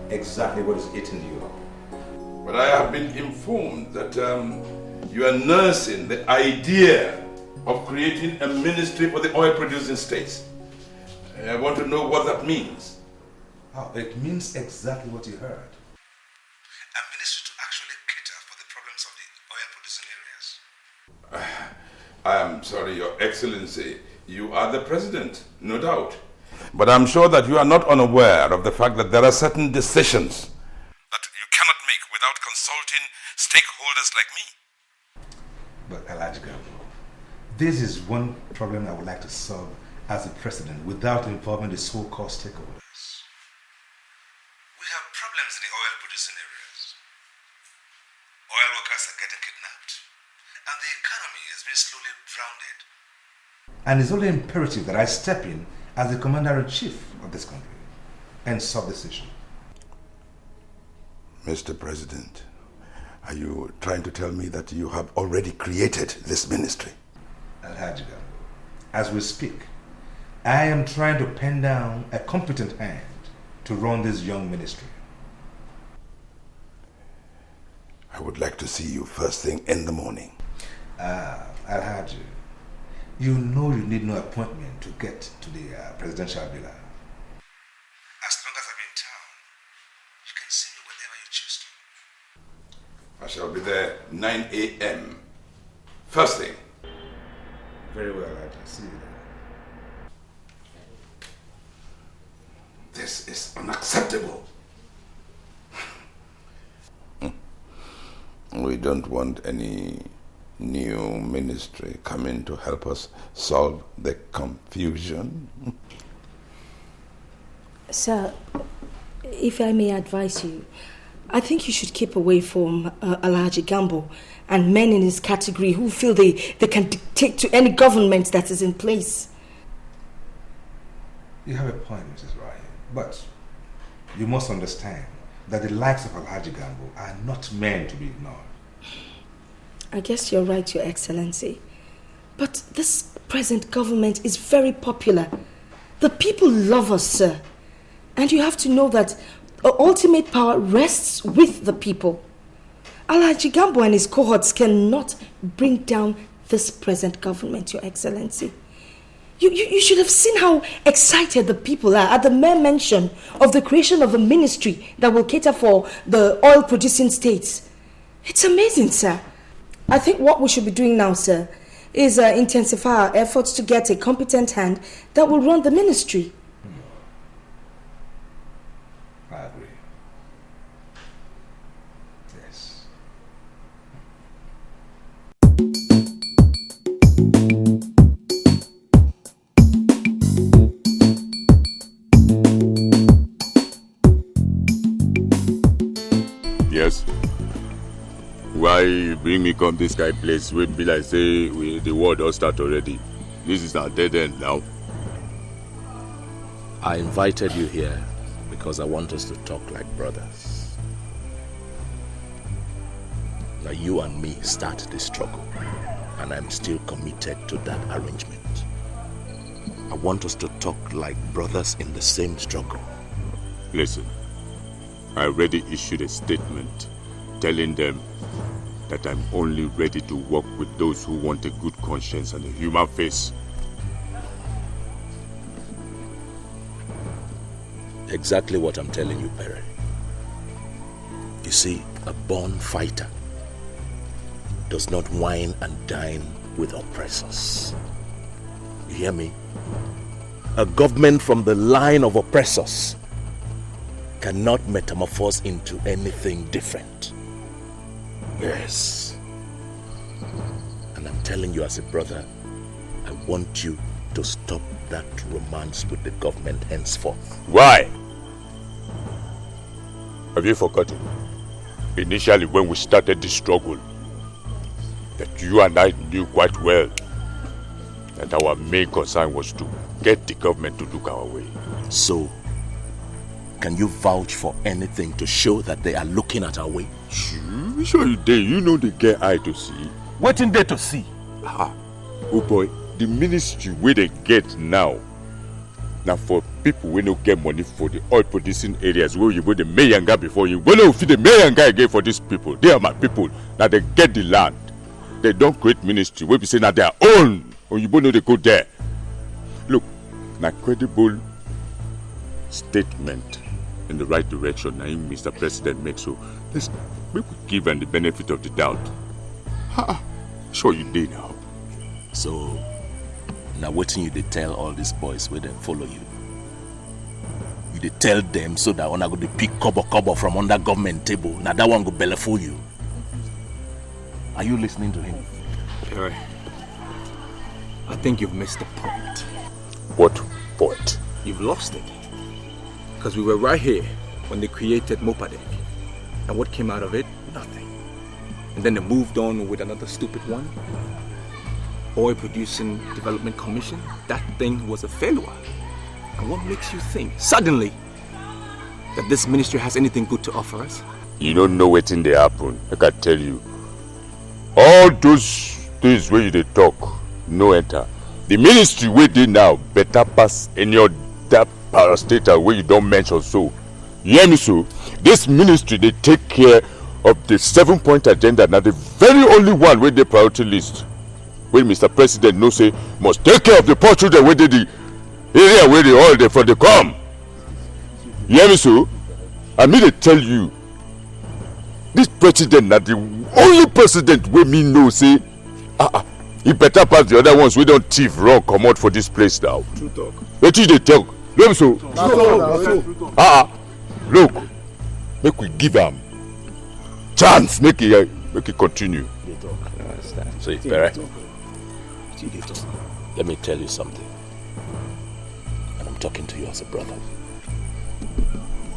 exactly what is eating you up. But I have been informed that you are nursing the idea of creating a ministry for the oil-producing states. I want to know what that means. Oh, it means exactly what you heard. A ministry to actually cater for the problems of the oil-producing areas. I am sorry, Your Excellency. You are the president, no doubt. But I'm sure that you are not unaware of the fact that there are certain decisions that you cannot make without consulting stakeholders like me. But Alhaji Gambo, this is one problem I would like to solve as a president without involving the so-called stakeholders. We have problems in the oil-producing areas. Oil workers are getting kidnapped, and the economy has been slowly drowned. And it's only imperative that I step in as the commander-in-chief of this country and solve this issue. Mr. President, are you trying to tell me that you have already created this ministry? Alhaji Gambo, as we speak, I am trying to pen down a competent hand to run this young ministry. I would like to see you first thing in the morning. Alhaji, you know you need no appointment to get to the presidential villa. As long as I'm in town, you can see me whenever you choose to. I shall be there 9 a.m. First thing. Very well, Alhaji. See you there. This is unacceptable. We don't want any new ministry coming to help us solve the confusion. Sir, if I may advise you, I think you should keep away from Alhaji Gambo and men in his category who feel they can dictate to any government that is in place. You have a point, Mrs. Ryan, but you must understand that the likes of Alhaji Gambo are not meant to be ignored. I guess you're right, Your Excellency. But this present government is very popular. The people love us, sir. And you have to know that ultimate power rests with the people. Alhaji Gambo and his cohorts cannot bring down this present government, Your Excellency. You should have seen how excited the people are at the mere mention of the creation of a ministry that will cater for the oil-producing states. It's amazing, sir. I think what we should be doing now, sir, is intensify our efforts to get a competent hand that will run the ministry. I agree. Yes. Yes. Why you bring me come this kind of place? We be like say the war don't start already. This is our dead end now. I invited you here because I want us to talk like brothers. Now you and me start the struggle, and I'm still committed to that arrangement. I want us to talk like brothers in the same struggle. Listen, I already issued a statement telling them that I'm only ready to work with those who want a good conscience and a human face. Exactly what I'm telling you, Perry. You see, a born fighter does not wine and dine with oppressors. You hear me? A government from the line of oppressors cannot metamorphose into anything different. Yes. And I'm telling you as a brother, I want you to stop that romance with the government henceforth. Why? Have you forgotten? Initially when we started this struggle, that you and I knew quite well that our main concern was to get the government to look our way. So, can you vouch for anything to show that they are looking at our way? Sure you did. You know they get eye to see. What in there to see? Oh boy, the ministry where they get now Now for people we no get money for the oil producing areas where you go the Mayanga before you go no feed the Mayanga again for these people. They are my people. Now they get the land. They don't create ministry. We be saying that their own. Or you know they go there. Look, now credible statement in the right direction. Now Mr. President makes so. Let's we could give him the benefit of the doubt. Sure you did now. So now waiting you they tell all these boys where they follow you. You they tell them so that when I go to pick cobo from under government table, now that one go belly for you. Are you listening to him? Perry, I think you've missed the point. What point? You've lost it. Because we were right here when they created Mopadek. And what came out of it? Nothing. And then they moved on with another stupid one. Oil Producing Development Commission. That thing was a failure. And what makes you think, suddenly, that this ministry has anything good to offer us? You don't know what in they happen. I can tell you. All those things where they talk, no enter. The ministry where they now better pass any other parastatal where you don't mention so. You hear me so? This ministry they take care of the 7-point agenda. Now the very only one where they priority list. When Mr. President no say must take care of the poor children where they the area where they all they for the come. You hear me so? I mean they tell you. This president not the only president where me know say he better pass the other ones we don't thief wrong come out for this place now. True talk. What you they talk? Let me so. Look, make we give him chance, make it continue. So Perry, let me tell you something. And I'm talking to you as a brother.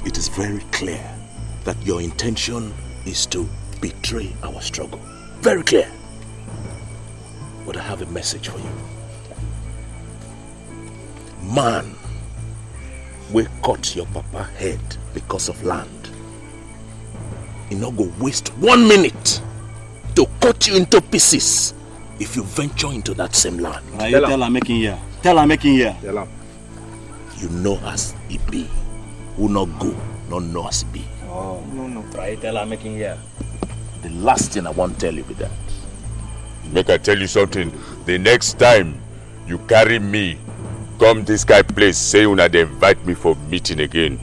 It is very clear that your intention is to betray our struggle. Very clear. But I have a message for you. Man, we cut your papa head because of land. You not go waste 1 minute to cut you into pieces if you venture into that same land. Tell her making here. Tell her making here. You know as it be. Who not go, not know as it be. Oh, no. Try tell her making here. The last thing I want to tell you with that. Make I tell you something. The next time you carry me, come this guy place, say una they invite me for meeting again.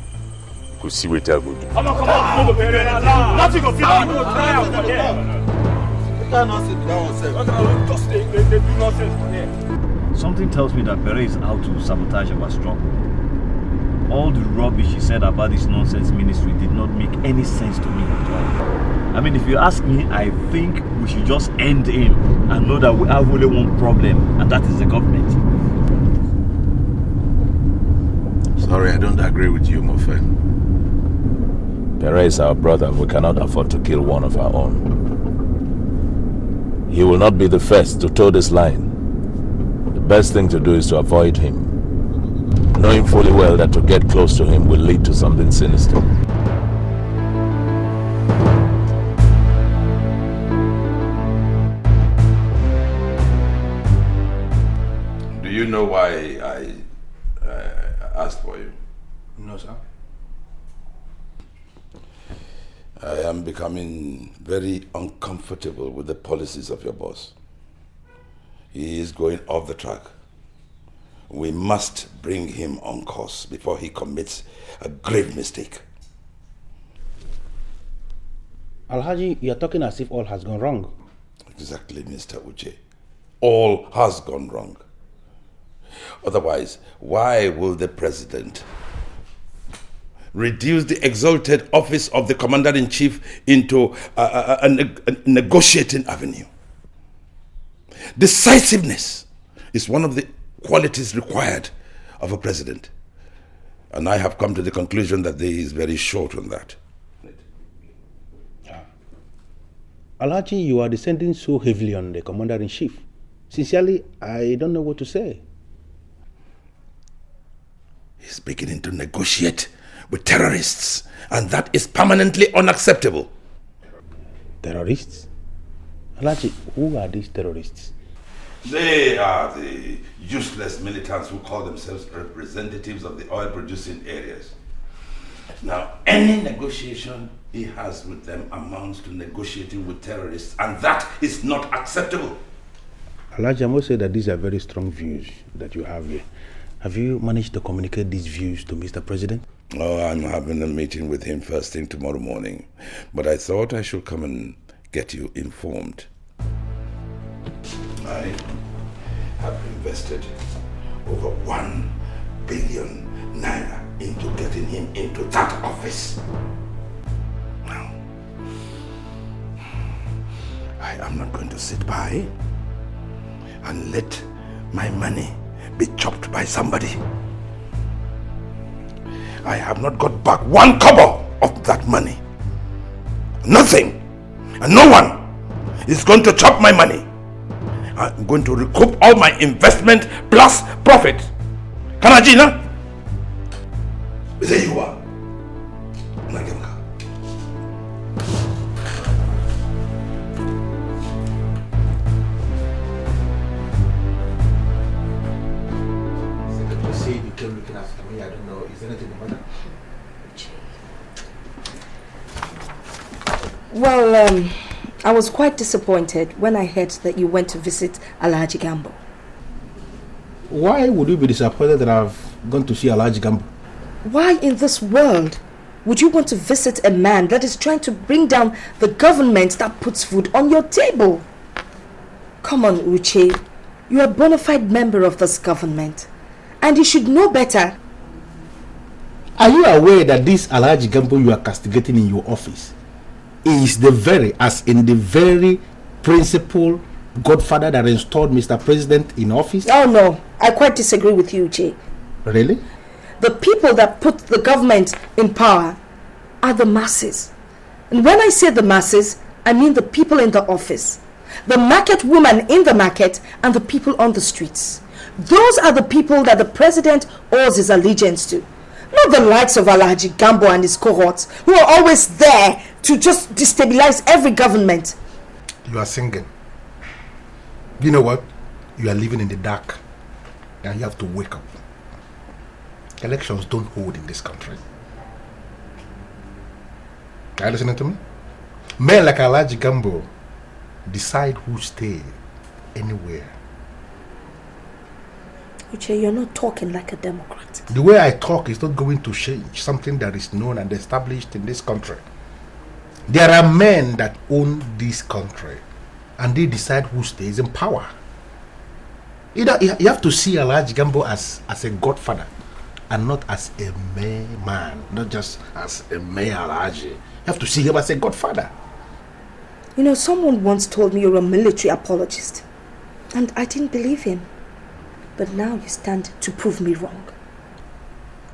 Go see what I go do. Come on. Nothing go feel like try out for there. Something tells me that Perry is out to sabotage our struggle. All the rubbish he said about this nonsense ministry did not make any sense to me at all. I mean, if you ask me, I think we should just end him and know that we have only one problem, and that is the government. Sorry, I don't agree with you, my friend. Perez is our brother. We cannot afford to kill one of our own. He will not be the first to toe this line. The best thing to do is to avoid him, knowing fully well that to get close to him will lead to something sinister. Do you know why I asked for you? No, sir. I am becoming very uncomfortable with the policies of your boss. He is going off the track. We must bring him on course before he commits a grave mistake. Alhaji, you are talking as if all has gone wrong. Exactly, Mr. Uche. All has gone wrong. Otherwise, why will the president reduce the exalted office of the commander-in-chief into a negotiating avenue? Decisiveness is one of the qualities required of a president. And I have come to the conclusion that he is very short on that. Alhaji, you are descending so heavily on the commander-in-chief. Sincerely, I don't know what to say. He's beginning to negotiate with terrorists, and that is permanently unacceptable. Terrorists? Alhaji, who are these terrorists? They are the useless militants who call themselves representatives of the oil-producing areas. Now, any negotiation he has with them amounts to negotiating with terrorists, and that is not acceptable. Alhaji, I must say that these are very strong views that you have here. Have you managed to communicate these views to Mr. President? Oh, I'm having a meeting with him first thing tomorrow morning, but I thought I should come and get you informed. I have invested over 1 billion naira into getting him into that office. Now, I am not going to sit by and let my money be chopped by somebody. I have not got back 1 kobo of that money. Nothing. And no one is going to chop my money. I'm going to recoup all my investment plus profit. Kanajina? There you are. Looking after me, I don't know. Is there anything the matter? Well, I was quite disappointed when I heard that you went to visit Alhaji Gambo. Why would you be disappointed that I've gone to see Alhaji Gambo? Why in this world would you want to visit a man that is trying to bring down the government that puts food on your table? Come on, Uche. You are a bona fide member of this government. And you should know better. Are you aware that this Alhaji Gambo you are castigating in your office is the very principal godfather that installed Mr. President in office? Oh no, I quite disagree with you, Jay. Really? The people that put the government in power are the masses. And when I say the masses, I mean the people in the office, the market woman in the market, and the people on the streets. Those are the people that the president owes his allegiance to. Not the likes of Alhaji Gambo and his cohorts, who are always there to just destabilize every government. You are singing. You know what? You are living in the dark. And you have to wake up. Elections don't hold in this country. Are you listening to me? Men like Alhaji Gambo decide who stay anywhere. Uche, you're not talking like a Democrat. The way I talk is not going to change something that is known and established in this country. There are men that own this country and they decide who stays in power. You have to see Alhaji Gambo as a godfather and not as a mere man, not just as a mere Alhaji. You have to see him as a godfather. You know, someone once told me you're a military apologist, and I didn't believe him. But now you stand to prove me wrong.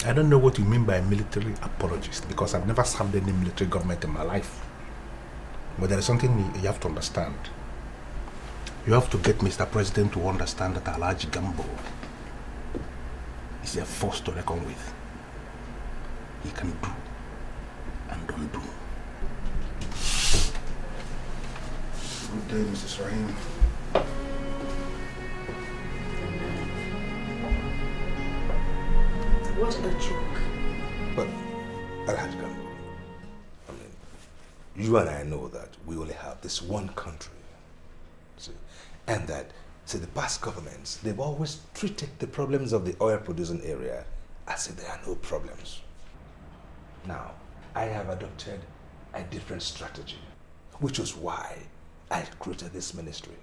I don't know what you mean by military apologist because I've never served any military government in my life. But there is something you have to understand. You have to get Mr. President to understand that Alhaji Gambo is a force to reckon with. He can do and don't do. Good day, Mrs. Rahim. What a joke. But, Alhaji Gambo, I mean, you and I know that we only have this one country. See? And that, see, the past governments, they've always treated the problems of the oil-producing area as if there are no problems. Now, I have adopted a different strategy, which was why I created this ministry.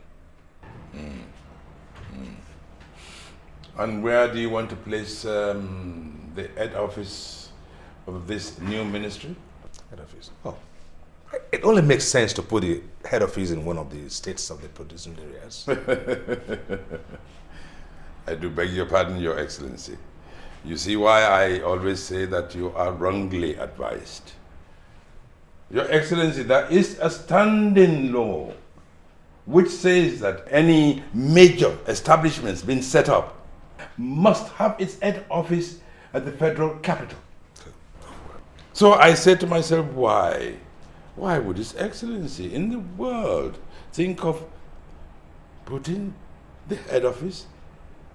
And where do you want to place the head office of this new ministry? Head office? Oh, it only makes sense to put the head office in one of the states of the producing areas. I do beg your pardon, Your Excellency. You see why I always say that you are wrongly advised. Your Excellency, there is a standing law which says that any major establishments being set up must have its head office at the federal capital. So I said to myself, why would His Excellency in the world think of putting the head office,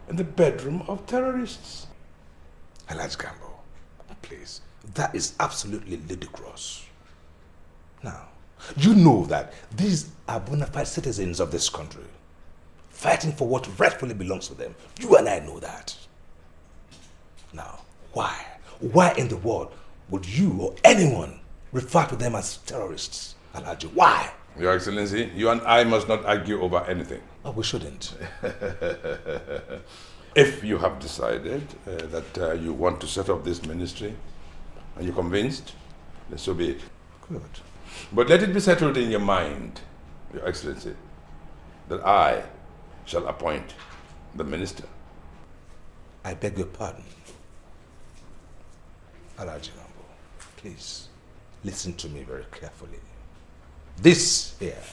and the bedroom of terrorists. Alhaji Gambo, please, that is absolutely ludicrous. Now, you know that these are bona fide citizens of this country, fighting for what rightfully belongs to them. You and I know that. Now, why? Why in the world would you or anyone refer to them as terrorists, Alhaji? Why? Your Excellency, you and I must not argue over anything. Oh, we shouldn't. If you have decided that you want to set up this ministry, are you convinced? Then so be it. Good. But let it be settled in your mind, Your Excellency, that I shall appoint the minister. I beg your pardon. Alhaji Gambo, please listen to me very carefully. This here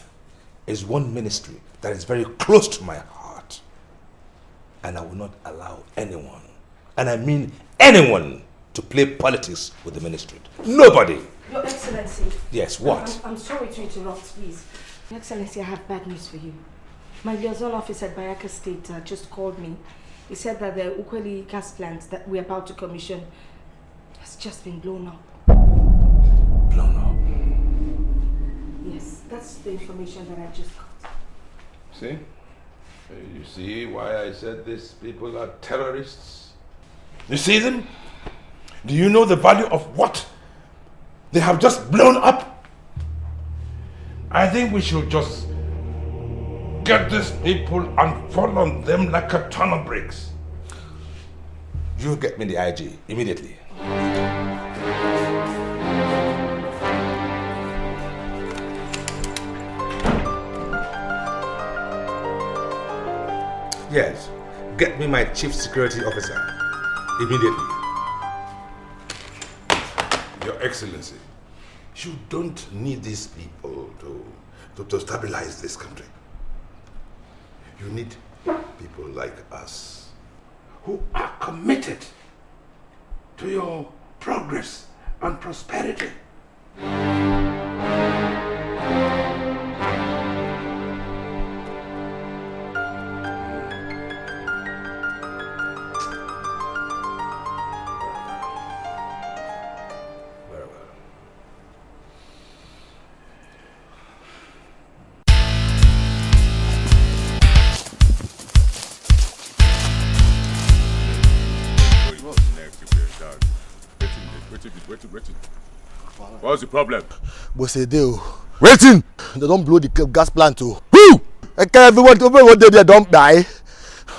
is one ministry that is very close to my heart. And I will not allow anyone, and I mean anyone, to play politics with the ministry. Nobody. Your Excellency. Yes, what? I'm sorry to interrupt, please. Your Excellency, I have bad news for you. My liaison officer at Vicker State just called me. He said that the Ukweli gas plant that we're about to commission has just been blown up. Blown up? Yes, that's the information that I just got. See? You see why I said these people are terrorists? You see them? Do you know the value of what they have just blown up? I think we should just get these people and fall on them like a ton of bricks. You get me the IG immediately. Yes, get me my chief security officer immediately. Your Excellency, you don't need these people to stabilize this country. You need people like us who are committed to your progress and prosperity. What's the problem? Bosedeo. Waiting! They don't blow the gas plant too. Woo! Everyone there don't die.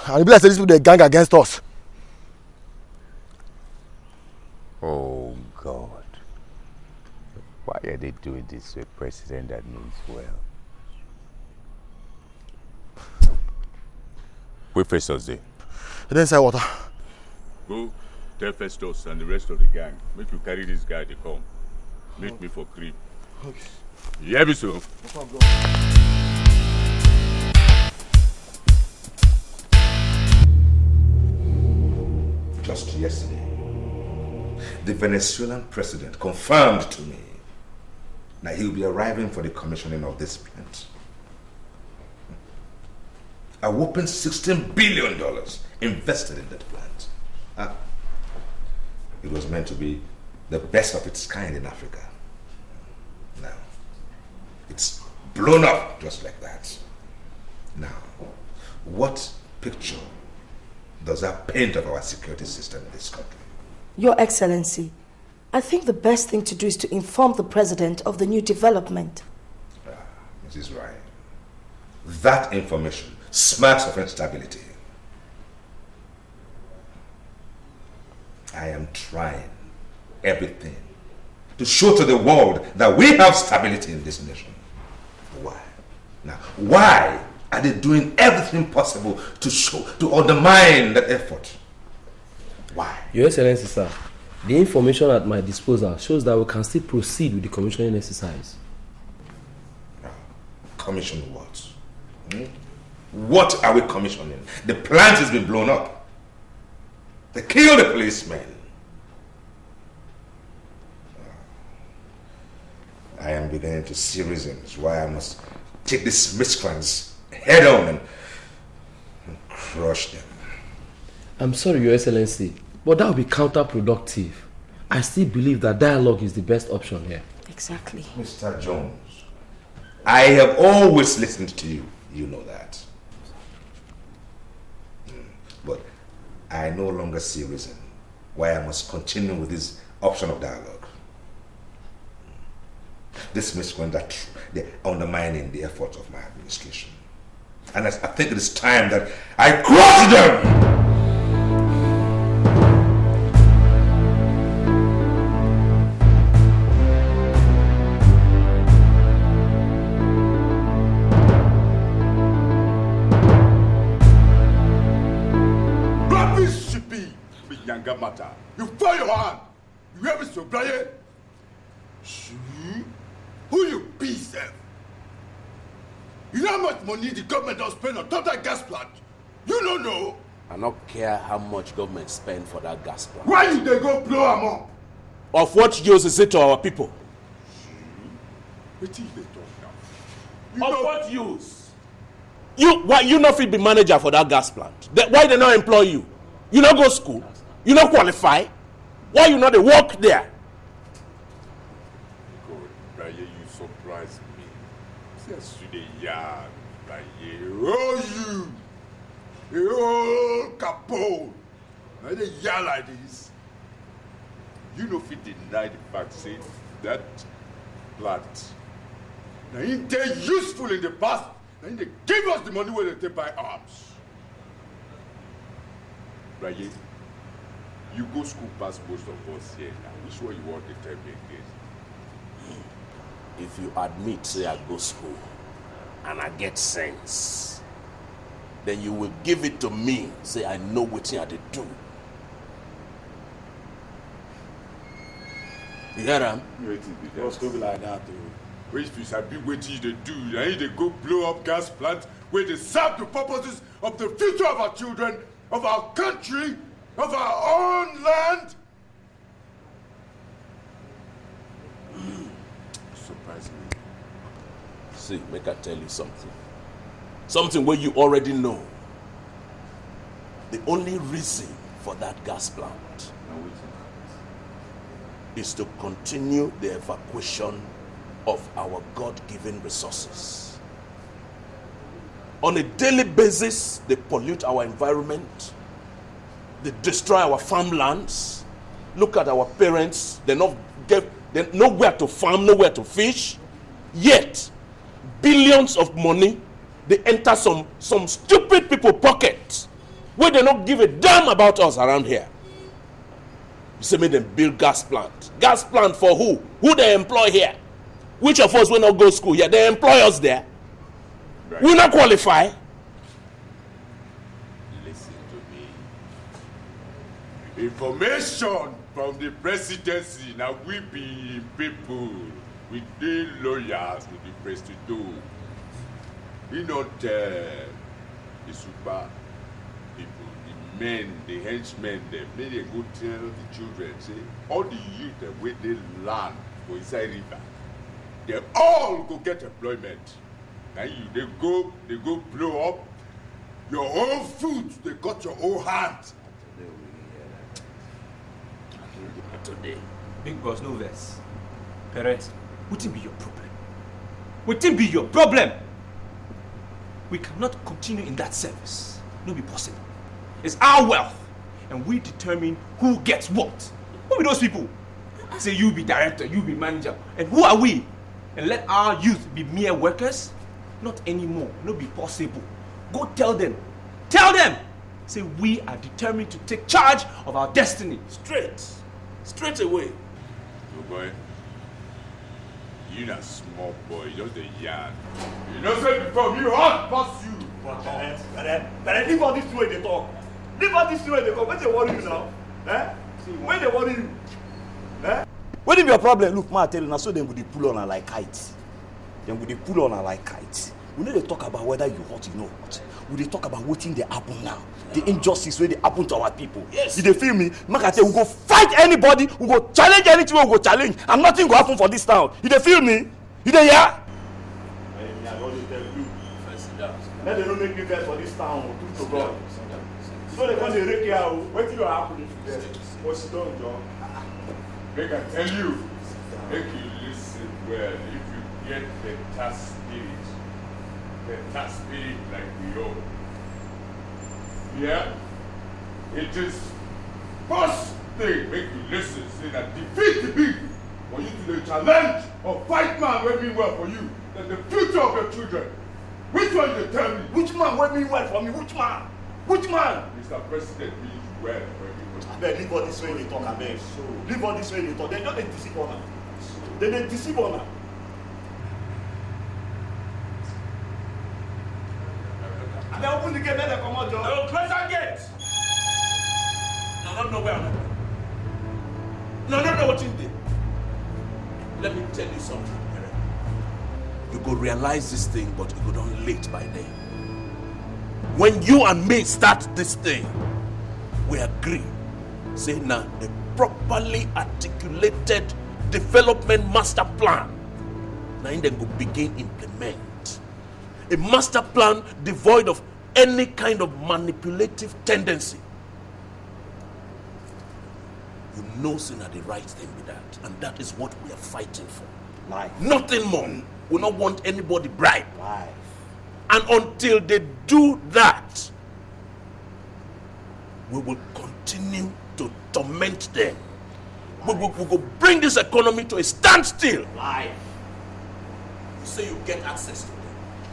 And it be like these people they gang against us. Oh God. Why are they doing this to a president that means well? Where Festus there? They didn't say water. Go tell Festus and the rest of the gang. Make you carry this guy to come. Meet me for creep. Okay. You hear me, so? No problem. Just yesterday, the Venezuelan president confirmed to me that he will be arriving for the commissioning of this plant. A whopping $16 billion invested in that plant. It was meant to be the best of its kind in Africa. Now, it's blown up just like that. Now, what picture does that paint of our security system in this country? Your Excellency, I think the best thing to do is to inform the President of the new development. Mrs. Ryan, that information smacks of instability. I am trying everything to show to the world that we have stability in this nation. Why? Now, why are they doing everything possible to undermine that effort? Why? Your Excellency, sir, the information at my disposal shows that we can still proceed with the commissioning exercise. Commission what? What are we commissioning? The plant has been blown up. They killed the policeman. I am beginning to see reasons why I must take these miscreants head on and crush them. I'm sorry, Your Excellency, but that would be counterproductive. I still believe that dialogue is the best option here. Exactly. Mr. Jones, I have always listened to you. You know that. But I no longer see a reason why I must continue with this option of dialogue. This makes that they're undermining the efforts of my administration. And I think it is time that I crush them! Matter. You fire your hand. You hear me, Mr. Brian? Who you be, sir? You know how much money the government does spend on top that gas plant? You don't know. I don't care how much government spend for that gas plant. Why did they go blow them up? Of what use is it to our people? What is they talk now? Of what use? Why you not fit be manager for that gas plant? Why they not employ you? You not go school? You not qualify? Why you not they work there? God, Brian, you surprise me. Just to the yard, Brian. Oh, you old Capone. Now they yell like this. You know if you deny the fact, say that plant. Now ain't they useful in the past? Now they give us the money where they take buy arms. Brian. You go school past most of us here now. Which one you want to tell me again? If you admit, say I go school and I get sense, then you will give it to me, say I know what I did do. You hear them? What's going like that, though? Which if you be waiting they do, now they go blow up gas plants where they serve the purposes of the future of our children, of our country, of our own land? Surprise me. See, make I tell you something. Something where you already know. The only reason for that gas plant is to continue the evacuation of our God-given resources. On a daily basis, they pollute our environment. They destroy our farmlands. Look at our parents. They're nowhere to farm, nowhere to fish. Yet, billions of money, they enter some stupid people pockets where they don't give a damn about us around here. You say make them build gas plant. Gas plant for who? Who they employ here? Which of us will not go to school here? They employ us there. Right. We not qualify. Information from the presidency. Now we be people. We be lawyers to the president. We not the super people, the men, the henchmen, them. Then they go tell the children, say, all the youth that where they land for inside river, they all go get employment. And you they go blow up your own food, they got your own hand. Today. Big boss, no verse. Parents, what will be your problem? What will be your problem? We cannot continue in that service. No be possible. It's our wealth, and we determine who gets what. Who be those people? Say you be director, you be manager, and who are we? And let our youth be mere workers? Not anymore. No be possible. Go tell them. Tell them. Say we are determined to take charge of our destiny. Straight away. So boy, you not small boy, just a yarn. You know say before you hot pass you. But leave all this way they talk. Leave all this way they talk. When they worry you now? When they worry you? What is your problem? Look, ma, I tell you now, so then we pull on her like kites. Then we pull on her like kites. We need to talk about whether you hot, you know what. We dey talk about what thing they happen now. The injustice where they happen to our people. Yes. You dey feel me? Makate, we go fight anybody, we go challenge anything, we go challenge, and nothing go happen for this town. You dey feel me? You dey hear? I always tell you. Let them not make you guys for this town. To God. So they can't rake here. What do you happen there? What's done, John? Make I tell you, make you listen well. If you get the task spirit like we all. Yeah? It is first thing, make you listen, say that defeat the big for you to the challenge of fight man will mean well for you. That the future of your children. Which one you tell me? Which man will mean well for me? Which man? Which man? Mr. President means well for everybody. I beg, leave all this way they talk, I beg. Leave all this way they talk. They don't deceive honor. They deceive honor. I beg, open the gate, let them come out, John. No, close that gate! No, not know where I'm at. No, not know what you did. Let me tell you something, Eric. You go realize this thing, but you go down late by then. When you and me start this thing, we agree. Say now, a properly articulated development master plan. Now, then go begin implement. A master plan devoid of any kind of manipulative tendency. You know, sin are the right thing with that, and that is what we are fighting for. Life. Nothing more. We don't want anybody bribed. Life. And until they do that, we will continue to torment them. We will bring this economy to a standstill. Life. You say you get access to them.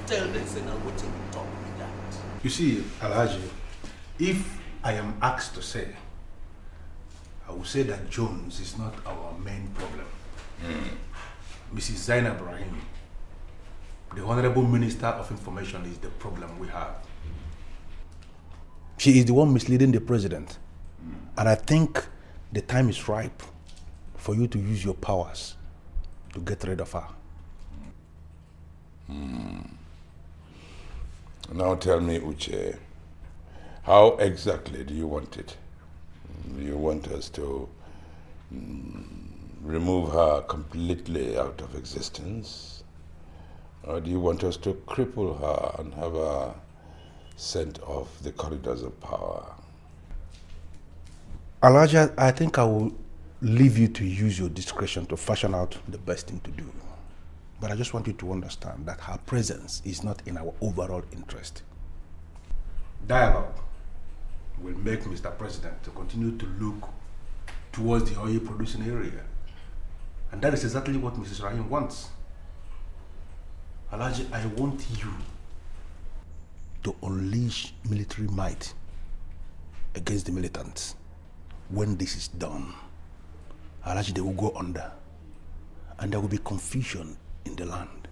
Tell them, say, now what you talk with that. You see, Alhaji, if I am asked to say, I will say that Jones is not our main problem. Mrs. Zainab Ibrahim, the Honorable Minister of Information, is the problem we have. She is the one misleading the president. And I think the time is ripe for you to use your powers to get rid of her. Now tell me, Uche, how exactly do you want it? Do you want us to remove her completely out of existence? Or do you want us to cripple her and have her sent off the corridors of power? Elijah, I think I will leave you to use your discretion to fashion out the best thing to do. But I just want you to understand that her presence is not in our overall interest. Dialogue will make Mr. President to continue to look towards the oil producing area. And that is exactly what Mrs. Ryan wants. Alhaji, I want you to unleash military might against the militants. When this is done, Alhaji, they will go under. And there will be confusion in the land.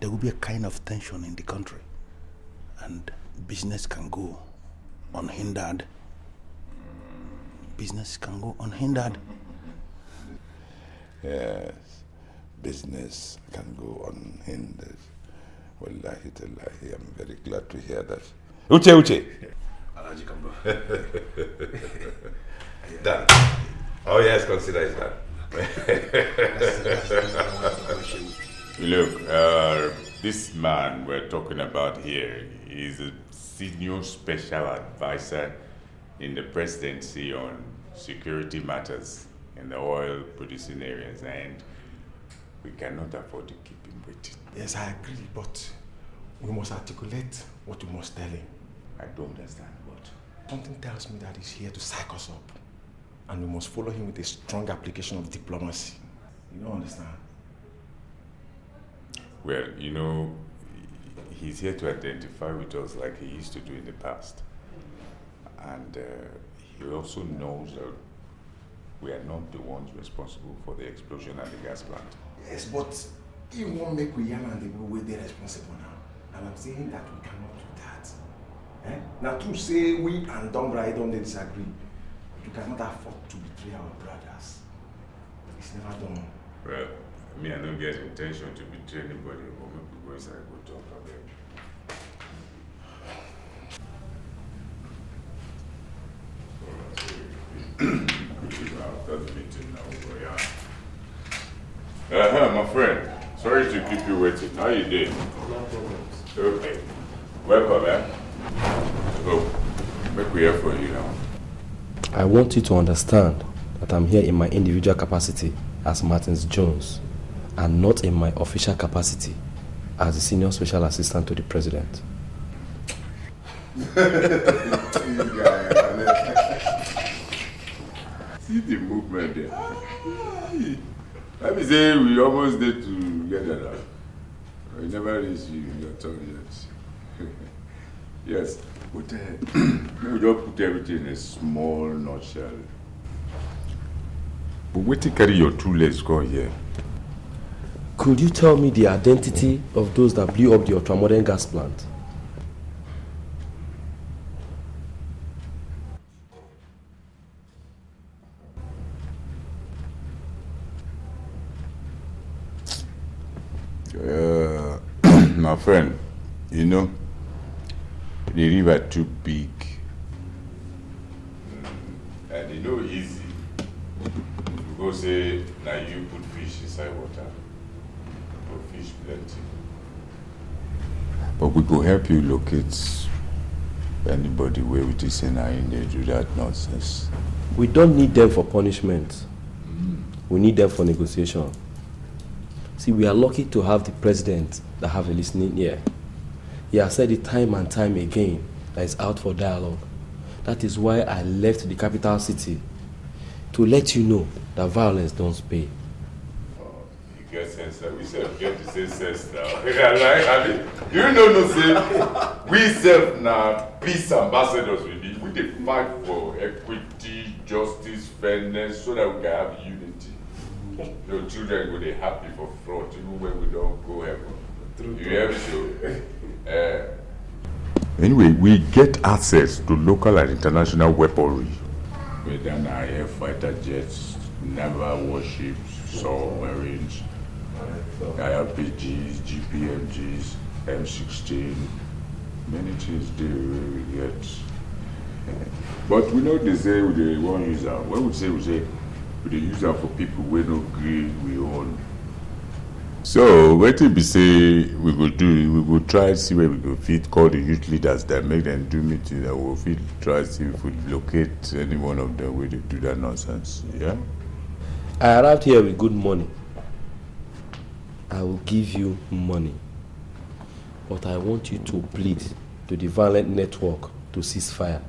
There will be a kind of tension in the country. And business can go unhindered. Business can go unhindered. Yes, business can go unhindered. Wallahi tallahi, I'm very glad to hear that. Uche! Alhaji, come on. Done. Oh yes, consider it done. Look, this man we're talking about here is a senior special advisor in the presidency on security matters in the oil producing areas, and we cannot afford to keep him waiting. Yes, I agree, but we must articulate what we must tell him. I don't understand what. Something tells me that he's here to psych us up, and we must follow him with a strong application of diplomacy. You don't understand? Well, you know, he's here to identify with us like he used to do in the past. And he also knows that we are not the ones responsible for the explosion at the gas plant. Yes, but he won't make Uyama and the people where they're responsible now. And I'm saying that we cannot do that. Now, to say we and Dombra don't disagree, you cannot afford to betray our brothers. It's never done. Well, me, I don't get intention to betray anybody, but maybe go inside and go talk about them. My friend. Sorry to keep you waiting. How you doing? No problem. Okay. Welcome, man. Oh, Make we here for you now. I want you to understand that I'm here in my individual capacity as Martins Jones and not in my official capacity as the senior special assistant to the president. See the movement there. Let me say we almost did to get that out. I never reached your turn yet. Yes, but we don't put everything in a small nutshell. But wait to carry your 2 legs go here. Could you tell me the identity of those that blew up the ultramodern gas plant? My friend, you know, the river too big. And you know easy. You go say, now you put fish inside water. Put fish plenty. But we go help you locate anybody where we just say they do that nonsense. We don't need them for punishment. We need them for negotiation. See, we are lucky to have the president that have a listening ear. He has said it time and time again that he's out for dialogue. That is why I left the capital city, to let you know that violence don't pay. Oh, you get sense now. We self get the same sense now. I mean, you know no say we self now peace ambassadors we need. We dey fight for equity, justice, fairness, so that we can have unity. Your children will be happy for fraud even when we don't go heaven. You hear me so? Anyway, we get access to local and international weaponry. Whether now air fighter jets, naval warships, submarines, IRPGs, GPMGs, M16, many things there we get. But we know they say we won't use them. When we say we use them for people we no agree we own. So what we say we go do, we go try see where we go fit call the youth leaders that make them do meeting and we'll fit try see if we locate any one of them where they do that nonsense. Yeah? I arrived here with good money. I will give you money. But I want you to plead to the violent network to cease fire.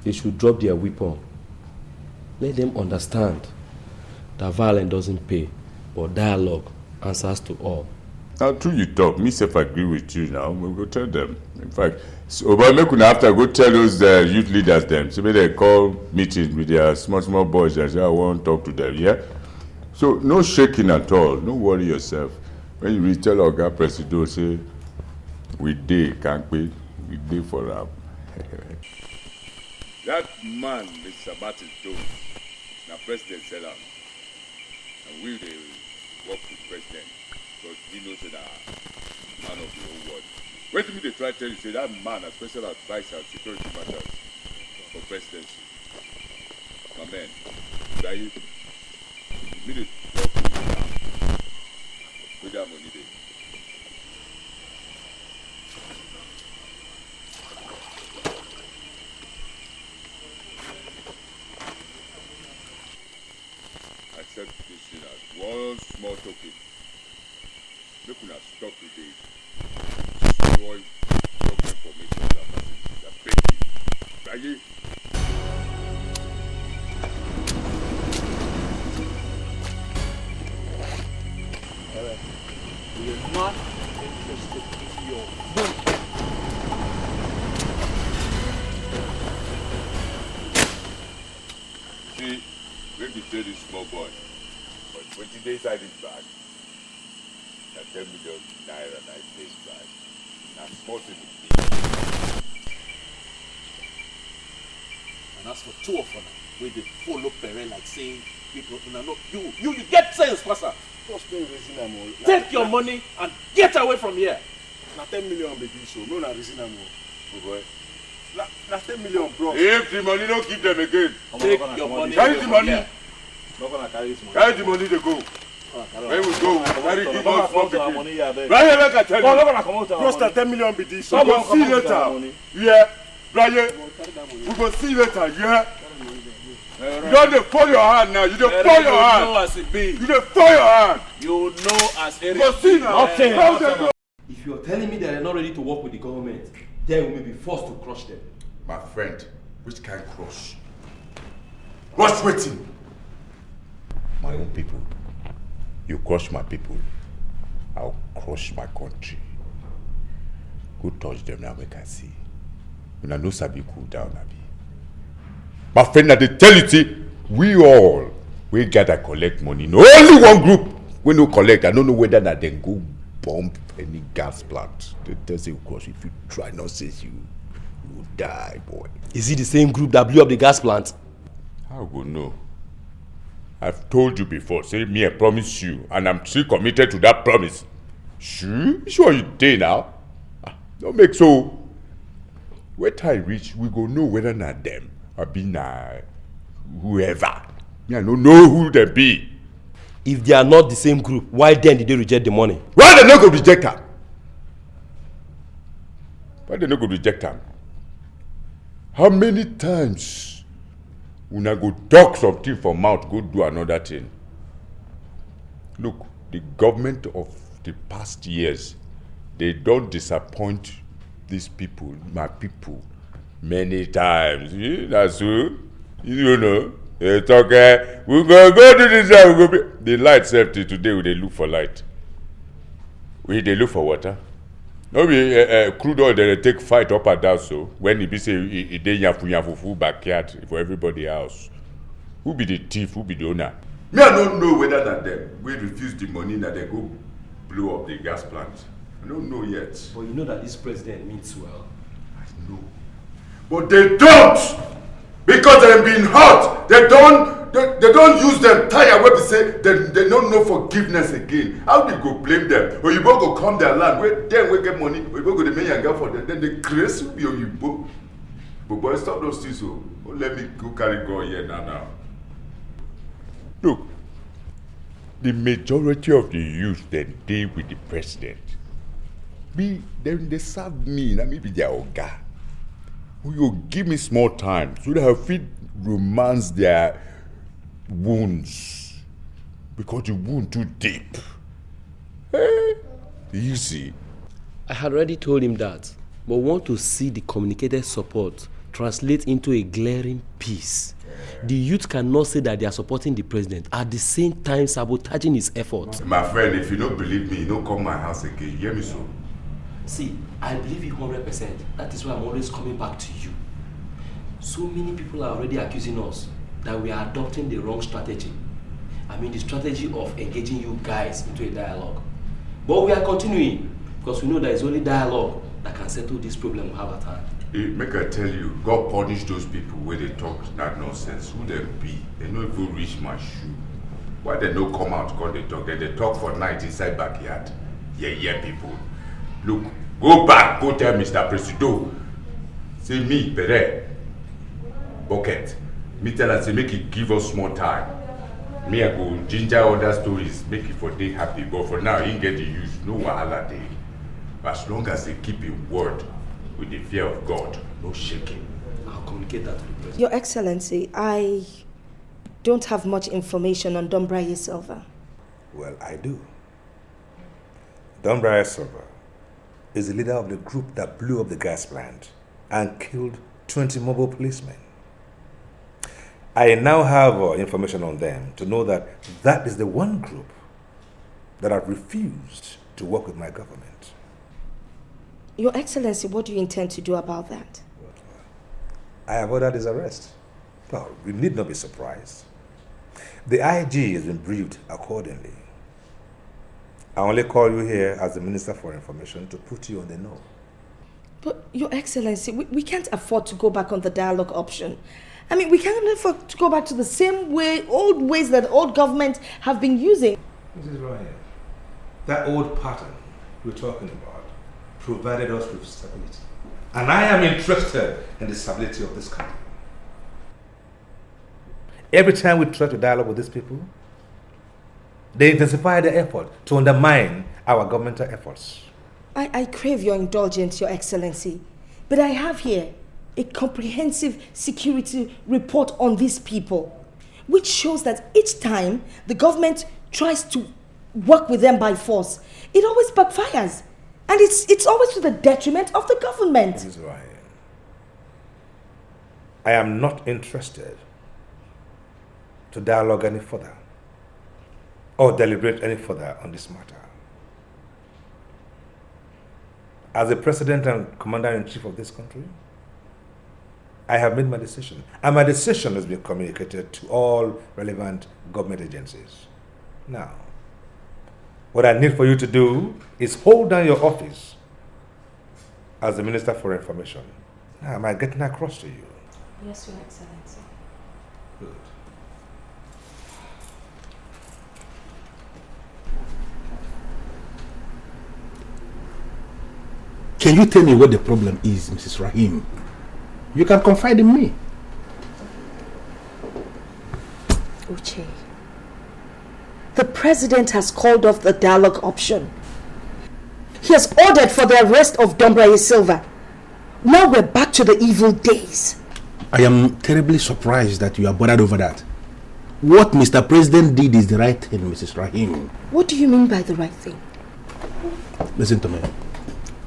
They should drop their weapon. Let them understand that violence doesn't pay, but dialogue answers to all. Now, true you talk. Me self agree with you now. We'll go tell them. In fact, so but make una after go tell those youth leaders them. So they call meetings with their small boys and say I want to talk to them. Yeah. So no shaking at all. No worry yourself. When you reach tell Oga Presido say we dey can't we dey for rap. That man, Mr. Martin Jones, now President said that, and we dey work with President, because he knows that man of the whole world. Wait till me they try to tell you, say that man, a special advisor on security matters for presidency. My man, that you me they talk to you now. With that money there. Accept this thing as one small token. Make una stop today. Destroy government information that beg you. We are not interested in your money. See, make me tell this small boy, but 20 days inside his bag, na 10 million naira na his days bag. Na small thing it be. And as for two of them, where they follow Pere like saying, people, you get sense, Pastor. Take your money and get away from here. Na 10 million baby so, no na reasonable. Oh boy. Na 10 million bro. If the money don't give them again, take your money. Carry the money. Not gonna carry this money. Carry the money they go. When we go, carry give us one Right here, make I tell you. Plus na 10 million be this. So we'll see later. Yeah. Raya, we go see you later, yeah? You don't fall your hand now. You don't fall your hand. You know as it be. You don't fall your hand. You know as it go see now. Okay. If you're telling me that they're not ready to work with the government, then we may be forced to crush them. My friend, which kind of crush? What's waiting? My own people. You crush my people, I'll crush my country. Go touch them now, make I see. When I know Sabi cool down, Abi. My friend, they tell you, see, we gather collect money. No, only one group we no collect. I don't know whether that then go bomb any gas plant. They tell you, of course, if you try nonsense, you will die, boy. Is it the same group that blew up the gas plant? How go know? I've told you before, say me I promise you, and I'm still committed to that promise. Sure you did now. Don't make so. When time reach, we go know whether not them or be whoever. Me I don't know who they be. If they are not the same group, why then did they reject the money? Why they not go reject them? Why they not go reject them? How many times una go talk something from mouth, go do another thing? Look, the government of the past years, they don't disappoint these people, my people, many times. That's who, you know. They talk, we go to this side, we go be. The light safety today, we they look for light. We they look for water. No be crude oil they take fight up and down so. When it be say it dey yafu backyard for everybody else. Who be the thief, who be the owner? Me I don't know whether that them we refuse the money that they go blow up the gas plant. I don't know yet. But you know that this president means well. I know. But they don't! Because they've been hurt. They don't use them tire where they say they don't know forgiveness again. How do you go blame them? Or you go come their land, where then we get money, we go the money and go for them, then they grace you both. But boy, stop those things, so let me go carry go here now. Look, the majority of the youth then deal with the president. They serve me, and maybe their oga. Who you give me small time so that I fit romance their wounds. Because the wound too deep. You see? I had already told him that, but want to see the communicated support translate into a glaring peace. The youth cannot say that they are supporting the president at the same time sabotaging his efforts. My friend, if you don't believe me, don't come to my house again. You hear me so? See, I believe you 100%. That is why I'm always coming back to you. So many people are already accusing us that we are adopting the wrong strategy. I mean the strategy of engaging you guys into a dialogue. But we are continuing because we know that it's only dialogue that can settle this problem we have at hand. Hey, make I tell you, God punish those people where they talk that nonsense. Who they be? They no even reach my shoe. Why they no come out because they talk? They talk for night inside backyard. Yeah, people. Look, go back, go tell Mr. Presido. Say me, Pere, Bucket. Me tell her, say make it give us more time. Me I go ginger other stories, make it for day happy. But for now, he get the use, no wahala day. As long as they keep in word with the fear of God, no shaking. I'll communicate that to the president. Your Excellency, I don't have much information on Dombraye Silva. Well, I do. Dombraye Silva is the leader of the group that blew up the gas plant and killed 20 mobile policemen. I now have information on them to know that that is the one group that have refused to work with my government. Your Excellency, what do you intend to do about that? I have ordered his arrest. Well, you need not be surprised. The IG has been briefed accordingly. I only call you here as the Minister for Information to put you on the know. But, Your Excellency, we can't afford to go back on the dialogue option. I mean, we can't afford to go back to the same way, old ways that old governments have been using. Mrs. Ryan, that old pattern we're talking about provided us with stability. And I am interested in the stability of this country. Every time we try to dialogue with these people, they intensify their effort to undermine our governmental efforts. I crave your indulgence, Your Excellency. But I have here a comprehensive security report on these people, which shows that each time the government tries to work with them by force, it always backfires. And it's always to the detriment of the government. This is right. I am not interested to dialogue any further or deliberate any further on this matter. As the President and Commander-in-Chief of this country, I have made my decision. And my decision has been communicated to all relevant government agencies. Now, what I need for you to do is hold down your office as the Minister for Information. Now, am I getting across to you? Yes, Your Excellency. Good. Can you tell me what the problem is, Mrs. Rahim? You can confide in me. Uche, the President has called off the dialogue option. He has ordered for the arrest of Dombraye Silva. Now we're back to the evil days. I am terribly surprised that you are bothered over that. What Mr. President did is the right thing, Mrs. Rahim. What do you mean by the right thing? Listen to me.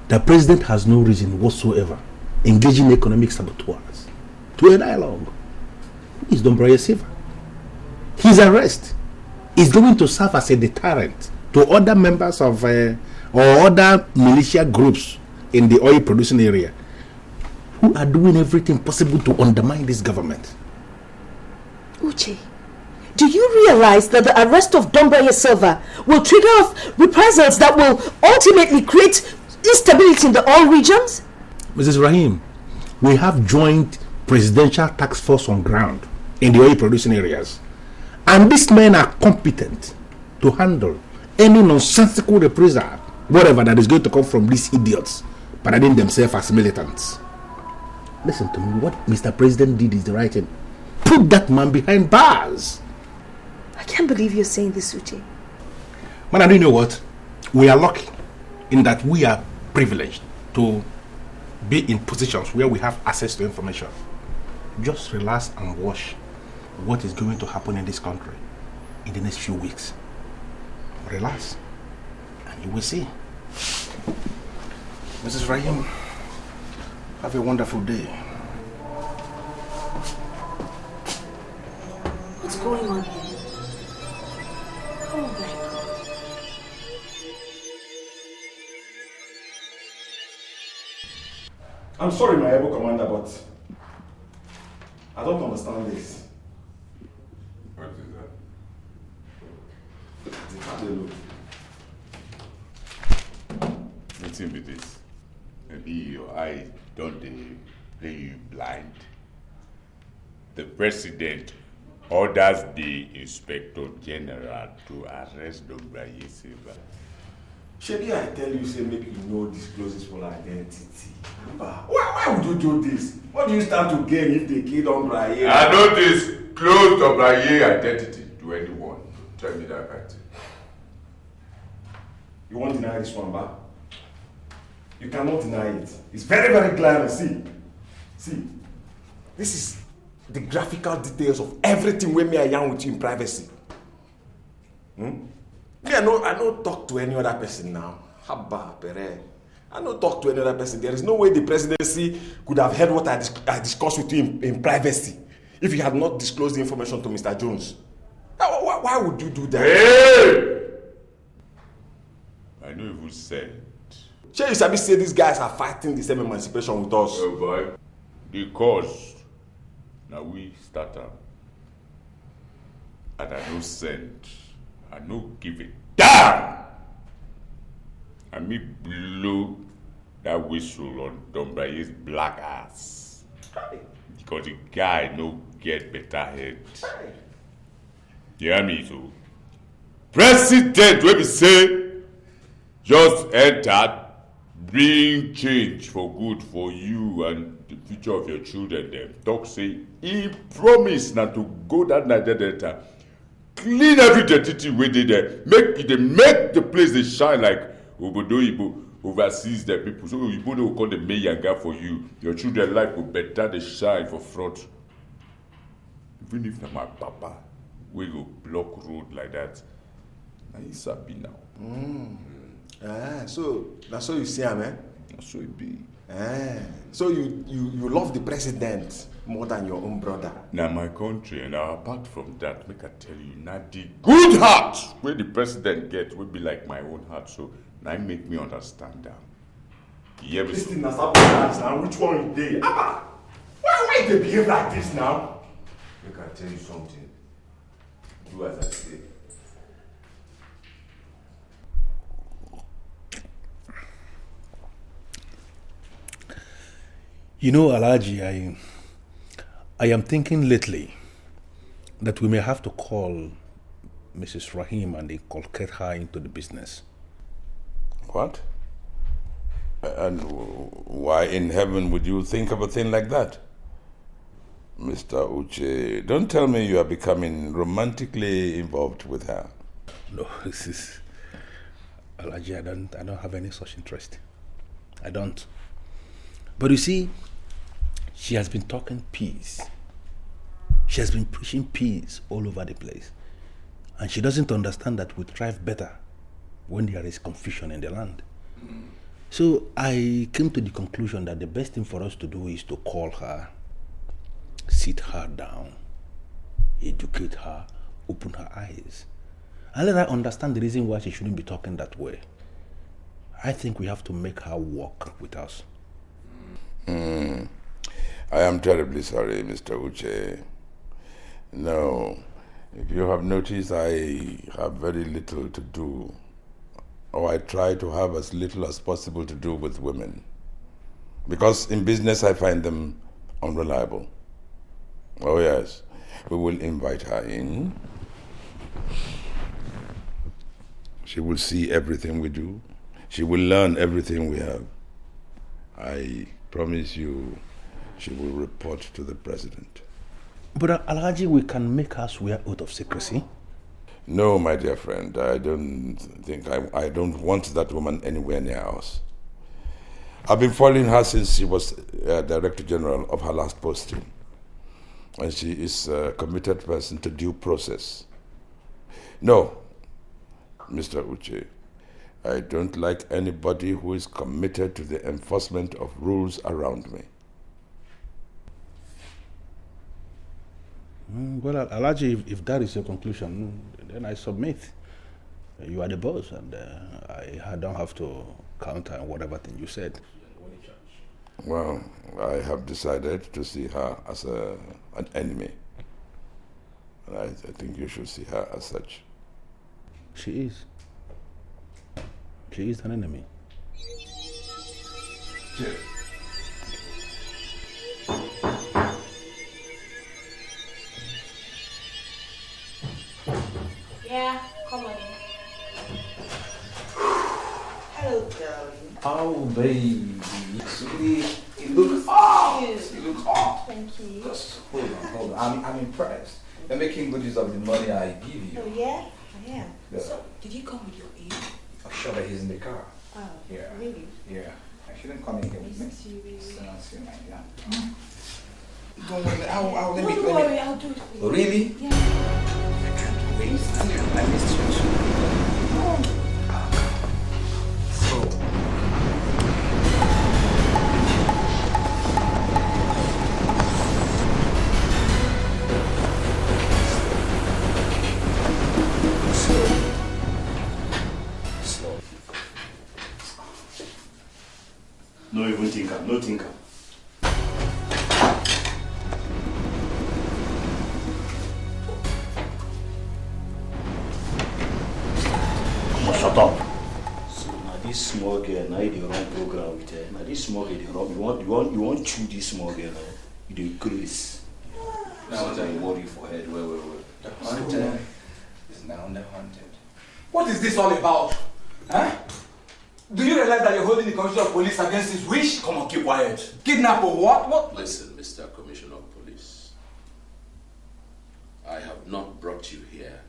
The President has no reason whatsoever engaging economic saboteurs to a dialogue. Who is Dombraye Silva? His arrest is going to serve as a deterrent to other members of or other militia groups in the oil producing area who are doing everything possible to undermine this government. Uche, do you realize that the arrest of Dombraye Silva will trigger off reprisals that will ultimately create instability in the oil regions? Mrs. Rahim, we have joined presidential task force on ground in the oil producing areas, and these men are competent to handle any nonsensical reprisal, whatever that is going to come from these idiots parading themselves as militants. Listen to me, what Mr. President did is the right thing. Put that man behind bars. I can't believe you're saying this, Uche. Man, do you know what? We are lucky in that we are privileged to be in positions where we have access to information. Just relax and watch what is going to happen in this country in the next few weeks. Relax and you will see. Mrs. Rahim, have a wonderful day. What's going on here? Oh my God. I'm sorry, my able commander, but I don't understand this. What is that? Listen with this. Maybe your eye don't play you blind. The president orders the inspector general to arrest Dombraye Silva. Shebi, I tell you, say make you no disclose his full identity. Why would you do this? What do you stand to gain if they kill Dombraye? I don't disclose Dombraye identity to anyone. Tell me that right. You won't deny this one, ba? You cannot deny it. It's very, very clear. See, this is the graphical details of everything when me I yarn with you in privacy. I don't talk to any other person now. Habba, Pere. I don't talk to any other person. There is no way the presidency could have heard what I discussed with you in privacy if you had not disclosed the information to Mr. Jones. Why would you do that? Hey! I know who said. Sure, you sabi say these guys are fighting the same emancipation with us. Oh boy. Because now we start up. And I no send. I no give it down. And me blow that whistle on Dombraye's black ass. Because the guy no get better head. You hear me too? President, when we say, just entered, bring change for good for you and the future of your children. Them talk say, he promised not to go that Niger Delta, clean every dirty thing we did there, make the place they shine like Obodo Ibo oversees the people. So Ibo will call the mayor for you. Your children life will better the shine for front. Even if my papa we go block road like that, now he's happy now. So that's how you see him, eh? That's so it be. So you love the president more than your own brother. Now my country, and apart from that, make I tell you, now the good heart where the president get will be like my own heart. So now make me understand that. Yeah, this thing that's happening now. Which one is they? Why they behave like this now? Make I tell you something. Do as I say. You know, Alhaji, I am thinking lately that we may have to call Mrs. Rahim and inculcate her into the business. What? And why in heaven would you think of a thing like that? Mr. Uche, don't tell me you are becoming romantically involved with her. No, this is... Alhaji, I don't have any such interest. I don't. But you see, she has been talking peace. She has been preaching peace all over the place. And she doesn't understand that we thrive better when there is confusion in the land. So I came to the conclusion that the best thing for us to do is to call her, sit her down, educate her, open her eyes, and let her understand the reason why she shouldn't be talking that way. I think we have to make her work with us. I am terribly sorry, Mr. Uche. No, if you have noticed, I have very little to do, or I try to have as little as possible to do with women. Because in business I find them unreliable. Oh yes, we will invite her in. She will see everything we do. She will learn everything we have. I promise you, she will report to the president. But Alhaji, we can make her swear oath of secrecy. No, my dear friend, I don't want that woman anywhere near us. I've been following her since she was Director General of her last posting. And she is a committed person to due process. No, Mr. Uche, I don't like anybody who is committed to the enforcement of rules around me. Well, Alhaji, if that is your conclusion, then I submit. You are the boss, and I don't have to counter whatever thing you said. Well, I have decided to see her as an enemy. And I think you should see her as such. She is. She is an enemy. Cheers. Yeah, come on in. Hello, darling. Oh, baby. Sweetie, you look hot. You look hot. Thank you. Just hold on. I'm impressed. You're making good use of the money I give you. Oh, yeah? I am. Yeah. So, did you come with your aide? I'm sure that he's in the car. Oh, Yeah. really? Yeah. I shouldn't come in here with me. Nice to meet you. So nice to meet you, yeah. Don't worry. Don't worry, I'll do it for you. Oh, really? Yeah. I can't wait. I missed you too. Oh. So, No even thinker, no thinker. Shut up. So now this small girl, now you run program with her. Now this small girl, they run. You want chew this small girl now. You do grace. now I worry for head. Wait. The hunted is now the hunted. What is this all about? Huh? Do you realize that you're holding the Commissioner of Police against his wish? Come on, keep quiet. Kidnap or what? Listen, Mr. Commissioner of Police. I have not brought you here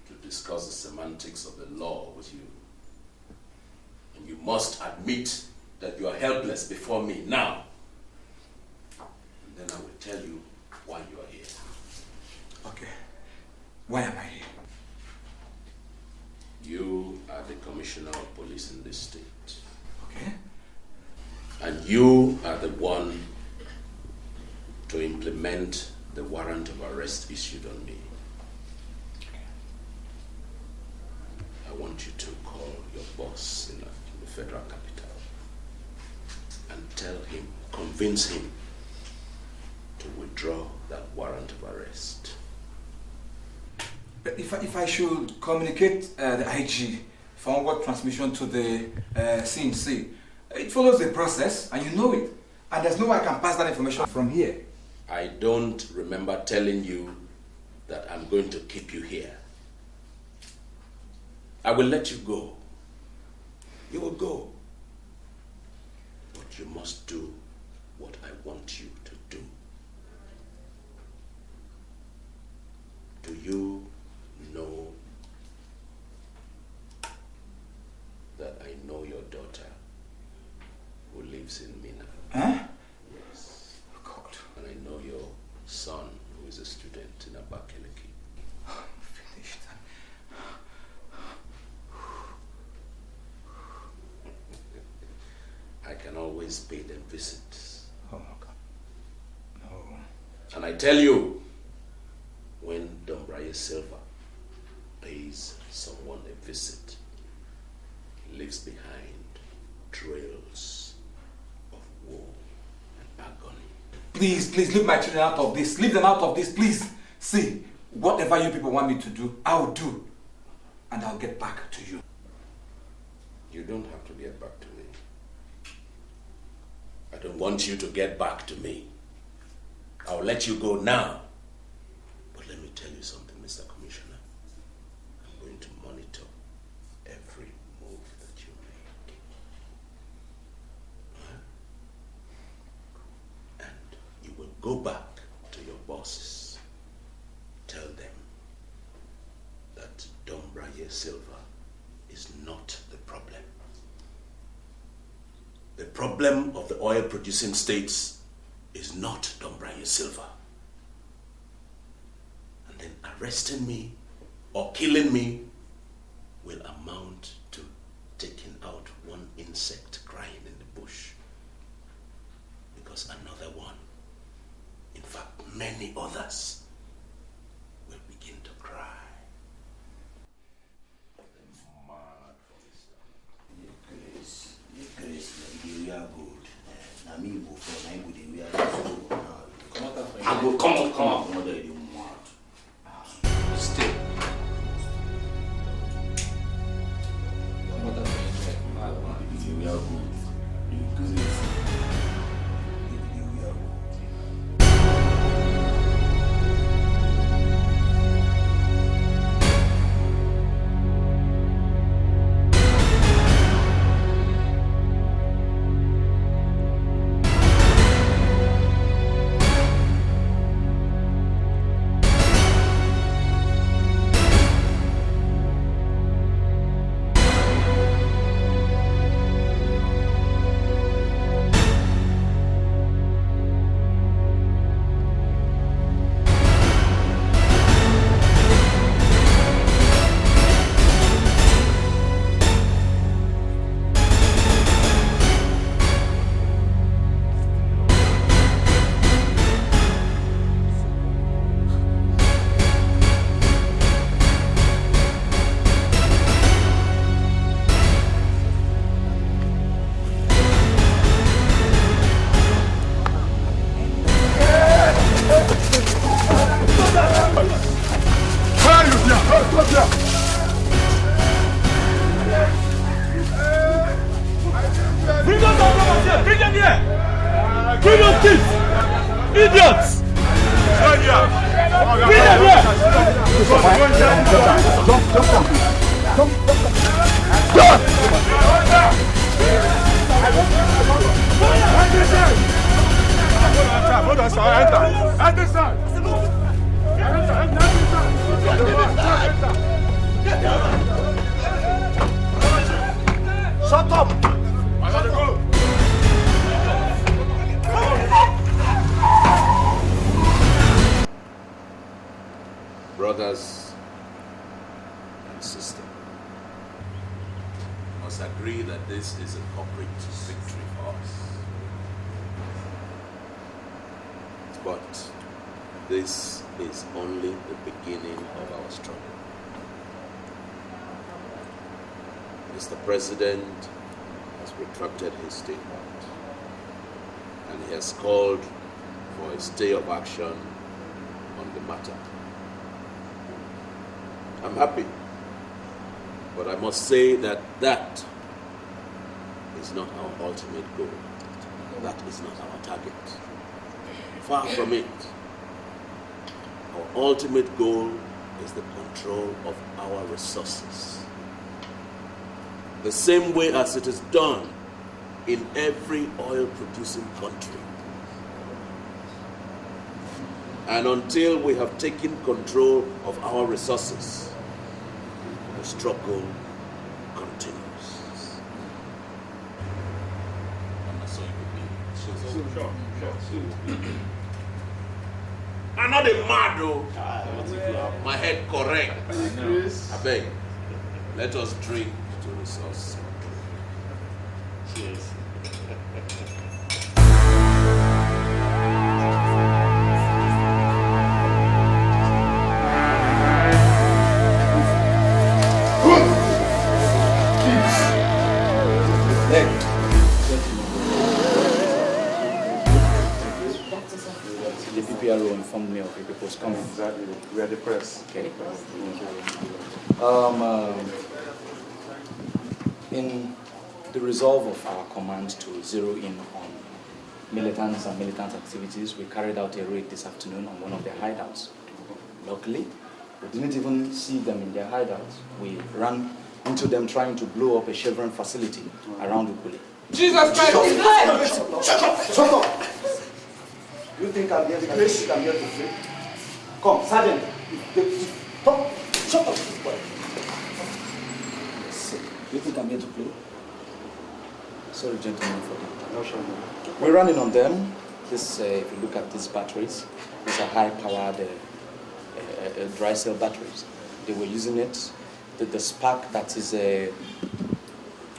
to discuss the semantics of the law with you. must admit that you are helpless before me now. And then I will tell you why you are here. Okay. Why am I here? You are the Commissioner of Police in this state. Okay. And you are the one to implement the warrant of arrest issued on me. I want you to call your boss in the federal capital and tell him, convince him to withdraw that warrant of arrest. But if I should communicate the IG forward transmission to the CNC, it follows the process and you know it. And there's no way I can pass that information from here. I don't remember telling you that I'm going to keep you here. I will let you go. You will go. But you must do what I want you to do. Do you know that I know your daughter who lives in Mina? Huh? Yes. Oh God. And I know your son who is a student in Abakaliki. Finished. I can always pay them visits. Oh God. No. And I tell you, when Dombraye Silva pays someone a visit, he leaves behind trails of woe and agony. Please, leave my children out of this. Leave them out of this, please. See, whatever you people want me to do, I will do. And I'll get back to you. You don't have to get back to me. I don't want you to get back to me. I'll let you go now. But let me tell you something, Mr. Commissioner. I'm going to monitor every move that you make. Huh? And you will go back to your bosses. Tell them that Dombraye Silva is not the problem. The problem of the oil-producing states is not Dombraye Silva. And then arresting me or killing me will amount to taking out one insect crying in the bush. Because another one, in fact many others, will begin to cry. Come on. Stay. We are good. You good. Bring those brothers here! Bring them here! Bring those kids! Idiots! Bring them here! Hold on, sir. Enter, sir. Shut up! agree that this is a corporate victory for us. But this is only the beginning of our struggle. Mr. President has retracted his statement, and he has called for a stay of action on the matter. I'm happy, but I must say that that is not our ultimate goal. That is not our target. Far from it. Our ultimate goal is the control of our resources. The same way as it is done in every oil-producing country. And until we have taken control of our resources, the struggle continues. I'm not a mad though. My head correct. I beg. Let us drink to resource. Cheers. The PPRO informed me of the people's coming. Exactly. We are the press. Okay. In the resolve of our command to zero in on militants and militant activities, we carried out a raid this afternoon on one of their hideouts. Luckily, we didn't even see them in their hideouts. We ran into them trying to blow up a Chevron facility around Ukule. Jesus Christ! Shut up! You think I'm here to play? Come, Sergeant. Stop. Shut up. You think I'm here to play? Sorry, gentlemen, for the interruption. We ran in on them. This, if you look at these batteries, these are high-powered dry cell batteries. They were using it. The spark that is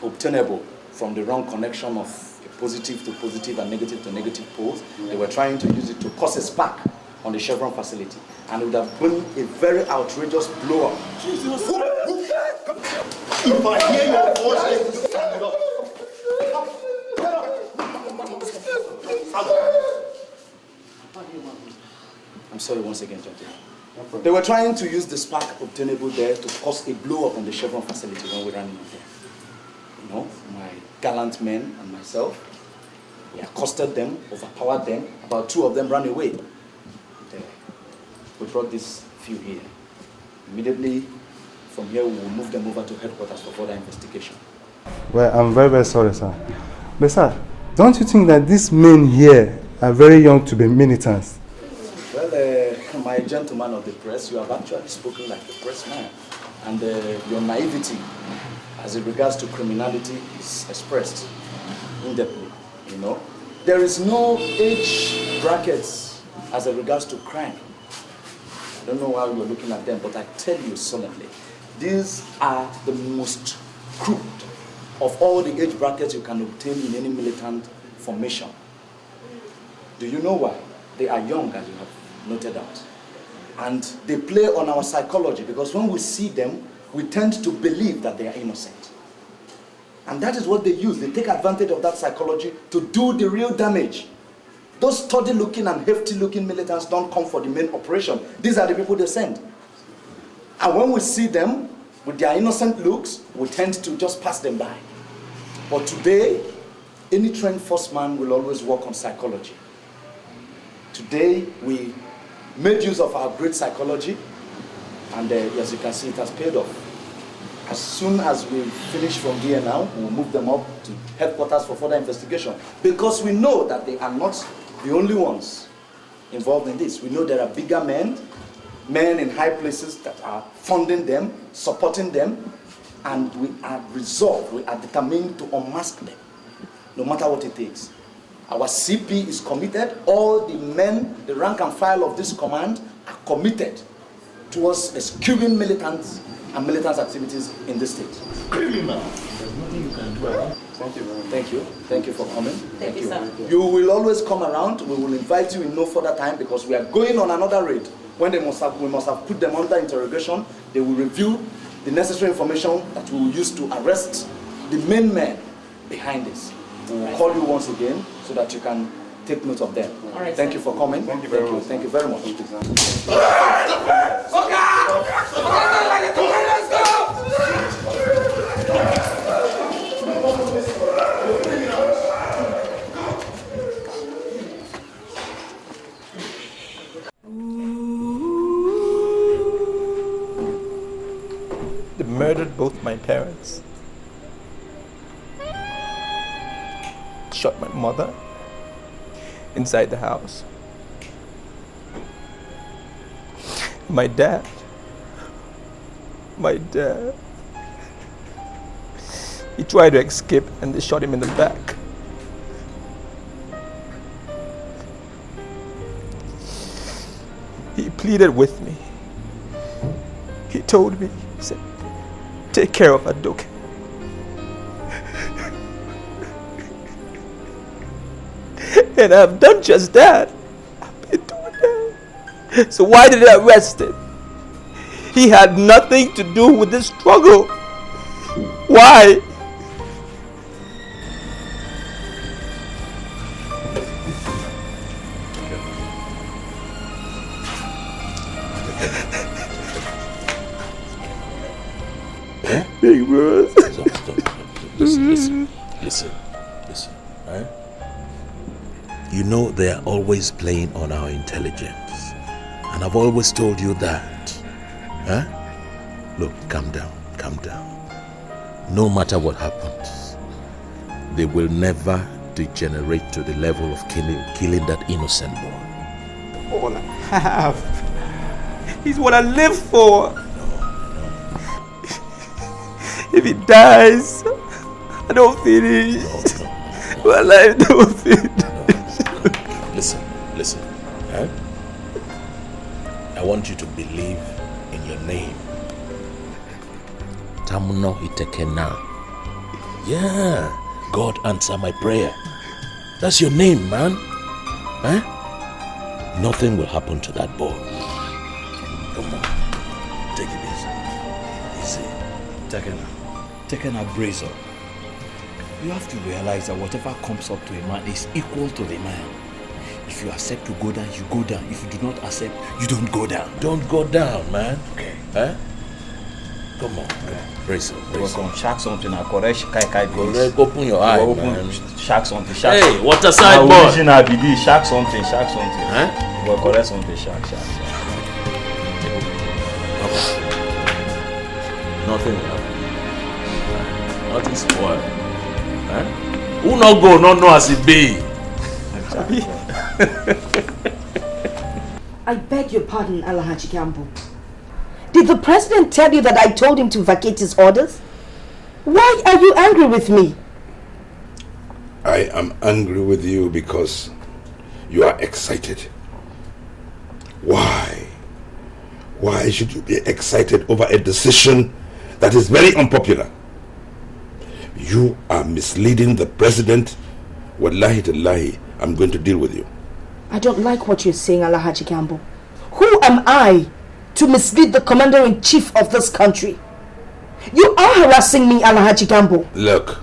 obtainable from the wrong connection of positive to positive and negative to negative poles. They were trying to use it to cause a spark on the Chevron facility, and it would have been a very outrageous blow-up. Jesus! If I hear your voice, stand up. I'm sorry once again, gentlemen. They were trying to use the spark obtainable there to cause a blow-up on the Chevron facility when we ran in there. You know, my gallant men and myself, we accosted them, overpowered them. About 2 of them ran away. And, we brought these few here. Immediately from here, we will move them over to headquarters for further investigation. Well, I'm very, very sorry, sir. But sir, don't you think that these men here are very young to be militants? Well, my gentleman of the press, you have actually spoken like a press man. And your naivety as it regards to criminality is expressed in-depthly, you know. There is no age brackets as it regards to crime. I don't know how you're looking at them, but I tell you solemnly, these are the most crude of all the age brackets you can obtain in any militant formation. Do you know why? They are young, as you have noted out. And they play on our psychology, because when we see them, we tend to believe that they are innocent. And that is what they use. They take advantage of that psychology to do the real damage. Those sturdy-looking and hefty-looking militants don't come for the main operation. These are the people they send. And when we see them with their innocent looks, we tend to just pass them by. But today, any trained force man will always work on psychology. Today, we made use of our great psychology, and as you can see, it has paid off. As soon as we finish from here now, we'll move them up to headquarters for further investigation, because we know that they are not the only ones involved in this. We know there are bigger men in high places that are funding them, supporting them, and we are resolved, we are determined to unmask them, no matter what it takes. Our CP is committed. All the men, the rank and file of this command, are committed towards eschewing militants and militant activities in the state. Criminal. There's no anything you can do, thank you very much. Thank you. Thank you for coming. Thank you, sir. You will always come around. We will invite you in no further time because we are going on another raid. When we must have put them under interrogation, they will review the necessary information that we will use to arrest the main man behind this. We will call you once again so that you can take note of them. All right, thank you for coming. Thank you very much. Thank you very much. They murdered both my parents. Shot my mother inside the house. My dad, he tried to escape and they shot him in the back. He pleaded with me. He told me, he said, take care of Adoke. And I've done just that. I've been doing that. So why did I arrest him? He had nothing to do with this struggle. Why? Big bro. Listen. Right? You know they are always playing on our intelligence. And I've always told you that. Huh? Look, calm down. No matter what happens, they will never degenerate to the level of killing that innocent boy. All I have is what I live for. If he dies, I don't finish. My life don't finish. Listen. Huh? I want you to believe in your name. Tamuno Itekena. Yeah. God answer my prayer. That's your name, man. Huh? Nothing will happen to that boy. Come on. Take it easy. Tekena, brace up. You have to realize that whatever comes up to a man is equal to the man. If you accept to go down, you go down. If you do not accept, you don't go down. Don't go down, man. Okay. Huh? Come on. Brace up. Shark something. Correct. Open your eye, man. Shark something. Hey, what a side boy. Shark something. Huh? Well, correct something. Shark. Nothing happened. Nothing spoiled. Huh? Who not go, not know as it be. I beg your pardon, Alhaji Gambo. Did the president tell you that I told him to vacate his orders? Why are you angry with me? I am angry with you because you are excited. Why? Why should you be excited over a decision that is very unpopular? You are misleading the president. Wallahi tallahi, I'm going to deal with you. I don't like what you're saying, Alhaji Gambo. Who am I to mislead the commander-in-chief of this country? You are harassing me, Alhaji Gambo. Look,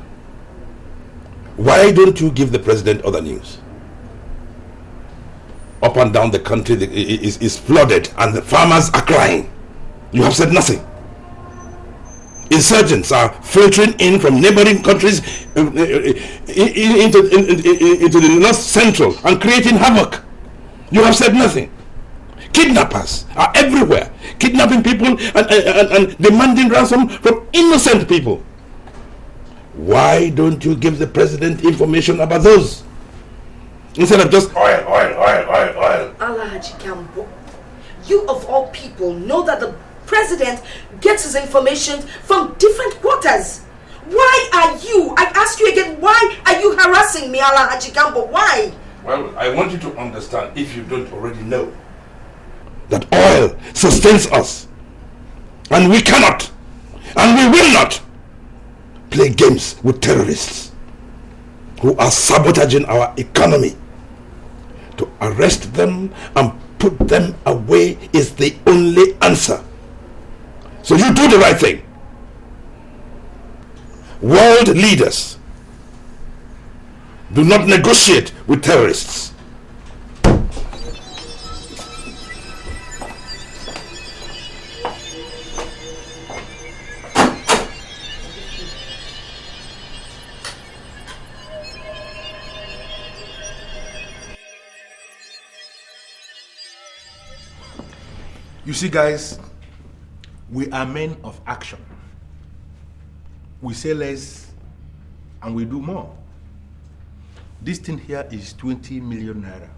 why don't you give the president other news? Up and down the country is flooded and the farmers are crying. You have said nothing. Insurgents are filtering in from neighboring countries into the north central and creating havoc. You have said nothing. Kidnappers are everywhere, kidnapping people and demanding ransom from innocent people. Why don't you give the president information about those instead of just oil? Alhaji Gambo, you of all people know that the president gets his information from different quarters. Why are you, I ask you again, why are you harassing me, Alhaji Gambo? Why? Well, I want you to understand, if you don't already know, that oil sustains us. And we cannot, and we will not play games with terrorists who are sabotaging our economy. To arrest them and put them away is the only answer. So you do the right thing. World leaders do not negotiate with terrorists. You see, guys, we are men of action. We say less and we do more. This thing here is 20 million naira.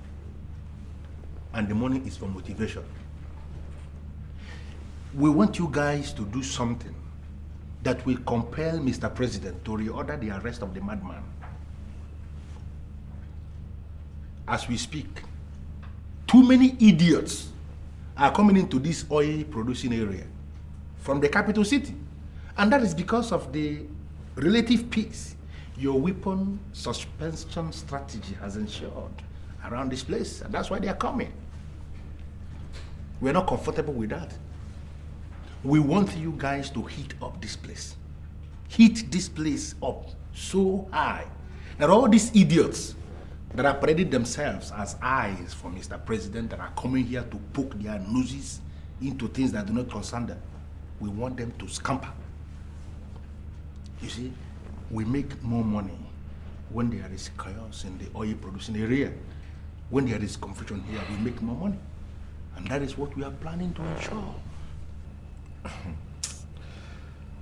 And the money is for motivation. We want you guys to do something that will compel Mr. President to reorder the arrest of the madman. As we speak, too many idiots are coming into this oil producing area from the capital city. And that is because of the relative peace your weapon suspension strategy has ensured around this place. And that's why they are coming. We're not comfortable with that. We want you guys to heat up this place. Heat this place up so high that all these idiots that are parading themselves as eyes for Mr. President that are coming here to poke their noses into things that do not concern them, we want them to scamper. You see, we make more money when there is chaos in the oil producing area. When there is confusion here, we make more money. And that is what we are planning to ensure.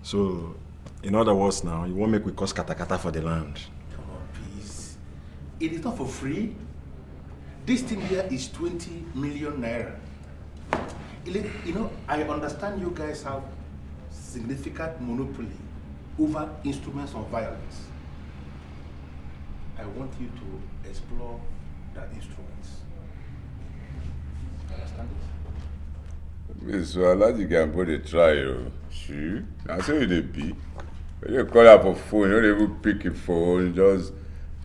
So, in other words now, you won't make we cost kata for the land. Come on, please. It is not for free. This thing here is 20 million naira. You know, I understand you guys have significant monopoly over instruments of violence. I want you to explore that instruments. Understand it? Miss Alaji can put a trial. Sure. That's how it be. When you call up a phone, you don't even pick a phone, just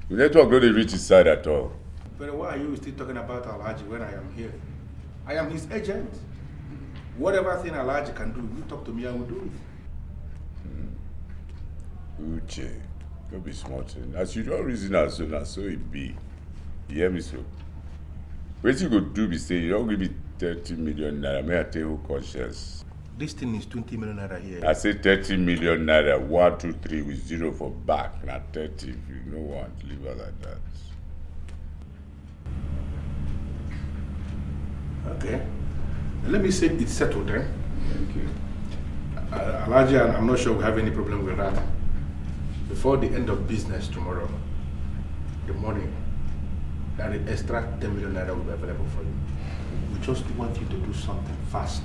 the network don't reach his side at all. But why are you still talking about Alaji when I am here? I am his agent. Whatever thing Alaji can do, you talk to me, I will do it. Uche, don't be smart. As you don't reason as soon as so it be. You hear me so? What you go do be say, you don't give me 30 million naira, may I tell you conscious. This thing is 20 million naira here. I say 30 million naira, 1, 2, 3 with 0 for back, not 30 if you don't want to leave her like that. Okay. Let me say it's settled then. Thank you. Alaji, and I'm not sure we have any problem with that. Before the end of business tomorrow, the morning, that the extra 10 million naira will be available for you. We just want you to do something fast.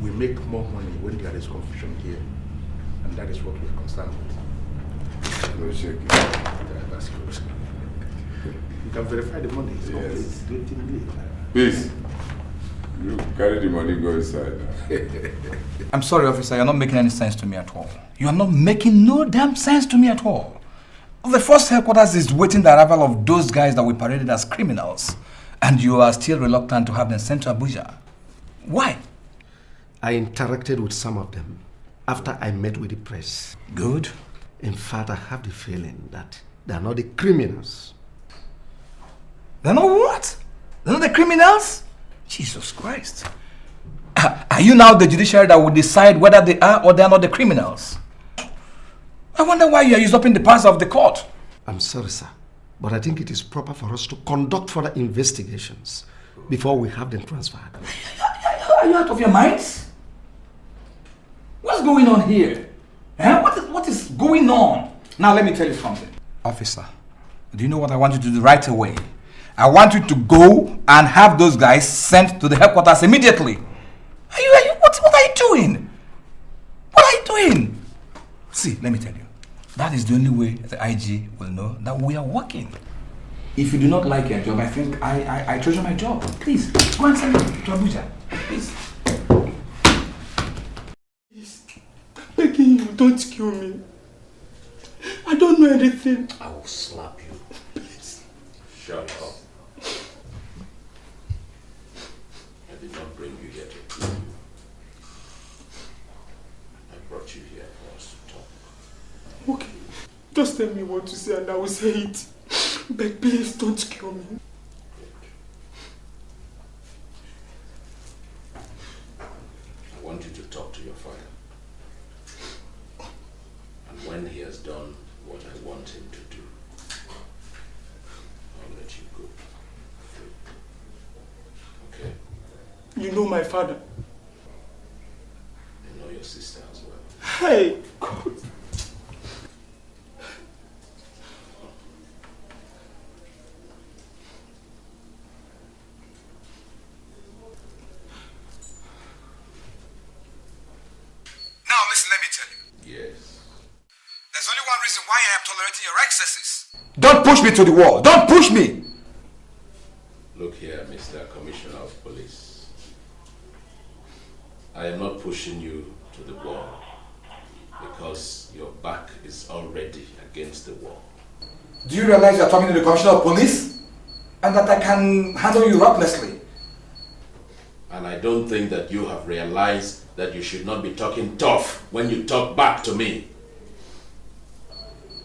We make more money when there is confusion here. And that is what we're concerned with. No shaking. That's good. You can verify the money. It's yes. Complete. 20 million. Please, you carry the money, go inside now. I'm sorry, officer, you're not making any sense to me at all. You are not making no damn sense to me at all. The first headquarters is waiting the arrival of those guys that we paraded as criminals. And you are still reluctant to have them sent to Abuja. Why? I interacted with some of them after I met with the press. Good. In fact, I have the feeling that they are not the criminals. They're not what? They're not the criminals? Jesus Christ. Are you now the judiciary that will decide whether they are or they are not the criminals? I wonder why you are usurping the powers of the court. I'm sorry, sir, but I think it is proper for us to conduct further investigations before we have them transferred. Are you out of your minds? What's going on here? What is going on? Now let me tell you something. Officer, do you know what I want you to do right away? I want you to go and have those guys sent to the headquarters immediately. What are you doing? What are you doing? See, let me tell you. That is the only way the IG will know that we are working. If you do not like your job, I think I treasure my job. Please, go and send me to Abuja. Please. Begging you, don't kill me. do anything. I will slap you. Please. Shut up. I did not bring you here to kill you. I brought you here for us to talk. Okay. Just tell me what to say and I will say it. But please don't kill me. I want you to talk to your father. And when he has done what I want him to do, I'll let you go. Okay? You know my father. I know your sister as well. Hey, God. Now listen, let me tell you. Yes. There's only one reason why I am tolerating your excesses. Don't push me to the wall. Don't push me. Look here, Mr. Commissioner of Police. I am not pushing you to the wall because your back is already against the wall. Do you realize you are talking to the Commissioner of Police? And that I can handle you ruthlessly? And I don't think that you have realized that you should not be talking tough when you talk back to me.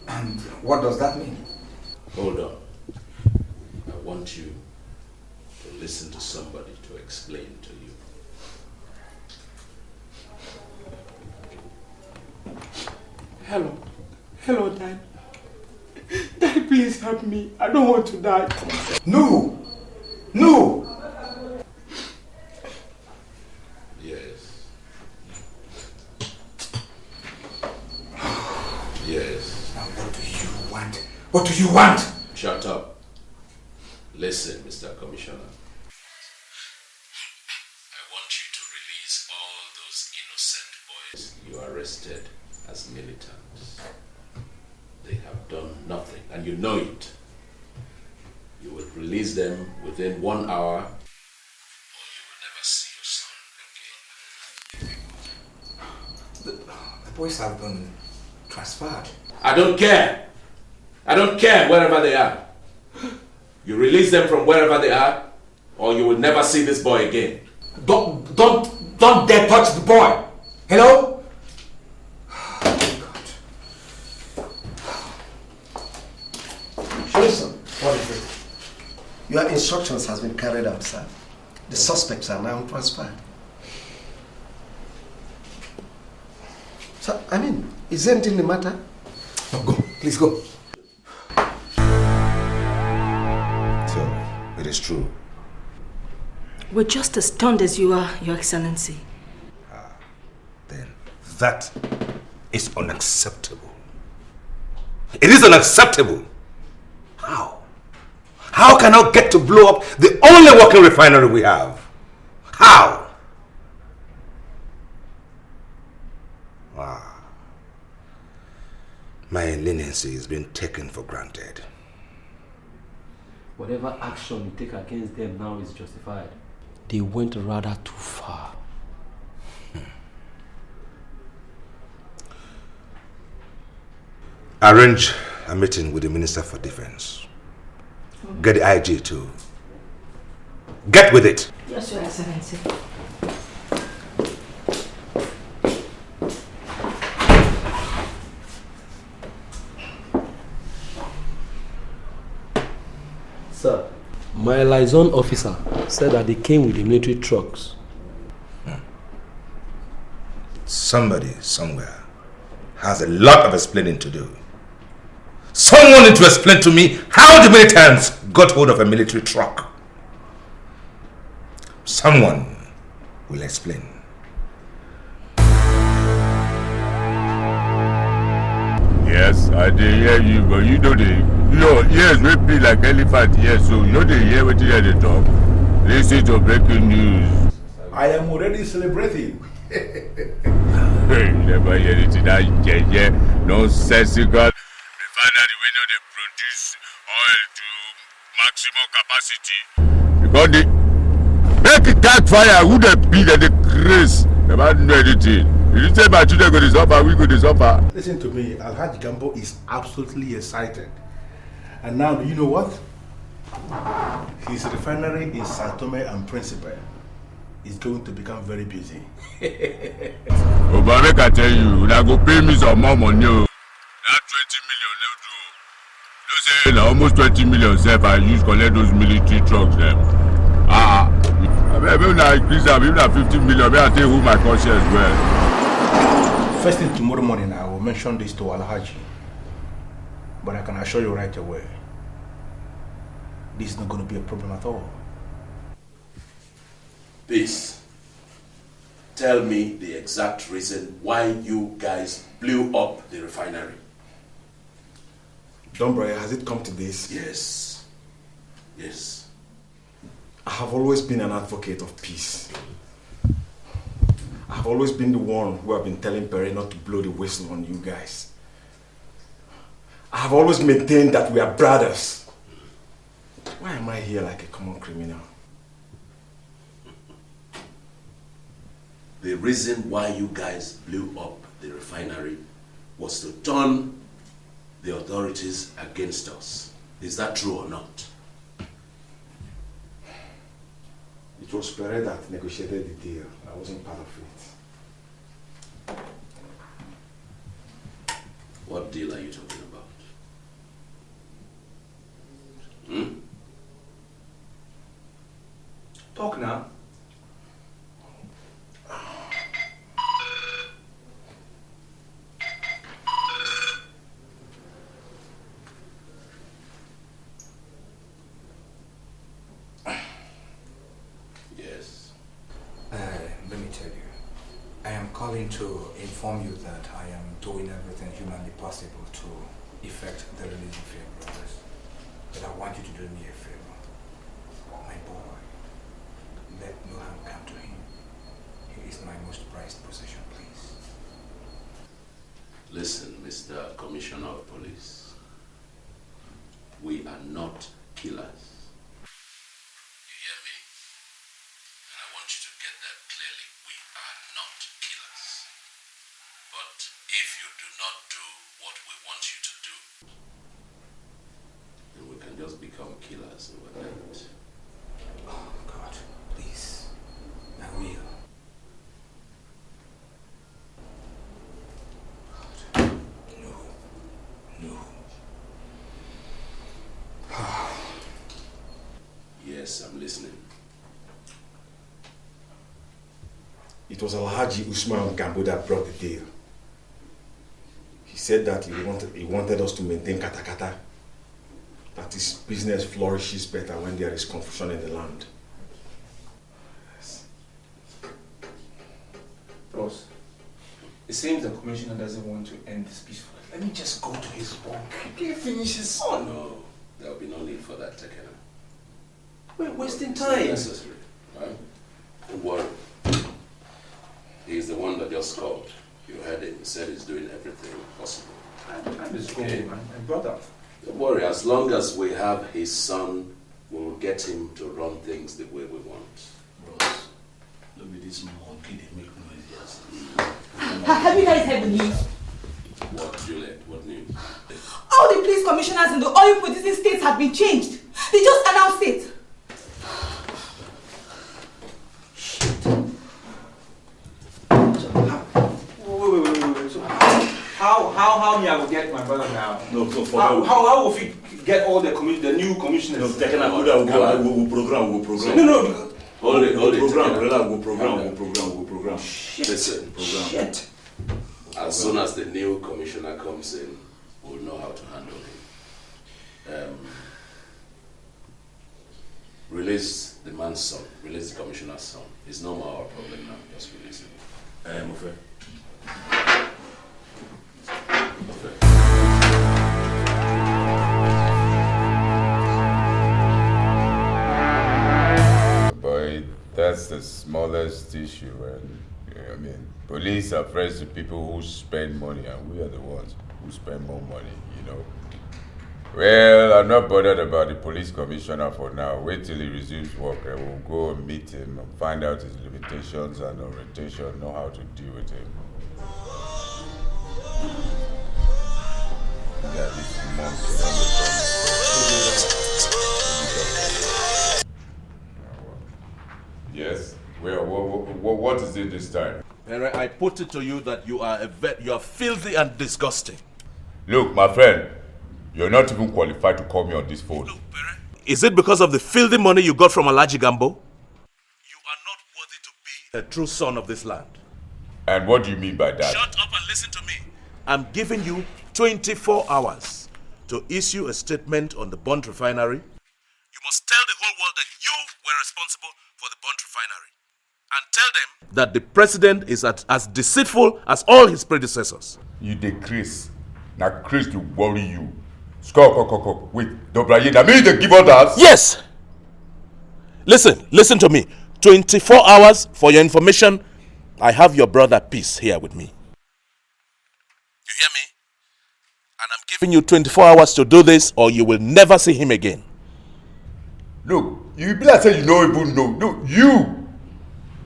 And what does that mean? Hold on. I want you to listen to somebody to explain to you. Hello. Hello, Dad. Dad, please help me. I don't want to die. No! No! Yes. Yes. Now what do you want? What do you want? Shut up. Listen, Mr. Commissioner. I want you to release all those innocent boys you arrested as militants. They have done nothing, and you know it. You will release them within 1 hour, or you will never see your son again. The boys have been transferred. I don't care. I don't care wherever they are. You release them from wherever they are, or you will never see this boy again. Don't dare touch the boy. Hello? Listen, what is it? Your instructions has been carried out, sir. The suspects are now transferred. So, I mean, is there anything the matter? No, go. Please go. So, it is true. We're just as stunned as you are, Your Excellency. Then that is unacceptable. It is unacceptable. How? How can I get to blow up the only working refinery we have? How? Wow. My leniency is being taken for granted. Whatever action you take against them now is justified. They went rather too far. Arrange a meeting with the Minister for Defense. Get the IG too. Get with it. Yes, Your Excellency. Sir, my liaison officer said that they came with the military trucks. Somebody, somewhere, has a lot of explaining to do. Someone needs to explain to me how the militants got hold of a military truck. Someone will explain. Yes, I dey hear you, but you know your ears will be like elephant ears, so you know they hear what you hear they talk. Listen to breaking news. I am already celebrating. Hey, never hear it in that nonsensical refinery wey no dey produce oil to maximum capacity. Because they make it catch fire, who dey be that they craze. They don't know anything. You say my children go to suffer, we go to suffer. Listen to me, Alhaji Gambo is absolutely excited. And now, you know what? His refinery in Sao Tome and Principe is going to become very busy. Oh, but make I tell you, I go pay me some more money. That 20 million, no say almost 20 million self I use collect those military trucks them. Maybe I increase them, even at 50 million, maybe I tell who my conscience well. First thing tomorrow morning, I will mention this to Alhaji. But I can assure you right away, this is not going to be a problem at all. Peace. Tell me the exact reason why you guys blew up the refinery. Dombraya, has it come to this? Yes. Yes. I have always been an advocate of peace. I have always been the one who have been telling Perry not to blow the whistle on you guys. I have always maintained that we are brothers. Why am I here like a common criminal? The reason why you guys blew up the refinery was to turn the authorities against us. Is that true or not? It was Perry that negotiated the deal. I wasn't part of it. What deal are you talking about? Talk now. Yes. Let me tell you, I am calling to inform you that I am doing everything humanly possible to effect the release of your brothers. But I want you to do me a favor. My boy, let no harm come to him. He is my most prized possession, please. Listen, Mr. Commissioner of Police. We are not killers. You hear me? And I want you to get that clearly. We are not killers. But if you do not do what we want you to do, then we can just become killers overnight. Oh, God, please. I will. God. No. Yes, I'm listening. It was Alhaji Usman Gambo that brought the deal. He said that he wanted us to maintain katakata. That his business flourishes better when there is confusion in the land. Yes. Boss, it seems the commissioner doesn't want to end this peacefully. Let me just go to his bunk. Can you finish his... Oh no, there will be no need for that, Tekena. We're wasting It's time. not necessary, right? Don't worry. He's the one that just called. You heard him. He said he's doing everything possible. I'm his man. My brother. Don't worry. As long as we have his son, we'll get him to run things the way we want. Bros, look at this monkey, they make noise. Yes. Have you guys heard the news? What, Juliet? What news? All the police commissioners in the oil producing states have been changed. They just announced it. Wait. So how me I will get my brother now? No, so for how will we get all the new commissioners? No, taking a good we'll program. No. Hold it. We'll program. Listen, Shit. As soon as the new commissioner comes in, we'll know how to handle him. Release the man's son. Release the commissioner's son. It's no more our problem now. Just release him. Boy, that's the smallest issue, and I mean, police are friends to people who spend money, and we are the ones who spend more money, you know. Well, I'm not bothered about the police commissioner for now. Wait till he resumes work, and we'll go and meet him and find out his limitations and orientation, know how to deal with him. Yeah, this month. Yes? Well, what is it this time? Perry, I put it to you that you are you are filthy and disgusting. Look, my friend, you're not even qualified to call me on this phone. Look, Perry. Is it because of the filthy money you got from Alaji Gambo? You are not worthy to be a true son of this land. And what do you mean by that? Shut up and listen to me. I'm giving you 24 hours to issue a statement on the Bond refinery. You must tell the whole world that you were responsible for the Bond refinery. And tell them that the president is as deceitful as all his predecessors. You decrease. Now Chris to worry you. Wait, Dobraye, I mean they give orders? Yes! Listen to me. 24 hours for your information. I have your brother Peace here with me. You hear me? And I'm giving you 24 hours to do this or you will never see him again. Look, you be like say you don't even know. No, you!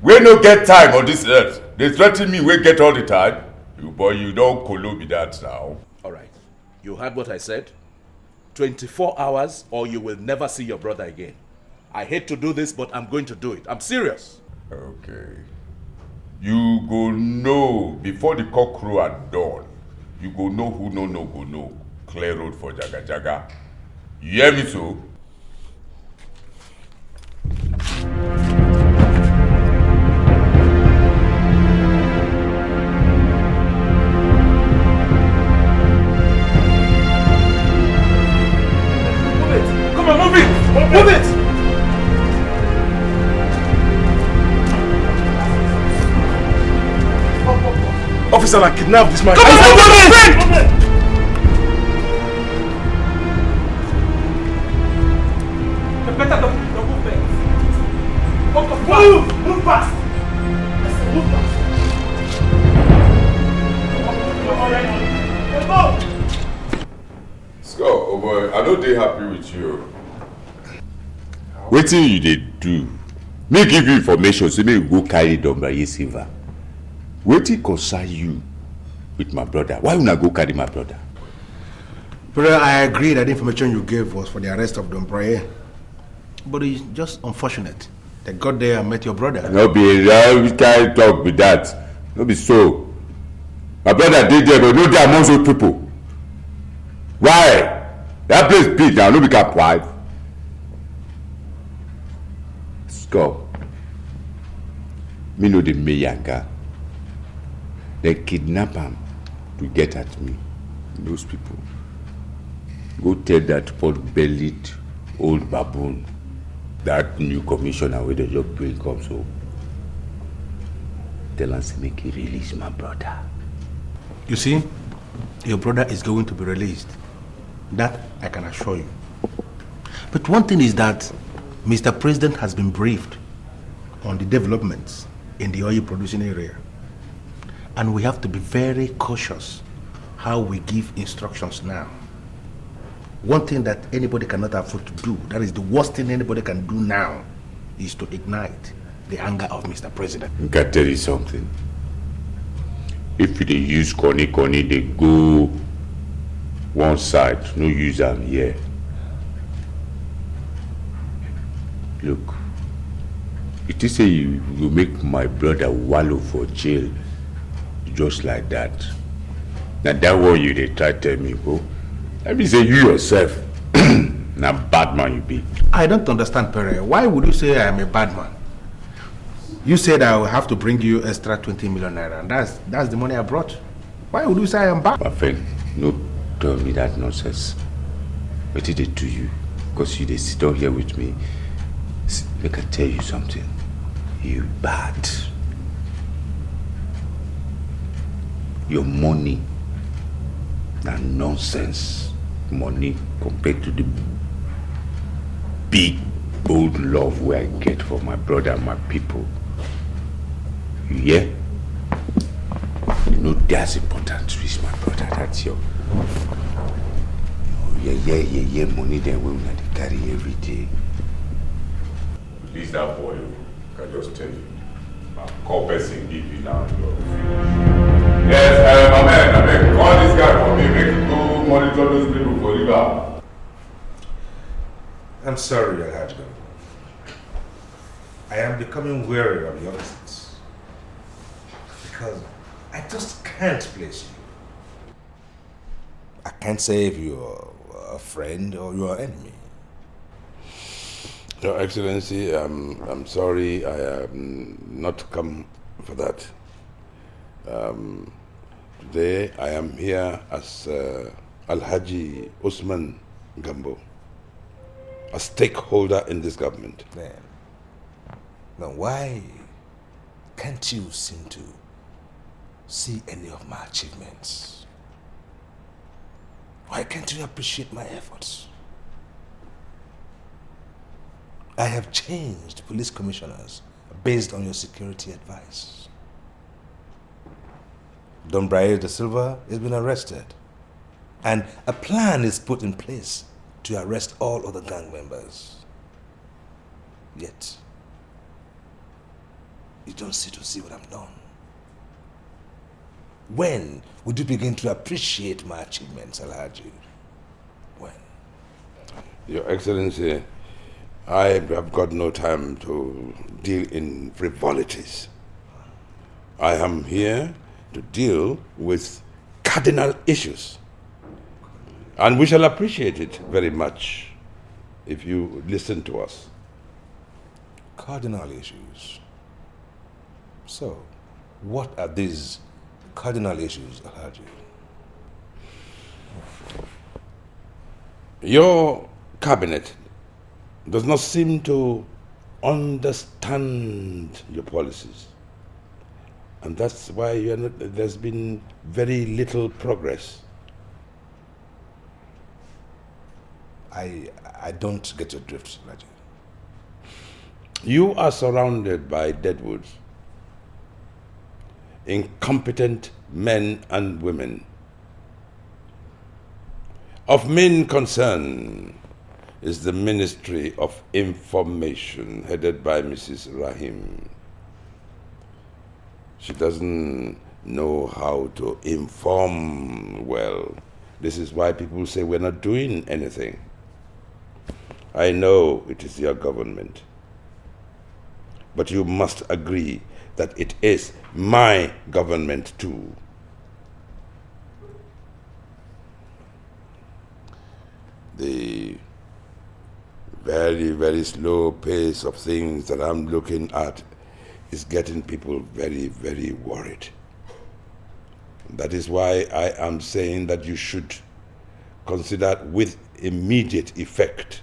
We no get time on this earth. They threaten me, we get all the time. You don't colo me that now. Alright. You heard what I said? 24 hours or you will never see your brother again. I hate to do this, but I'm going to do it. I'm serious. Okay. You go know before the cock crow at dawn. You go know who no go know. Clear road for Jaga Jaga. You hear me so? Come on, move it! Move it! Officer, I kidnapped this man. Come on, move it! You better don't move back. Move fast! Move fast! Scott, oh boy, I know they happy with you. Wetin you dey do? Me give you information so me go carry Dombraye silver. Wetin concern you with my brother? Why una go carry my brother? Brother, I agree that the information you gave was for the arrest of Dombraye. But it's just unfortunate. They got there and met your brother. No be that kind talk with that. No be so. My brother did there, but no dey among those people. Why? That place big now, no be cap wife. Go. Me know the Meyanga. They kidnap him to get at me. Those people. Go tell that pot-bellied old baboon, that new commissioner where the job will come so. Tell us to make he release my brother. You see, your brother is going to be released. That I can assure you. But one thing is that Mr. President has been briefed on the developments in the oil producing area. And we have to be very cautious how we give instructions now. One thing that anybody cannot afford to do, that is the worst thing anybody can do now, is to ignite the anger of Mr. President. I can tell you something. If they use Connie, they go one side, no use them here. Look, it is say you make my brother wallow for jail just like that. Now that one you they try to tell me, go. Let me say you yourself, now bad man you be. I don't understand, Perry. Why would you say I am a bad man? You said I will have to bring you extra 20 million naira, and that's the money I brought. Why would you say I am bad? My friend, no tell me that nonsense. What did they do you? Because you they sit down here with me. Make I tell you something. You bad. Your money, that nonsense money compared to the big, bold love where I get for my brother and my people. You hear? You know that's important to reach my brother. That's your yeah money then we will carry every day. Release that boy. I can just tell you. My call person give you now. Yes, my man, call this guy for me. Make him go monitor those people for river. I'm sorry, Alhaji. I am becoming wary of your visits. Because I just can't place you. I can't say if you're a friend or you're an enemy. Your Excellency, I'm sorry, I am not come for that. Today I am here as Alhaji Usman Gambo, a stakeholder in this government. Then why can't you seem to see any of my achievements? Why can't you appreciate my efforts? I have changed police commissioners based on your security advice. Don Brian de Silva has been arrested, and a plan is put in place to arrest all other gang members. Yet, you don't seem to see what I've done. When would you begin to appreciate my achievements, Alhaji? When? Your Excellency, I have got no time to deal in frivolities. I am here to deal with cardinal issues. And we shall appreciate it very much if you listen to us. Cardinal issues. So, what are these cardinal issues, Alhaji? Your cabinet does not seem to understand your policies. And that's why there's been very little progress. I don't get your drift, Alhaji. You are surrounded by deadwoods, incompetent men and women. Of main concern is the Ministry of Information headed by Mrs. Rahim. She doesn't know how to inform well. This is why people say we're not doing anything. I know it is your government, but you must agree that it is my government too. The very, very slow pace of things that I'm looking at is getting people very, very worried. That is why I am saying that you should consider with immediate effect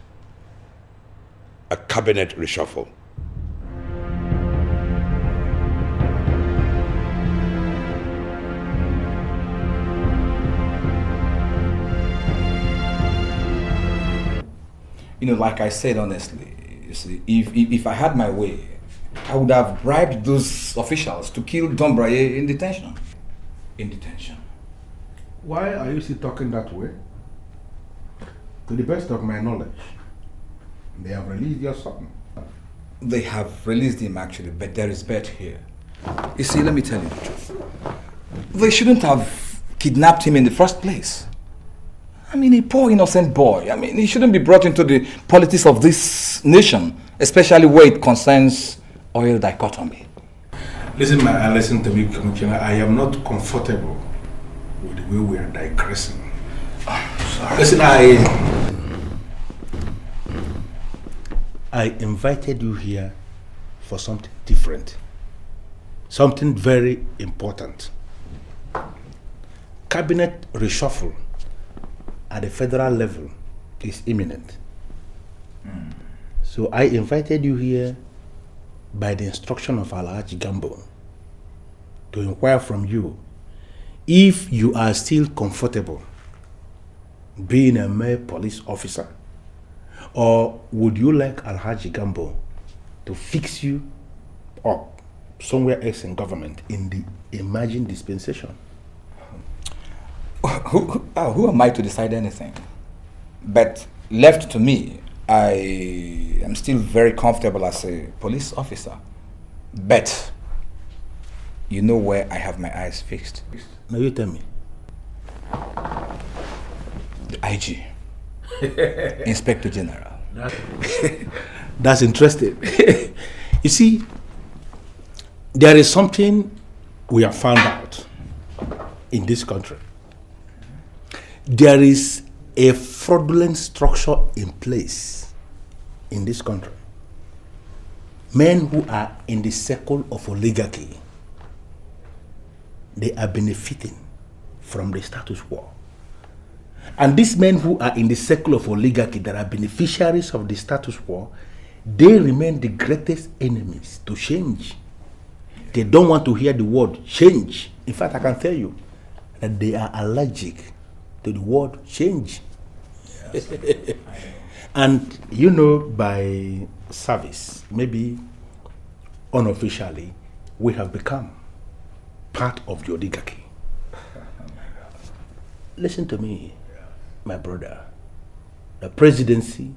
a cabinet reshuffle. You know, like I said honestly, you see, if I had my way, I would have bribed those officials to kill Don Braye in detention. In detention. Why are you still talking that way? To the best of my knowledge, they have released your son. They have released him actually, but there is bet here. You see, let me tell you the truth. They shouldn't have kidnapped him in the first place. I mean, a poor innocent boy. I mean, he shouldn't be brought into the politics of this nation, especially where it concerns oil dichotomy. Listen, man, listen to me, Commissioner. I am not comfortable with the way we are digressing. Sorry. Listen, I invited you here for something different. Something very important. Cabinet reshuffle at the federal level is imminent. So I invited you here by the instruction of Alhaji Gambo to inquire from you if you are still comfortable being a mere police officer, or would you like Alhaji Gambo to fix you up somewhere else in government in the emerging dispensation? Who am I to decide anything? But left to me, I am still very comfortable as a police officer. But you know where I have my eyes fixed. Now you tell me. IG. Inspector General. That's interesting. You see, there is something we have found out in this country. There is a fraudulent structure in place in this country. Men who are in the circle of oligarchy, they are benefiting from the status quo. And these men who are in the circle of oligarchy that are beneficiaries of the status quo, they remain the greatest enemies to change. They don't want to hear the word change. In fact, I can tell you that they are allergic to the word change. Yes. And you know, by service, maybe unofficially, we have become part of the oligarchy. Listen to me, my brother. The presidency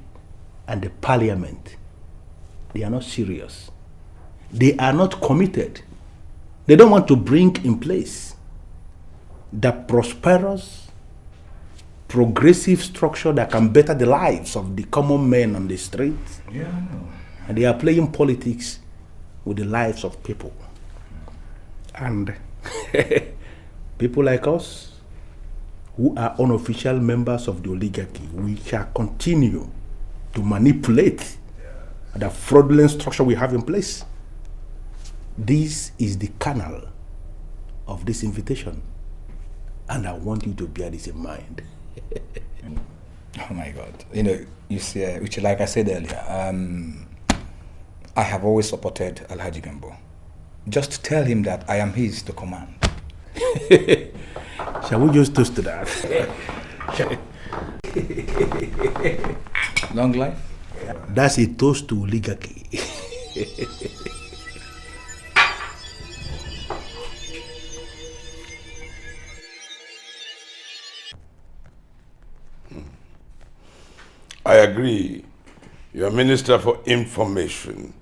and the parliament, they are not serious. They are not committed. They don't want to bring in place the prosperous, progressive structure that can better the lives of the common men on the streets. Yeah, I know. And they are playing politics with the lives of people. And people like us, who are unofficial members of the oligarchy, we shall continue to manipulate the fraudulent structure we have in place. This is the kernel of this invitation. And I want you to bear this in mind. Oh my God. You know, you see, which like I said earlier, I have always supported Alhaji Gambo. Just tell him that I am his to command. Shall we just toast to that? Long life? That's a toast to oligarchy. I agree. You are Minister for Information.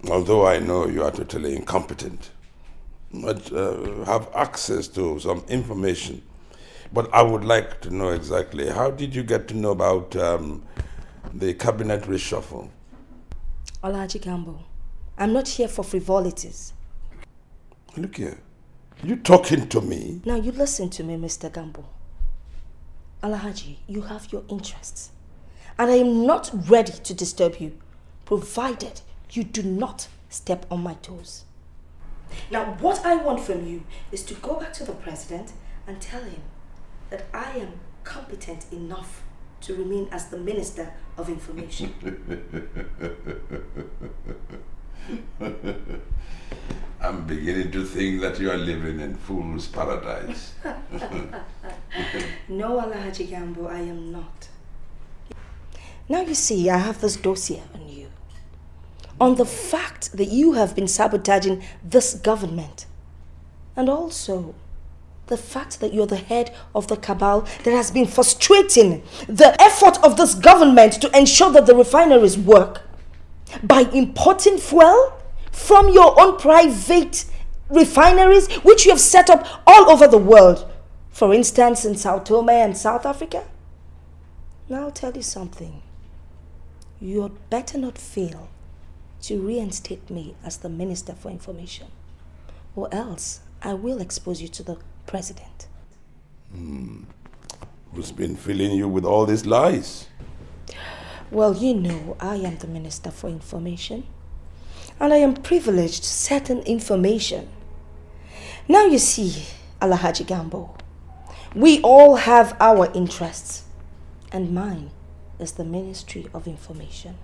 Although I know you are totally incompetent, but have access to some information. But I would like to know exactly, how did you get to know about the cabinet reshuffle? Alhaji Gambo, I'm not here for frivolities. Look here, you talking to me? Now you listen to me, Mr. Gambo. Alhaji, you have your interests. And I am not ready to disturb you, provided you do not step on my toes. Now, what I want from you is to go back to the president and tell him that I am competent enough to remain as the Minister of Information. I'm beginning to think that you are living in fool's paradise. No, Alhaji Gambo, I am not. Now you see, I have this dossier on you. On the fact that you have been sabotaging this government. And also, the fact that you're the head of the cabal that has been frustrating the effort of this government to ensure that the refineries work by importing fuel from your own private refineries, which you have set up all over the world. For instance, in Sao Tome and South Africa. Now I'll tell you something. You'd better not fail to reinstate me as the Minister for Information, or else I will expose you to the president. Who's been filling you with all these lies? Well, you know I am the Minister for Information, and I am privileged to certain information. Now you see, Alhaji Gambo, we all have our interests, and mine is the Ministry of Information.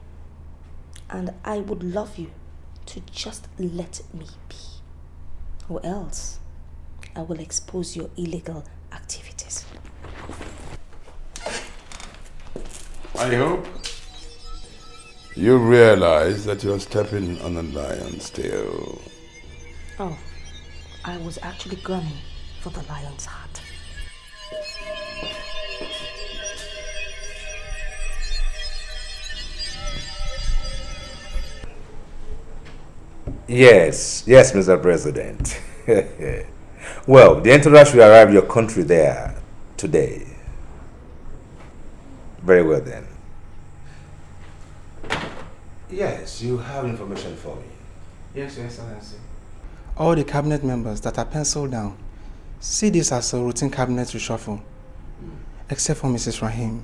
And I would love you to just let me be, or else I will expose your illegal activities. I hope you realize that you're stepping on a lion's tail. Oh, I was actually gunning for the lion's heart. Yes, Mr. President. Well, the entourage will arrive your country there today. Very well then. Yes, you have information for me. Yes, Your Excellency. All the cabinet members that are penciled down see this as a routine cabinet reshuffle, except for Mrs. Rahim.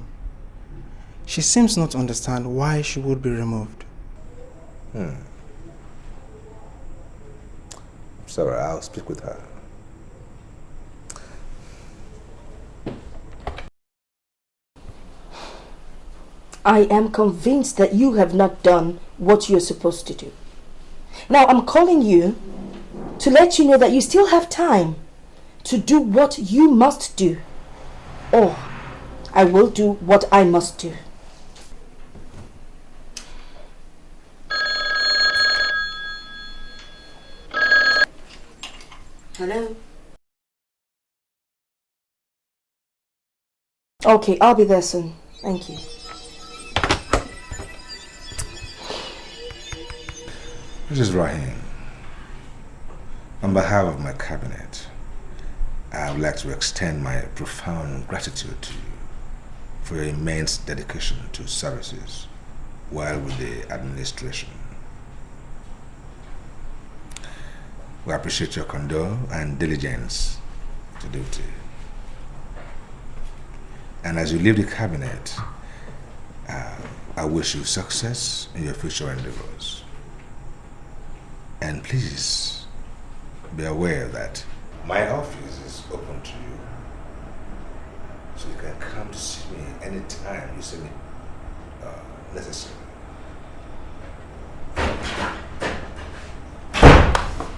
She seems not to understand why she would be removed. Sorry, I'll speak with her. I am convinced that you have not done what you're supposed to do. Now I'm calling you to let you know that you still have time to do what you must do, or I will do what I must do. Hello? Okay, I'll be there soon. Thank you. Mrs. Rahim, on behalf of my cabinet, I would like to extend my profound gratitude to you for your immense dedication to services while with the administration. We appreciate your candor and diligence to duty. And as you leave the cabinet, I wish you success in your future endeavors. And please be aware that my office is open to you. So you can come to see me anytime you see me necessary.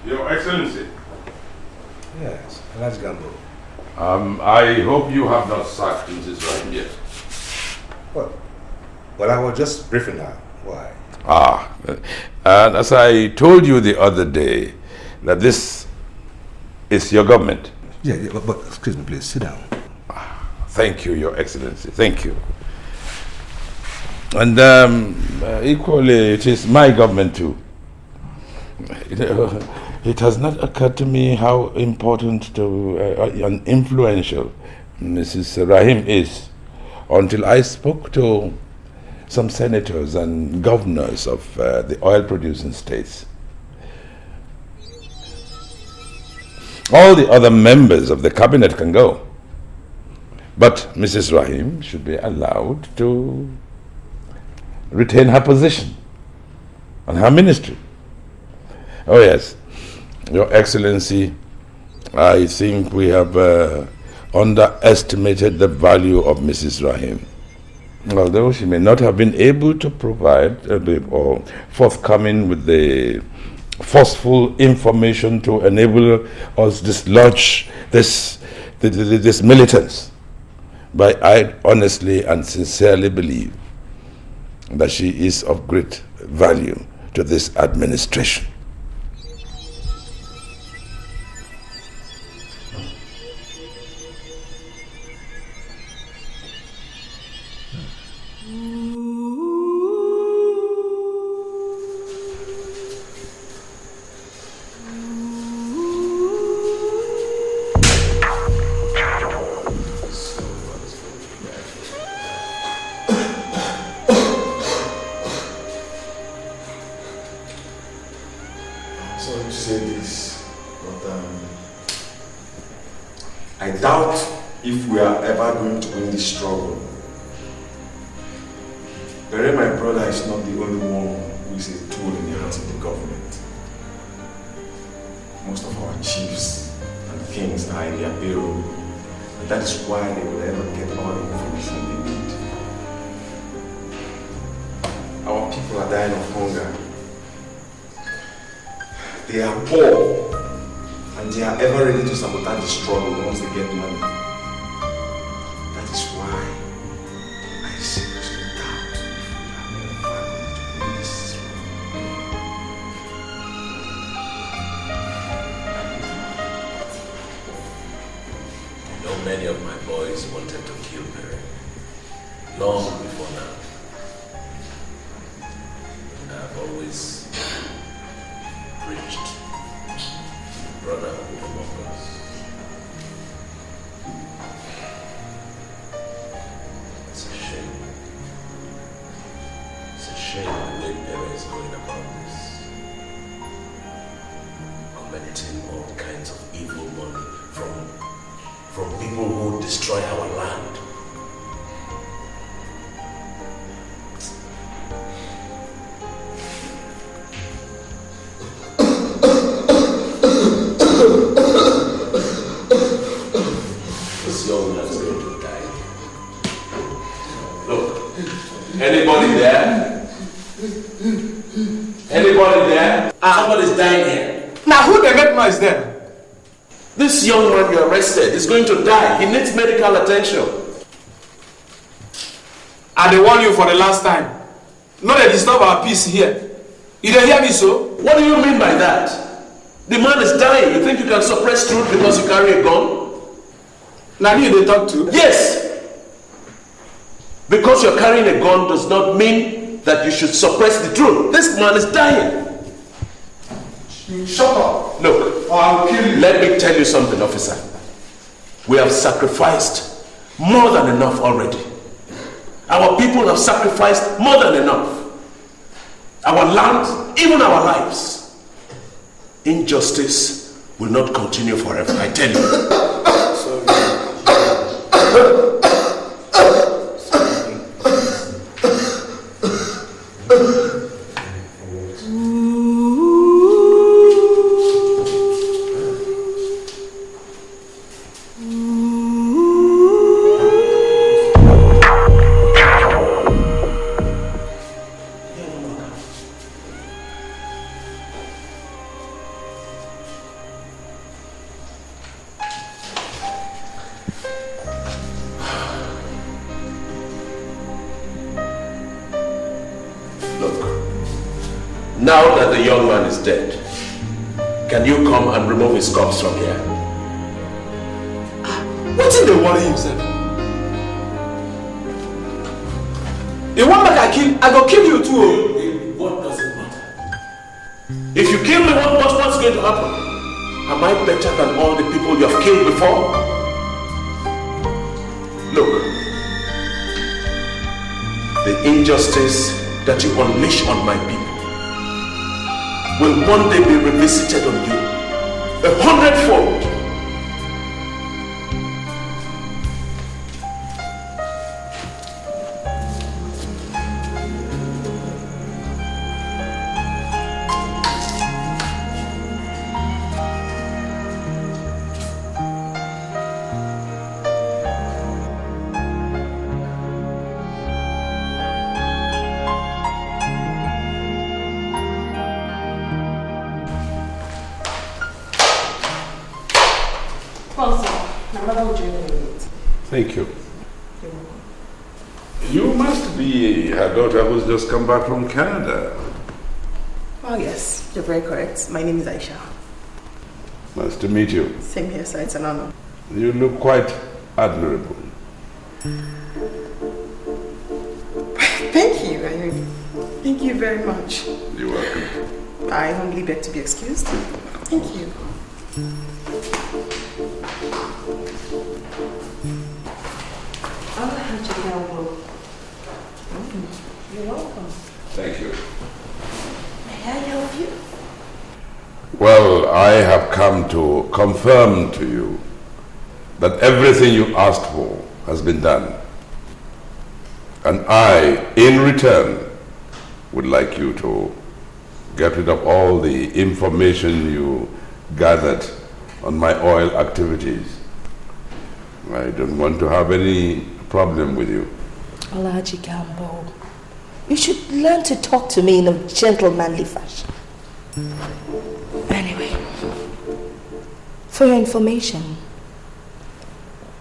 Your Excellency. Yes, let's gamble. I hope you have not sacked Mrs. Rahim yet. What? Well, I was just briefing her. Why? And as I told you the other day, that this is your government. Yeah, but excuse me, please, sit down. Thank you, Your Excellency. Thank you. And equally, it is my government too. It has not occurred to me how important and influential Mrs. Rahim is until I spoke to some senators and governors of the oil-producing states. All the other members of the cabinet can go, but Mrs. Rahim should be allowed to retain her position and her ministry. Oh yes, Your Excellency, I think we have underestimated the value of Mrs. Rahim. Although she may not have been able to provide or forthcoming with the forceful information to enable us dislodge this militants, but I honestly and sincerely believe that she is of great value to this administration. Sorry to say this, but I doubt if we are ever going to win this struggle. Bere, my brother, is not the only one who is a tool in the hands of the government. Most of our chiefs and kings are in their payroll, and that is why they will never get all the information they need. Our people are dying of hunger. They are poor, and they are ever ready to sabotage the struggle once they get money. That is why I seriously doubt we are ever going to win this struggle. You know, many of my boys wanted to kill Perry long before now. And I've always preached brotherhood among us. It's a shame. shame the way Pere is going about this. Collecting all kinds of evil money from people who destroy our land. This young man is going to die. Look, anybody there? Anybody there? Somebody's dying here. Now who the make noise then? This young man you arrested is going to die. He needs medical attention. I dey warn you for the last time. No dey disturb our peace here. You dey hear me so? What do you mean by that? The man is dying. You think you can suppress truth because you carry a gun? Now you dey talk to? Yes. Because you're carrying a gun does not mean that you should suppress the truth. This man is dying. Shut up. Look, or I will kill you. Let me tell you something, officer. We have sacrificed more than enough already. Our people have sacrificed more than enough. Our land, even our lives. Injustice will not continue forever, I tell you. Now that the young man is dead, can you come and remove his corpse from here? What's in the worry himself? You want make I go kill you too. What does it matter? If you kill me, what's going to happen? Am I better than all the people you have killed before? Look, the injustice that you unleash on my people will one day be revisited on you 100-fold. Thank you. You must be her daughter who's just come back from Canada. Oh yes, you're very correct. My name is Aisha. Nice to meet you. Same here, sir. It's an honor. You look quite admirable. Thank you. Thank you very much. You're welcome. I humbly beg to be excused. Thank you. You're welcome. Thank you. May I help you? Well, I have come to confirm to you that everything you asked for has been done. And I, in return, would like you to get rid of all the information you gathered on my oil activities. I don't want to have any problem with you. Alhaji Gambo, you should learn to talk to me in a gentlemanly fashion. Anyway, for your information,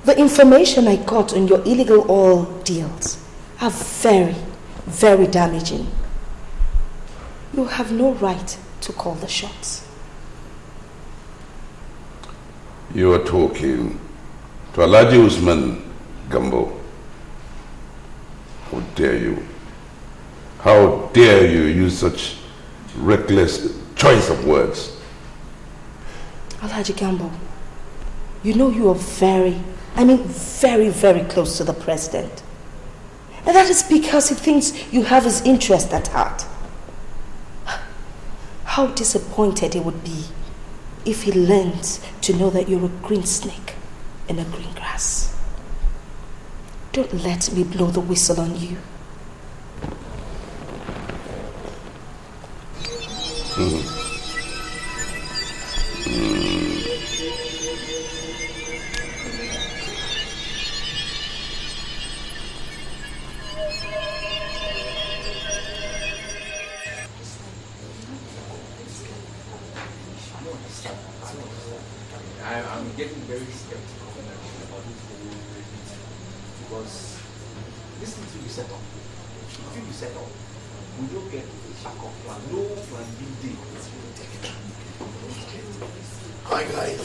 the information I got on your illegal oil deals are very, very damaging. You have no right to call the shots. You are talking to Alhaji Usman Gambo. How dare you? How dare you use such reckless choice of words? Alhaji Gambo, you know you are very, very, very close to the president. And that is because he thinks you have his interest at heart. How disappointed he would be if he learns to know that you're a green snake in a green grass. Don't let me blow the whistle on you. I'm getting very skeptical about this whole meeting because this thing will be set up. It will be set up. We don't get a backup plan. No plan B. Hi guys.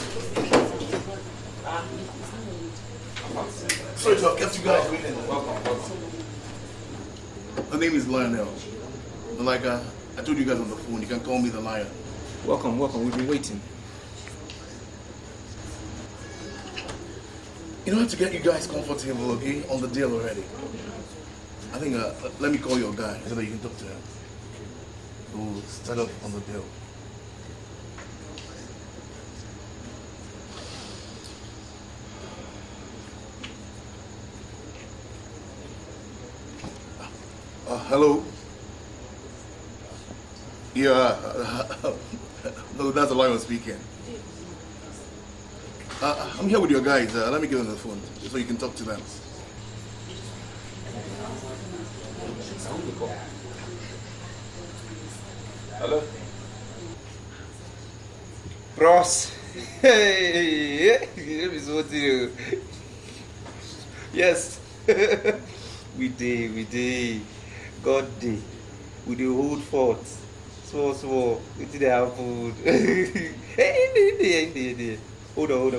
Sorry to have kept you guys waiting. Welcome. My name is Lionel. Like I told you guys on the phone, you can call me the Lion. Welcome. We've been waiting. You know how to get you guys comfortable, okay? On the deal already. I think, let me call your guy so that you can talk to him. We'll start up on the deal. Hello? Yeah, no, that's the Lion speaking. I'm here with your guys. Let me get on the phone so you can talk to them. Hello? Bros. Hey, yes. we did. God did. We did hold forth. Small. It did happen. Hey, Hold on.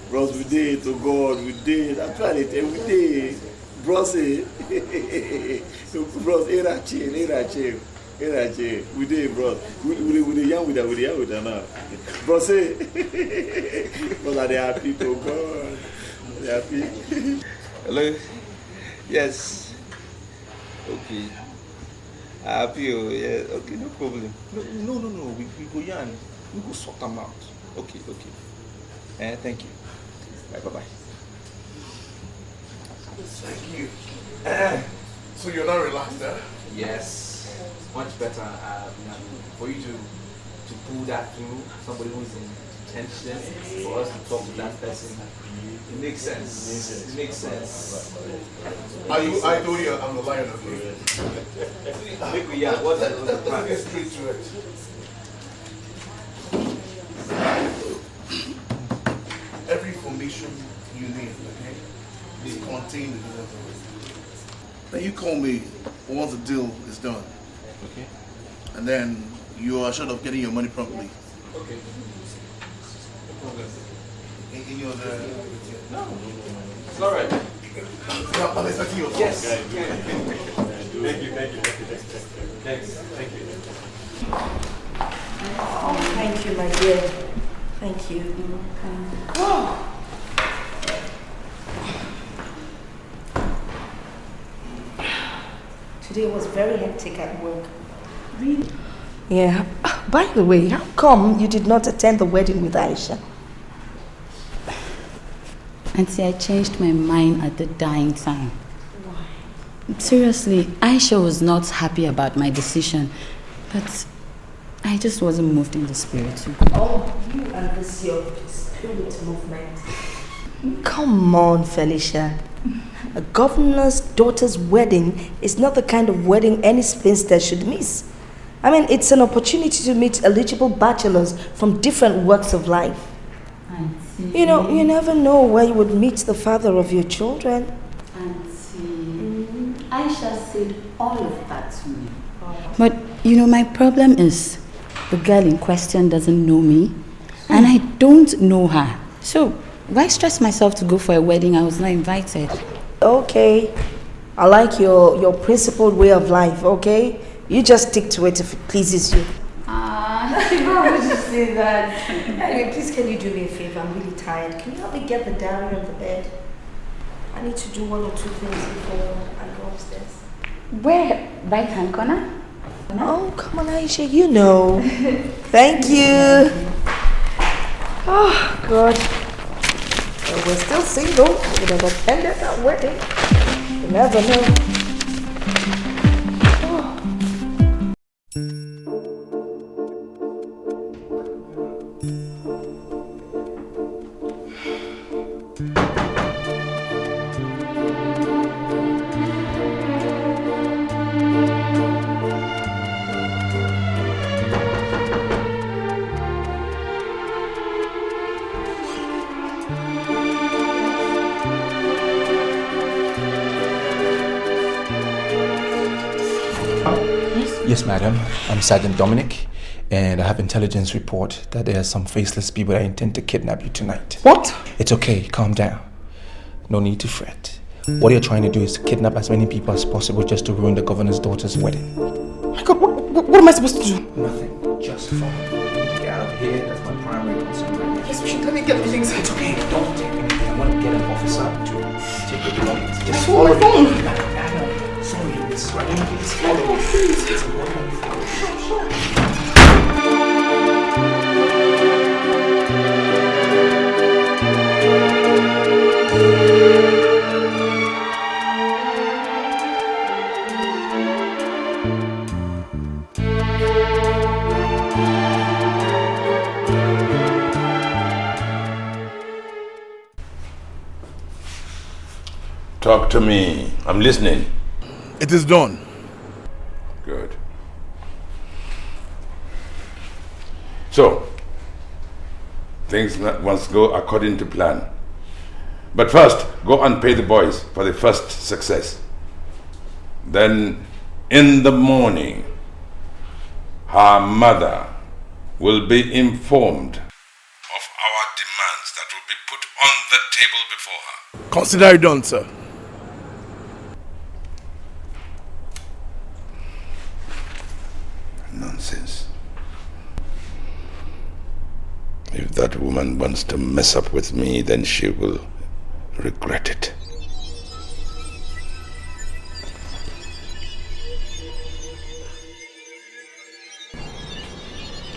Bros, we did, to God, we did. I'm trying to tell you, we did. Bros, era chill. We did, bros. We the young with that now. Bros, but are they happy, to God? They happy. Hello? Yes. Okay. Happy, yeah. Okay, no problem. No. We go yarn. We go sort them out. Okay. Thank you. Bye. Thank you. So you're not relaxed, huh? Yes, much better. For you to pull that through, somebody who's in tension, for us to talk to that person, it makes sense. It makes sense. I told you I'm the Lion, okay? What's the plan? Let's get straight to it. Every information you need, okay, is contained in the letter. Then you call me once the deal is done. Okay. And then you are assured of getting your money promptly. Okay. No problem. In your No. It's all right. I'm expecting your phone. Yes. Guys. Thank you. Thanks. Thank you. Oh, thank you, my dear. Thank you. Oh. Today was very hectic at work. Really? Yeah. By the way, how come you did not attend the wedding with Aisha? Auntie, I changed my mind at the dying time. Why? Seriously, Aisha was not happy about my decision, but I just wasn't moved in the spirit. Oh, you and this your spirit movement. Come on, Felicia. A governor's daughter's wedding is not the kind of wedding any spinster should miss. I mean, it's an opportunity to meet eligible bachelors from different walks of life. Auntie. You know, you never know where you would meet the father of your children. Auntie, Aisha said all of that to me. But, you know, my problem is the girl in question doesn't know me, and I don't know her. So, why stress myself to go for a wedding I was not invited? Okay. I like your principled way of life, okay? You just stick to it if it pleases you. Why would you say that? Anyway, please can you do me a favor? I'm really tired. tired. Can you help me get the diary on the bed? I need to do 1 or 2 things before I go upstairs. Where? Right hand corner? Oh, come on, Aisha, you know. Thank you. Oh, God. Well, we're still single. We would have attended that wedding. You never know. Yes, madam. I'm Sergeant Dominic, and I have intelligence report that there are some faceless people that intend to kidnap you tonight. What? It's okay. Calm down. No need to fret. What you're trying to do is to kidnap as many people as possible just to ruin the governor's daughter's wedding. My God, what am I supposed to do? Nothing. Just follow me. Get out of here. That's my primary concern right now. Yes, we should. Let me get the things. It's okay. Don't take anything. I want to get an officer to take your belongings. Just follow me. Follow me. Sorry, it's right. Please follow me. Please. It's a Talk to me. I'm listening. It is done. Good. So, things must go according to plan. But first, go and pay the boys for the first success. Then, in the morning, her mother will be informed of our demands that will be put on the table before her. Consider it done, sir. Nonsense. If that woman wants to mess up with me, then she will regret it.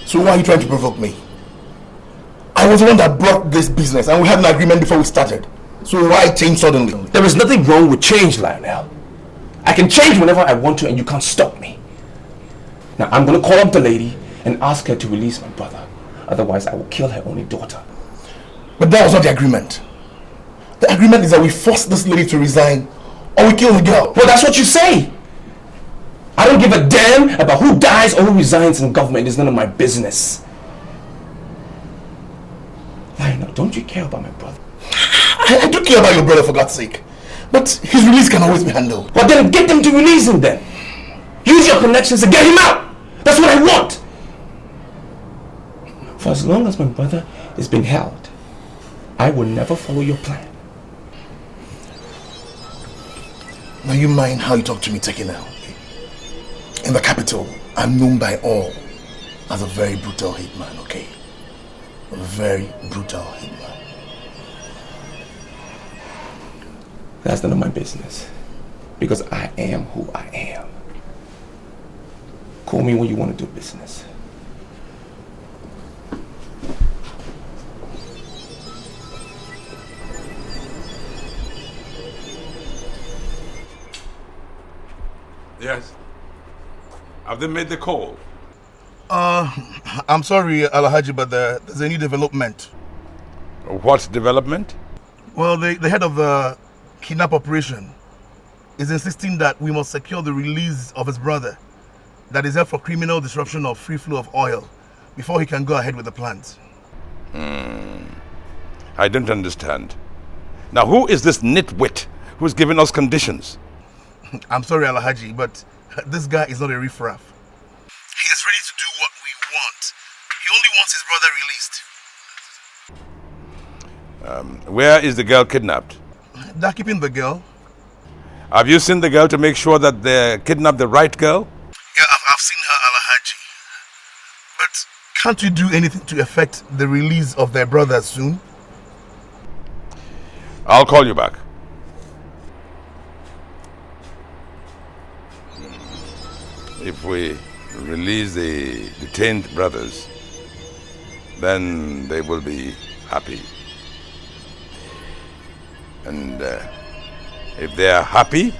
So why are you trying to provoke me? I was the one that brought this business and we had an agreement before we started. So why change suddenly? There is nothing wrong with change, Lionel. I can change whenever I want to and you can't stop me. Now I'm going to call up the lady and ask her to release my brother. Otherwise I will kill her only daughter. But that was not the agreement. The agreement is that we force this lady to resign or we kill the girl. Well, that's what you say. I don't give a damn about who dies or who resigns in government. It's none of my business. Lionel, don't you care about my brother? I do care about your brother, for God's sake. But his release can always be handled. Well, then get them to release him then. Use your connections to get him out. That's what I want. For as long as my brother is being held, I will never follow your plan. Now you mind how you talk to me, Tekina? In the capital, I'm known by all as a very brutal hitman, okay? A very brutal hitman. That's none of my business. Because I am who I am. Call me when you want to do business. Yes. Have they made the call? I'm sorry, Alhaji, but there's a new development. What development? Well, the head of the kidnap operation is insisting that we must secure the release of his brother that is held for criminal disruption of free flow of oil before he can go ahead with the plans. I don't understand. Now, who is this nitwit who's giving us conditions? I'm sorry, Alhaji, but this guy is not a riffraff. He is ready to do what we want. He only wants his brother released. Where is the girl kidnapped? They're keeping the girl. Have you seen the girl to make sure that they kidnapped the right girl? Yeah, I've seen her, Alhaji. But can't you do anything to affect the release of their brother soon? I'll call you back. If we release the detained brothers, then they will be happy. And if they are happy,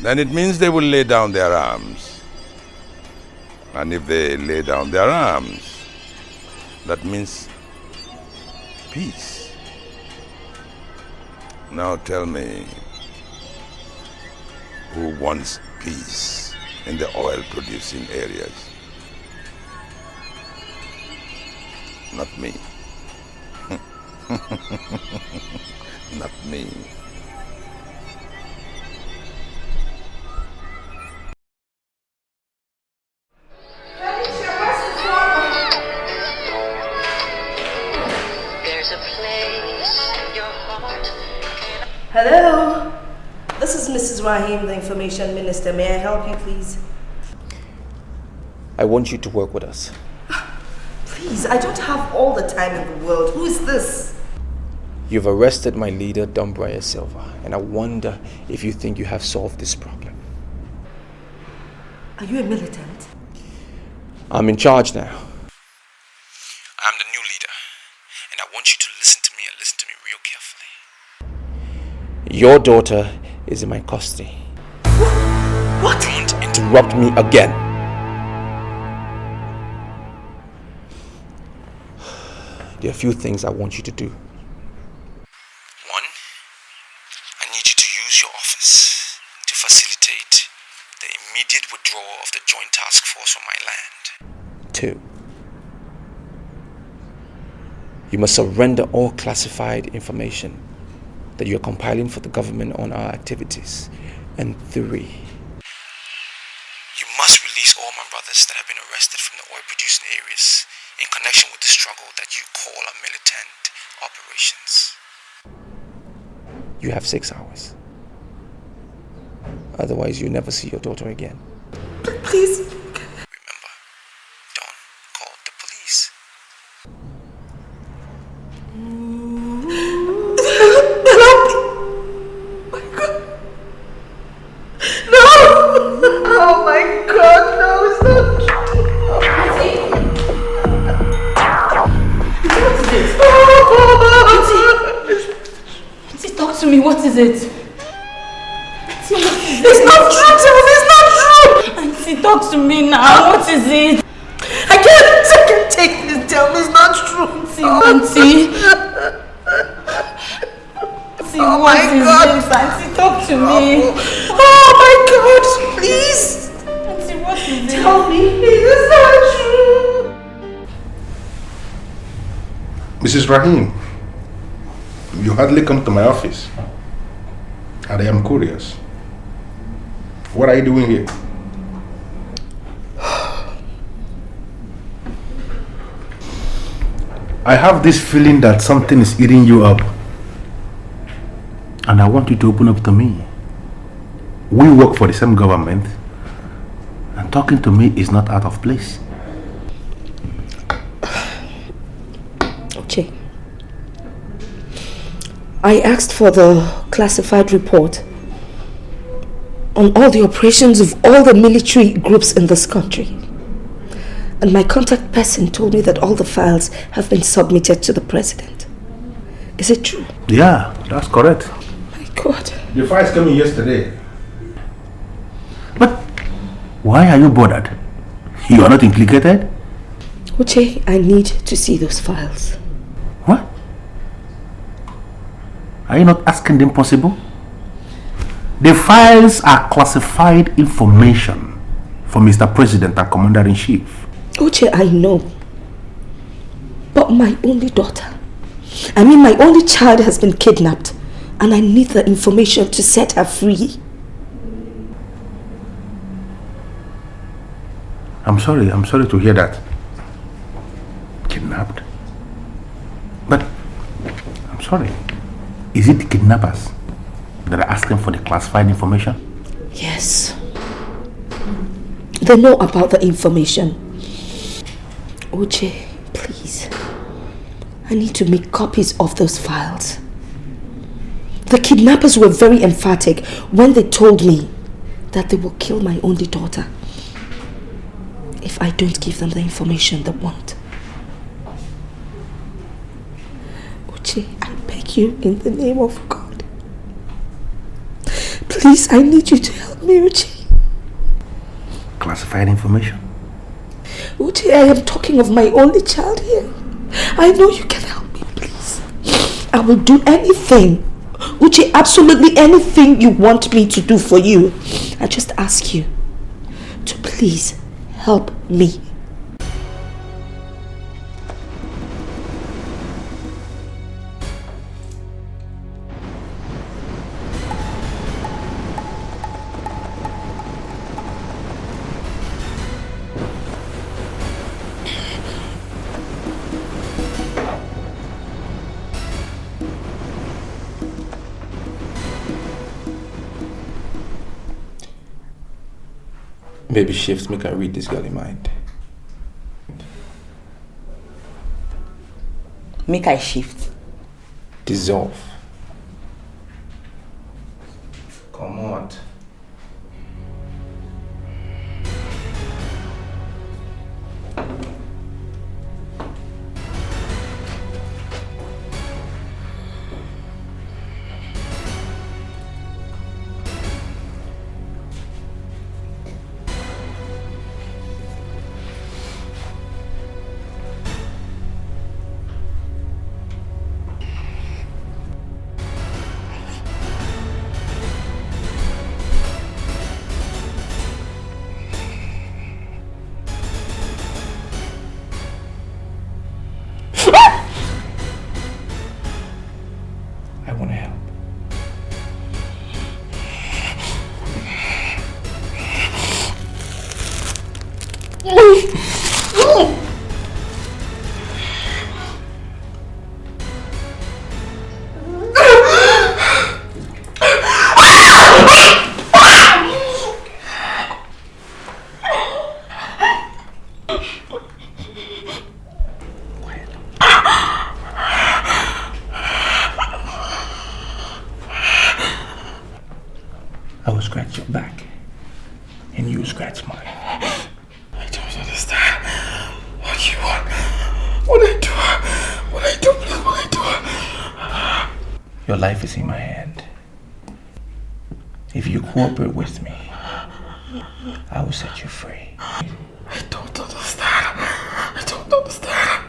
then it means they will lay down their arms. And if they lay down their arms, that means peace. Now tell me, who wants peace in the oil-producing areas? Not me. Not me. Hello, this is Mrs. Rahim, the Information Minister. May I help you, please? I want you to work with us. Please, I don't have all the time in the world. Who is this? You've arrested my leader, Dombraya Silva, and I wonder if you think you have solved this problem. Are you a militant? I'm in charge now. I'm the new leader, and I want you to listen to me and listen to me real carefully. Your daughter is in my custody. What? Don't interrupt me again. There are a few things I want you to do. One, I need you to use your office to facilitate the immediate withdrawal of the Joint Task Force from my land. Two, you must surrender all classified information that you are compiling for the government on our activities. And three, you must release all my brothers that have been arrested from the oil-producing areas in connection with the struggle that you call our militant operations. You have 6 hours. Otherwise, you'll never see your daughter again. Please. Remember, don't call the police. Oh my God, no, it's not true. Auntie, talk to me. What is it? Auntie, what is it? It's not true, tell me it's not true. Auntie, talk to me now. What is it? I can't take this. Tell me it's not true. Auntie. Oh what my is God. this? Auntie, talk to me. Oh my God, please. Auntie, what is it? Tell me it's not true. Mrs. Rahim, you hardly come to my office. And I am curious. What are you doing here? I have this feeling that something is eating you up. And I want you to open up to me. We work for the same government. And talking to me is not out of place. Okay. I asked for the classified report on all the operations of all the military groups in this country. And my contact person told me that all the files have been submitted to the president. Is it true? Yeah, that's correct. My God. The files came in yesterday. But why are you bothered? You are not implicated? Uche, I need to see those files. What? Are you not asking the impossible? The files are classified information for Mr. President and Commander-in-Chief. Uche, I know. But my only daughter, my only child has been kidnapped. And I need the information to set her free. I'm sorry to hear that. Kidnapped? But, I'm sorry. Is it the kidnappers that are asking for the classified information? Yes. They know about the information. Uche, please. I need to make copies of those files. The kidnappers were very emphatic when they told me that they will kill my only daughter if I don't give them the information they want. Uche, I beg you in the name of God. Please, I need you to help me, Uche. Classified information? Uche, I am talking of my only child here. I know you can help me, please. I will do anything. Uche, absolutely anything you want me to do for you. I just ask you to please help me. Baby shift, make I read this girl in mind. Make I shift. Dissolve. Come on. I will scratch your back, and you will scratch mine. I don't understand what you want. What I do, please, what I do. Your life is in my hand. If you cooperate with me, I will set you free. I don't understand. I don't understand.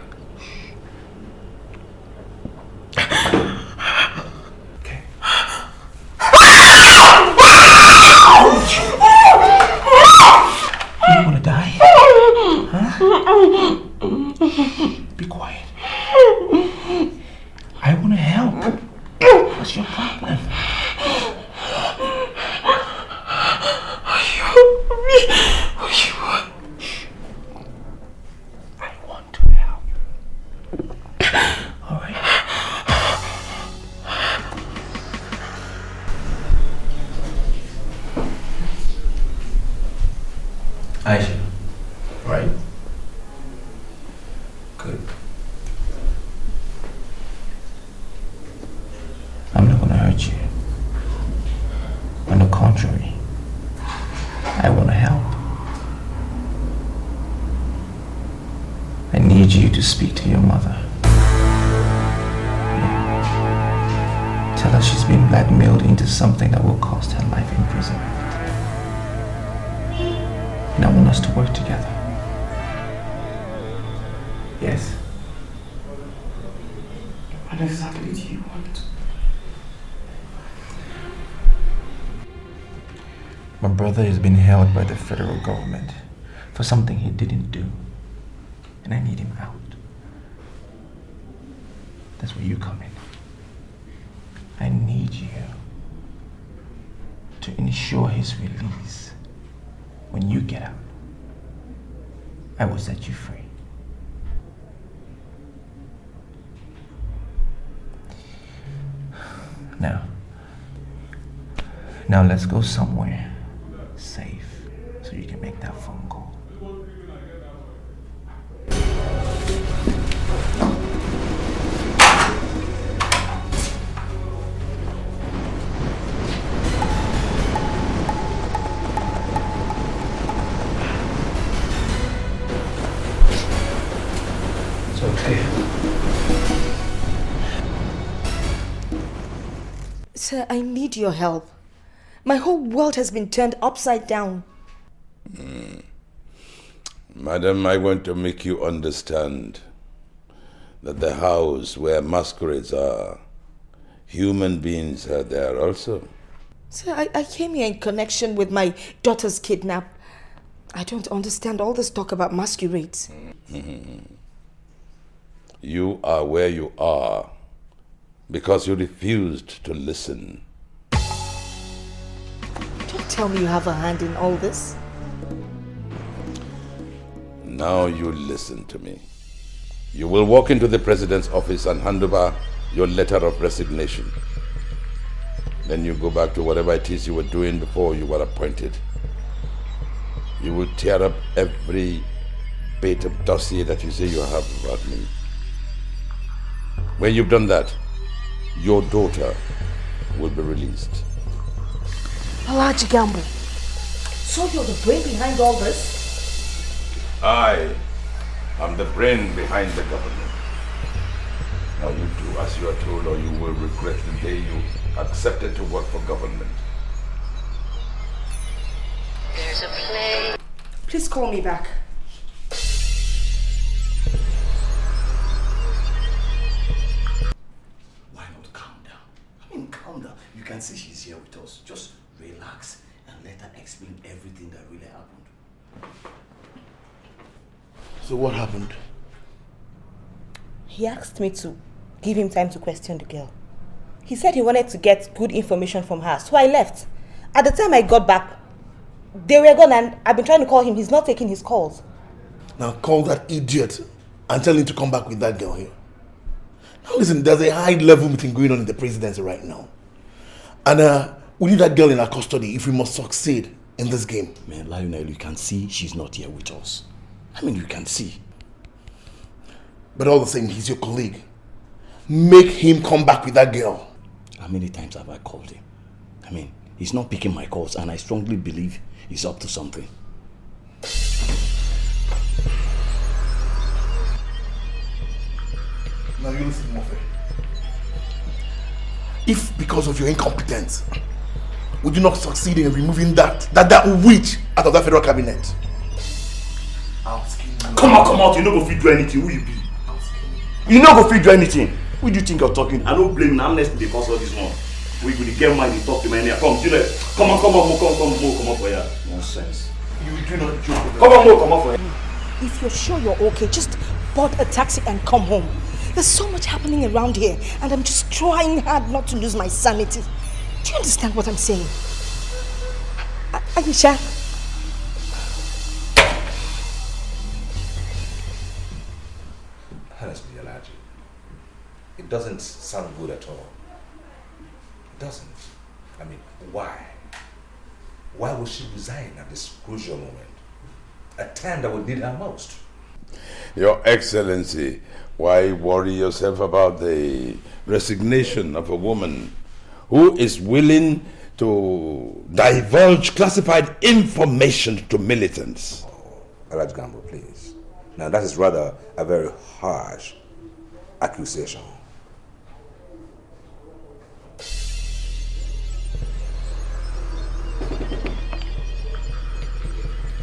You wanna die? Huh? Be quiet. I wanna help. What's your problem? What you want? I want to help. All right. Aisha, right? Good. I'm not gonna hurt you. On the contrary, I wanna help. I need you to speak to your mother. Yeah. Tell her she's been blackmailed into something that will cost her life imprisonment. And I want us to work together. Yes? What exactly do you want? My brother has been held by the federal government for something he didn't do. And I need him out. That's where you come in. I need you to ensure his release. When you get out, I will set you free. Now let's go somewhere safe so you can make that phone call. Sir, I need your help. My whole world has been turned upside down. Madam, I want to make you understand that the house where masquerades are, human beings are there also. Sir, I came here in connection with my daughter's kidnap. I don't understand all this talk about masquerades. You are where you are because you refused to listen. Don't tell me you have a hand in all this. Now you listen to me. You will walk into the president's office and hand over your letter of resignation. Then you go back to whatever it is you were doing before you were appointed. You will tear up every bit of dossier that you say you have about me. When you've done that, your daughter will be released. Alaji Gambo, so you're the brain behind all this? I am the brain behind the government. Now you do as you are told, or you will regret the day you accepted to work for government. There's a plane. Please call me back. Why not calm down? I mean, calm down. You can see she's here with us. Just relax and let her explain everything that really happened. So what happened? He asked me to give him time to question the girl. He said he wanted to get good information from her, so I left. At the time I got back, they were gone and I've been trying to call him. He's not taking his calls. Now call that idiot and tell him to come back with that girl here. Now listen, there's a high-level meeting going on in the presidency right now. And we need that girl in our custody if we must succeed in this game. Man, Lionel, you can see she's not here with us. I mean, you can see. But all the same, he's your colleague. Make him come back with that girl. How many times have I called him? I mean, he's not picking my calls, and I strongly believe he's up to something. Now you listen, Mofe. If because of your incompetence, would you not succeed in removing that witch out of that federal cabinet? Come out, you no go fit do anything, who you be? You no go fit do anything. Who do you think you're talking? I don't blame amnesty because of this one. We will get money to talk to my name. Come on, come on for here. Nonsense. You do not joke. Come on for here. If you're sure you're okay, just board a taxi and come home. There's so much happening around here, and I'm just trying hard not to lose my sanity. Do you understand what I'm saying? Aisha? Honestly, Alaji, it doesn't sound good at all. It doesn't. I mean, why? Why would she resign at this crucial moment? A time that would need her most. Your Excellency, why worry yourself about the resignation of a woman who is willing to divulge classified information to militants? Alaj Gambo, please. Now that is rather a very harsh accusation.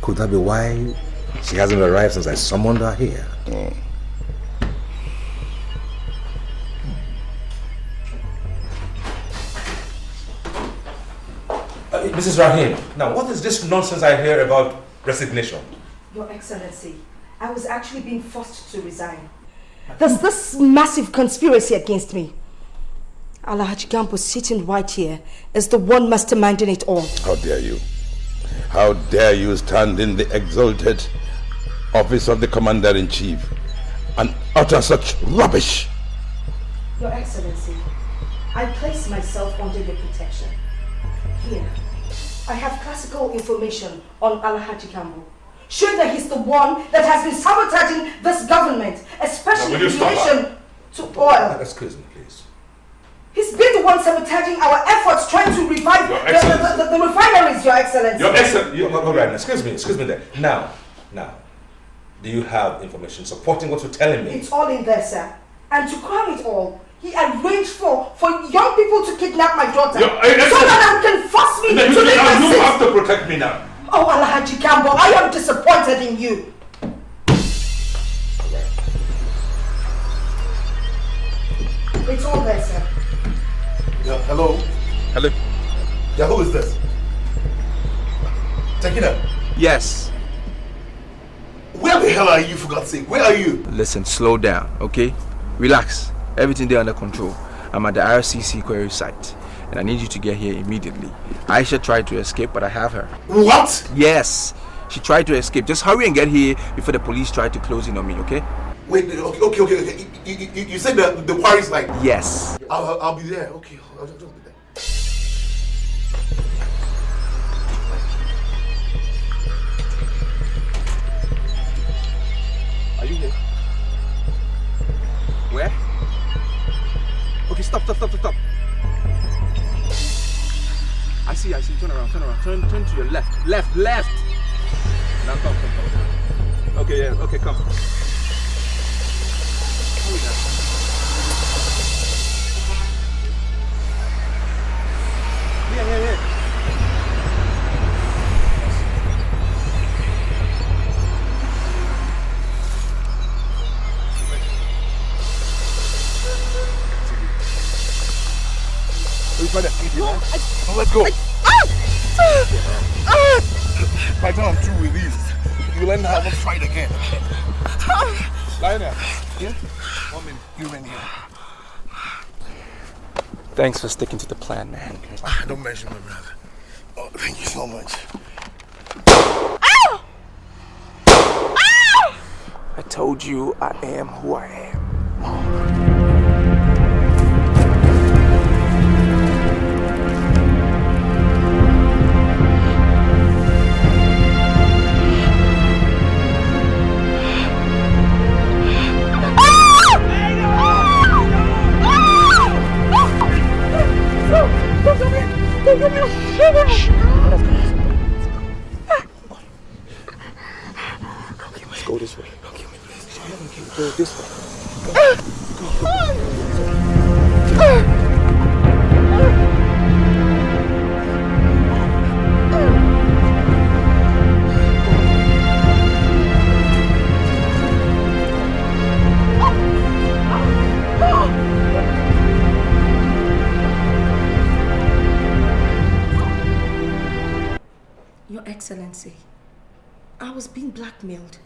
Could that be why she hasn't arrived since I summoned her here? Mrs. Rahim, now what is this nonsense I hear about resignation? Your Excellency, I was actually being forced to resign. There's this massive conspiracy against me. Alhaji Gambo sitting right here is the one masterminding it all. How dare you? How dare you stand in the exalted office of the Commander-in-Chief and utter such rubbish? Your Excellency, I place myself under your protection. Here, I have classical information on Alhaji Gambo. Showing that he's the one that has been sabotaging this government, especially in relation to oil. Excuse me, please. He's been the one sabotaging our efforts trying to revive the refineries, Your Excellency. Your Excellency. All right, excuse me there. Now, do you have information supporting what you're telling me? It's all in there, sir. And to crown it all, he arranged for young people to kidnap my daughter so Excellency. that they can force me to leave my You seat. have to protect me now. Oh, Alhaji Kambo, I am disappointed in you. It's all there, sir. Yeah, hello? Hello? Yeah, who is this? Take it up. Yes. Where the hell are you, for God's sake? Where are you? Listen, slow down, okay? Relax. Everything there under control. I'm at the RCC query site, and I need you to get here immediately. Aisha tried to escape, but I have her. What? Yes. She tried to escape. Just hurry and get here before the police try to close in on me, okay? Wait, okay. You said the quarry site? Yes. I'll be there. Okay, I'll just be there. Are you here? Where? Okay, stop. I see. Turn around. Turn to your left. Left. Now come. Okay, come. Hurry now. Here. No, let's go. By the time I'm through with these, you'll end up having a fight again. Lionel. Yeah? 1 minute. You're in here. Thanks for sticking to the plan, man. Don't mention my brother. Oh, thank you so much. I told you I am who I am. Let's go this way. Go this way. Your Excellency, I was being blackmailed.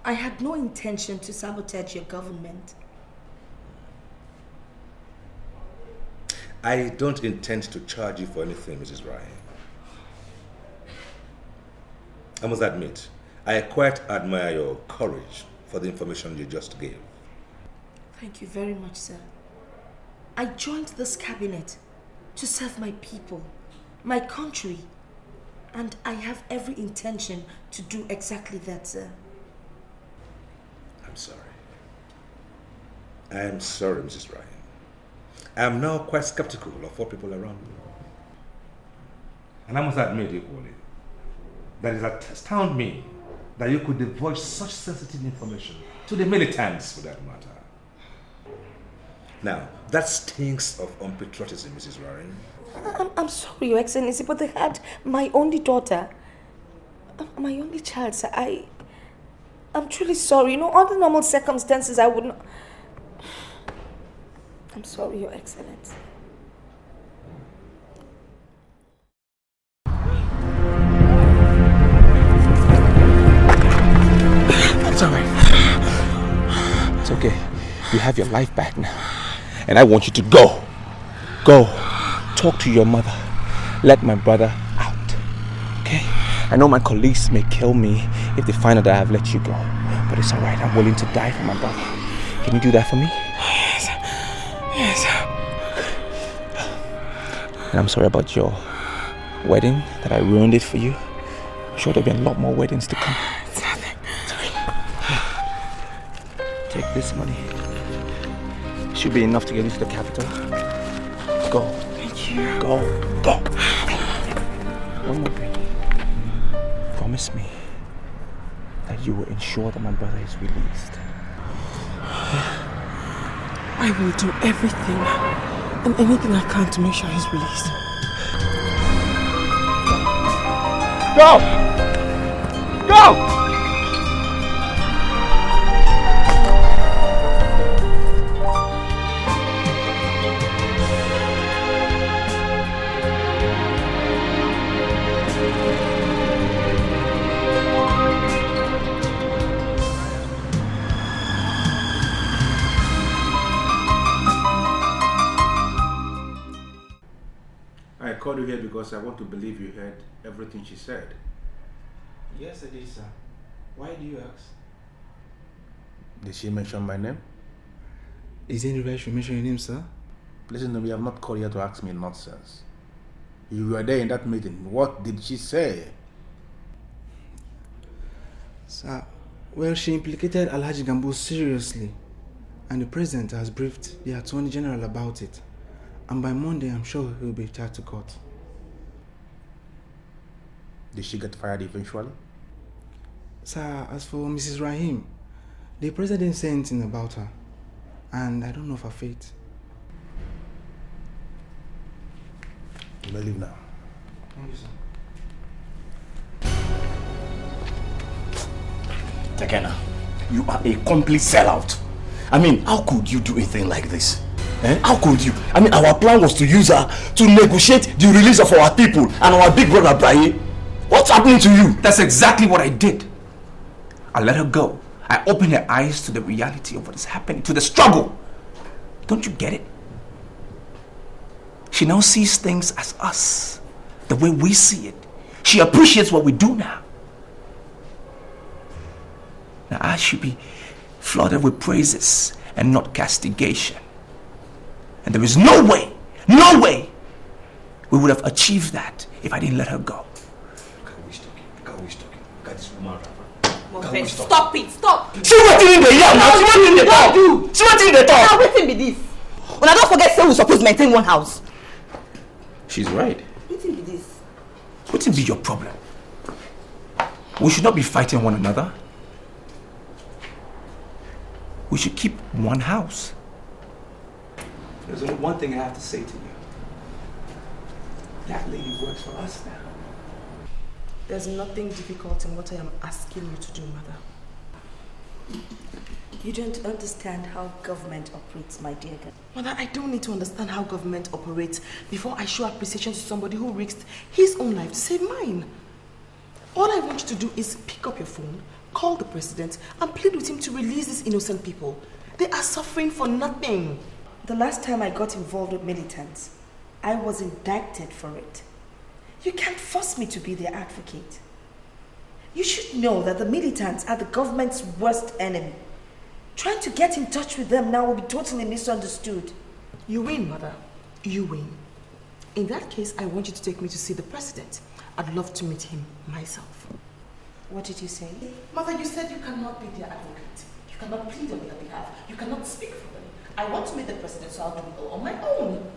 I had no intention to sabotage your government. I don't intend to charge you for anything, Mrs. Ryan. I must admit, I quite admire your courage for the information you just gave. Thank you very much, sir. I joined this cabinet to serve my people, my country, and I have every intention to do exactly that, sir. I'm sorry. I am sorry, Mrs. Ryan. I am now quite skeptical of what people around me. And I must admit equally that it astounds me that you could divulge such sensitive information to the militants, for that matter. Now, that stinks of unpatriotism, Mrs. Ryan. I'm sorry, Your Excellency, but they had my only daughter, my only child, sir. I'm truly sorry. You know, under normal circumstances, I would not. I'm sorry, Your Excellency. It's all right. It's okay. You have your life back now. And I want you to go. Go. Talk to your mother. Let my brother out. Okay? I know my colleagues may kill me if they find out that I've let you go. But it's all right. I'm willing to die for my brother. Can you do that for me? Yes. And I'm sorry about your wedding, that I ruined it for you. I'm sure there'll be a lot more weddings to come. It's nothing. Take this money. Should be enough to get you to the capital. Go. Thank you. Go. One more thing. Promise me that you will ensure that my brother is released. I will do everything and anything I can to make sure he's released. Go! Go! I called you here because I want to believe you heard everything she said. Yes, I did, sir. Why do you ask? Did she mention my name? Is there any way I should mention your name, sir? Listen to me, I have not called here to ask me nonsense. You were there in that meeting. What did she say? Sir, well, she implicated Alhaji Gambo seriously, and the president has briefed the Attorney General about it. And by Monday, I'm sure he'll be charged to court. Did she get fired eventually? Sir, as for Mrs. Rahim, the president didn't say anything about her, and I don't know of her fate. You may leave now. Thank you, sir. Tekena, you are a complete sellout. I mean, how could you do a thing like this? How could you? I mean, our plan was to use her to negotiate the release of our people and our big brother Brahim. What's happening to you? That's exactly what I did. I let her go. I opened her eyes to the reality of what is happening, to the struggle. Don't you get it? She now sees things as us, the way we see it. She appreciates what we do now. Now I should be flooded with praises and not castigation. And there is no way we would have achieved that if I didn't let her go. Stop it, stop! See what in the yam now? See what in the talk? See what in the talk? Now wetin be this? When I don't forget say we suppose maintain one house. She's right. Wetin be this? What will be your problem? We should not be fighting one another. We should keep one house. There's only one thing I have to say to you. That lady works for us now. There's nothing difficult in what I am asking you to do, Mother. You don't understand how government operates, my dear girl. Mother, I don't need to understand how government operates before I show appreciation to somebody who risked his own life to save mine. All I want you to do is pick up your phone, call the president, and plead with him to release these innocent people. They are suffering for nothing. The last time I got involved with militants, I was indicted for it. You can't force me to be their advocate. You should know that the militants are the government's worst enemy. Trying to get in touch with them now will be totally misunderstood. You win, Mother. You win. In that case, I want you to take me to see the president. I'd love to meet him myself. What did you say? Mother, you said you cannot be their advocate. You cannot plead on their behalf. You cannot speak for them. I want to meet the president, so I'll do it all on my own.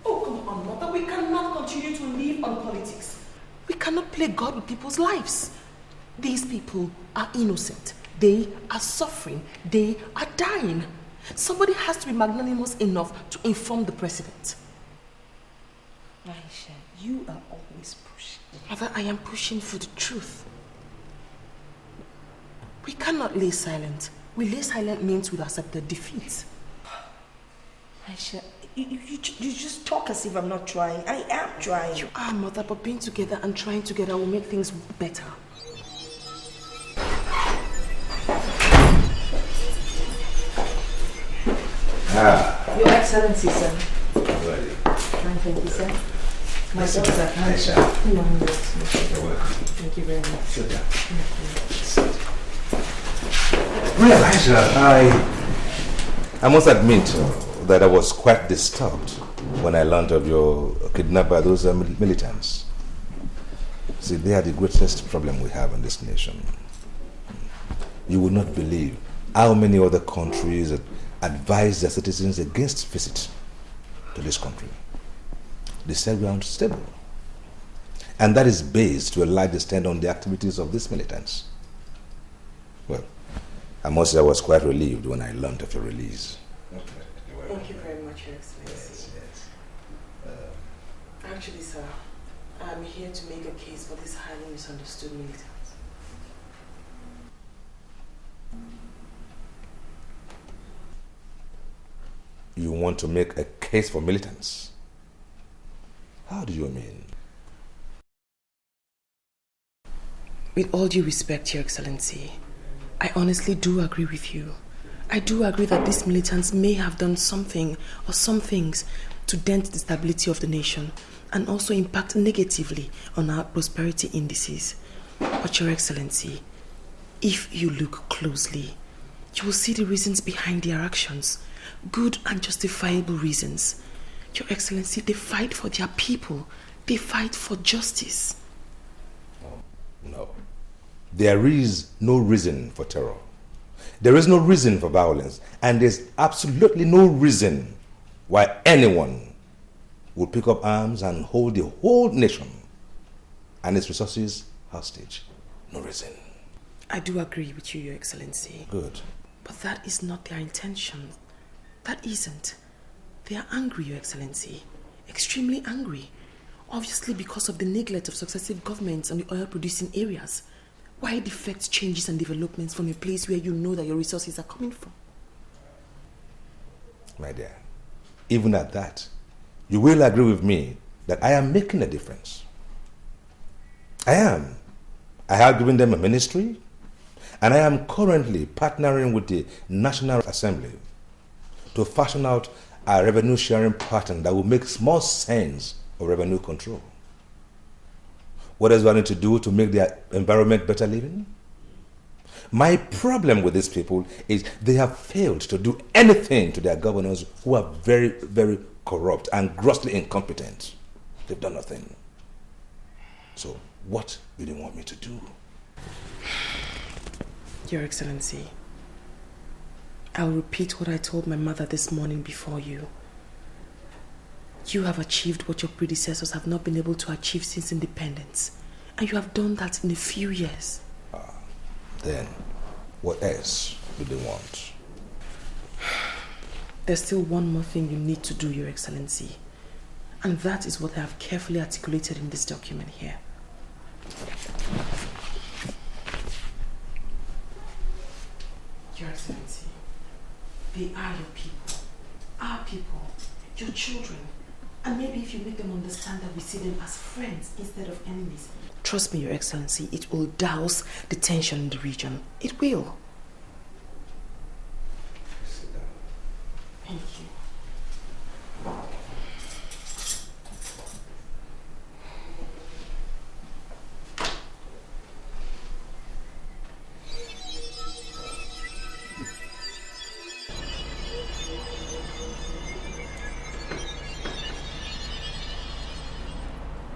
Oh, come on, Mother. We cannot continue to live on politics. We cannot play God with people's lives. These people are innocent. They are suffering. They are dying. Somebody has to be magnanimous enough to inform the president. Aisha, you are always pushing. Mother, I am pushing for the truth. We cannot lay silent. We lay silent means we'll accept the defeat. Aisha, you just talk as if I'm not trying. I am trying. You are, Mother, but being together and trying together will make things better. Your Excellency, sir. Ready. Fine, thank you, sir. My Listen, daughter, Aisha. You're welcome. Thank you very much. Sit down. Well, Aisha, I must admit that I was quite disturbed when I learned of your kidnap by those militants. See, they are the greatest problem we have in this nation. You would not believe how many other countries advise their citizens against visit to this country. They say we are unstable. And that is based to a large extent on the activities of these militants. Well, I must say I was quite relieved when I learned of your release. Thank right, Your Excellency. Yes. Actually, sir, I'm here to make a case for these highly misunderstood militants. You want to make a case for militants? How do you mean? With all due respect, Your Excellency, I honestly do agree with you. I do agree that these militants may have done something or some things to dent the stability of the nation and also impact negatively on our prosperity indices. But Your Excellency, if you look closely, you will see the reasons behind their actions, good and justifiable reasons. Your Excellency, they fight for their people. They fight for justice. No. There is no reason for terror. There is no reason for violence. And there's absolutely no reason why anyone would pick up arms and hold the whole nation and its resources hostage. No reason. I do agree with you, Your Excellency. Good. But that is not their intention. That isn't. They are angry, Your Excellency. Extremely angry. Obviously because of the neglect of successive governments on the oil-producing areas. Why defect changes and developments from a place where you know that your resources are coming from? My dear, even at that, you will agree with me that I am making a difference. I am. I have given them a ministry, and I am currently partnering with the National Assembly to fashion out a revenue sharing pattern that will make more sense of revenue control. What else do I need to do to make their environment better living? My problem with these people is they have failed to do anything to their governors who are very, very corrupt and grossly incompetent. They've done nothing. So what do they want me to do? Your Excellency, I'll repeat what I told my mother this morning before you. You have achieved what your predecessors have not been able to achieve since independence. And you have done that in a few years. Then, what else do they want? There's still one more thing you need to do, Your Excellency. And that is what I have carefully articulated in this document here. Your Excellency, they are your people, our people, your children. And maybe if you make them understand that we see them as friends instead of enemies. Trust me, Your Excellency, it will douse the tension in the region. It will. Sit down. Thank you.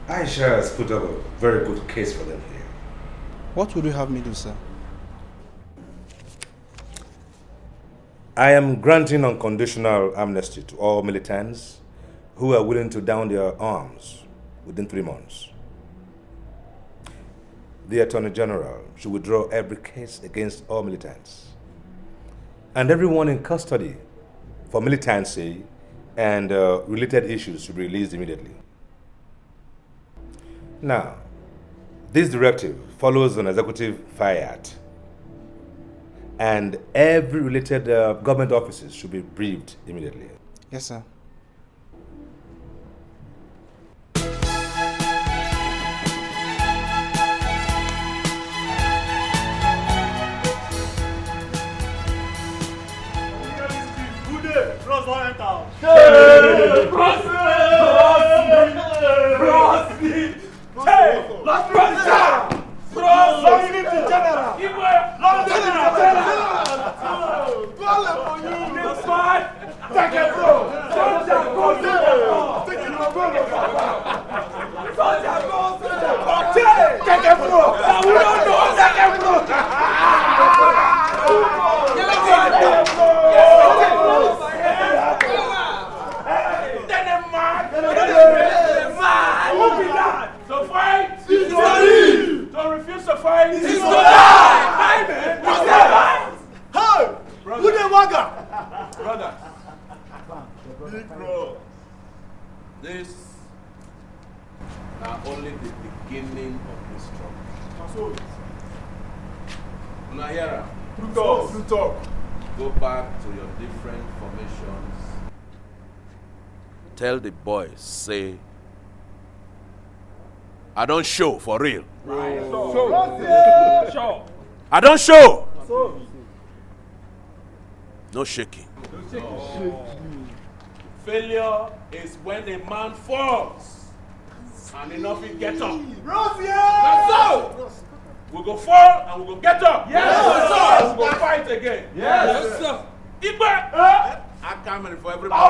Aisha has put up a very good case for them here. What would you have me do, sir? I am granting unconditional amnesty to all militants who are willing to down their arms within 3 months. The Attorney General should withdraw every case against all militants. And everyone in custody for militancy and related issues should be released immediately. Now, this directive follows an executive fiat, and every related government offices should be briefed immediately. Yes, sir. This are only the beginning of this struggle. Now here, True talk. Go back to your different formations. Tell the boys, say, I don't show for real. Sure. I don't show. No shaking. Failure is when a man falls and enough will get up. That's so. We go fall and we go get up. Yes, sir. We go fight again. Yes, sir. Igba. I come in for everybody.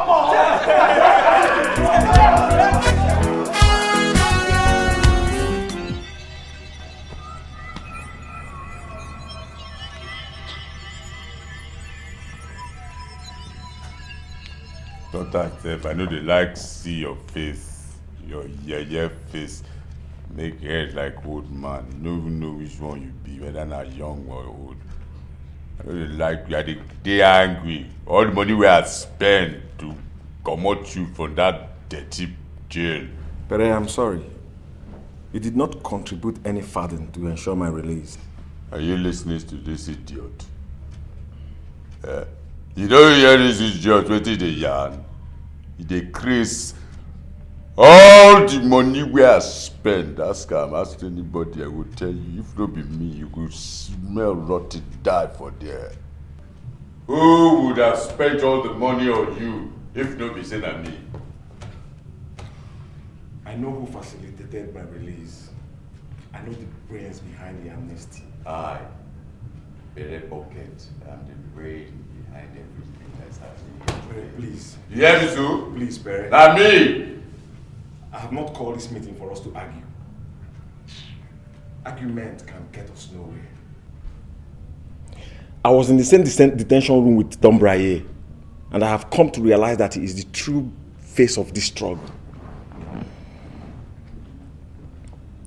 Don't accept. I know they like see your face, your face. Make head like old man. You don't even know which one you be, whether not young or old. I know they like you. They angry. All the money we have spent to come out you from that dirty jail. But I'm sorry. You did not contribute any further to ensure my release. Are you listening to this idiot? You don't hear this idiot waiting the yarn. They crease all the money we have spent. Ask anybody, I will tell you. If not be me, you could smell rotten die for there. Who would have spent all the money on you if not be said at me? I know who facilitated my release. I know the brains behind the amnesty. I, Bere Pocket, am the brain behind everything that's happening. Bere, please. You hear me, Sue? Please, Bere. Not me! I have not called this meeting for us to argue. Argument can get us nowhere. I was in the same detention room with Don Braye, and I have come to realize that he is the true face of this struggle.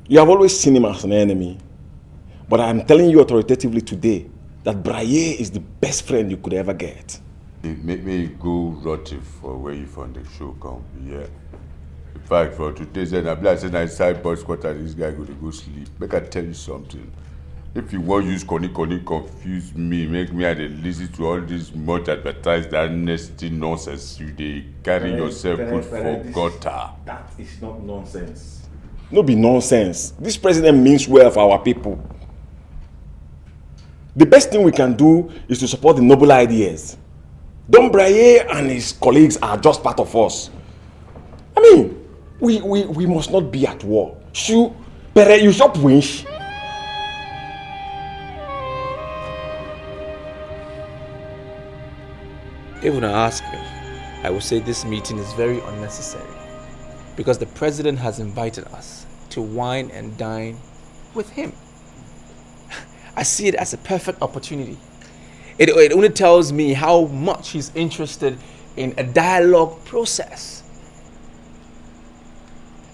You have always seen him as an enemy, but I am telling you authoritatively today that Braye is the best friend you could ever get. It make me go rotting for where you found the show come. Yeah. In fact, for today's end, I'm like saying inside boys' quarter, this guy go to go sleep. Make I tell you something. If you want to use Connie confuse me, make me I listen to all this much advertised that nasty nonsense you they carry yourself put for gutter. That is not nonsense. No be nonsense. This president means well for our people. The best thing we can do is to support the noble ideas. Don Braye and his colleagues are just part of us. I mean, we must not be at war. Shoo, Pere, you shop winch. If you ask me, I would say this meeting is very unnecessary because the president has invited us to wine and dine with him. I see it as a perfect opportunity. It only tells me how much he's interested in a dialogue process.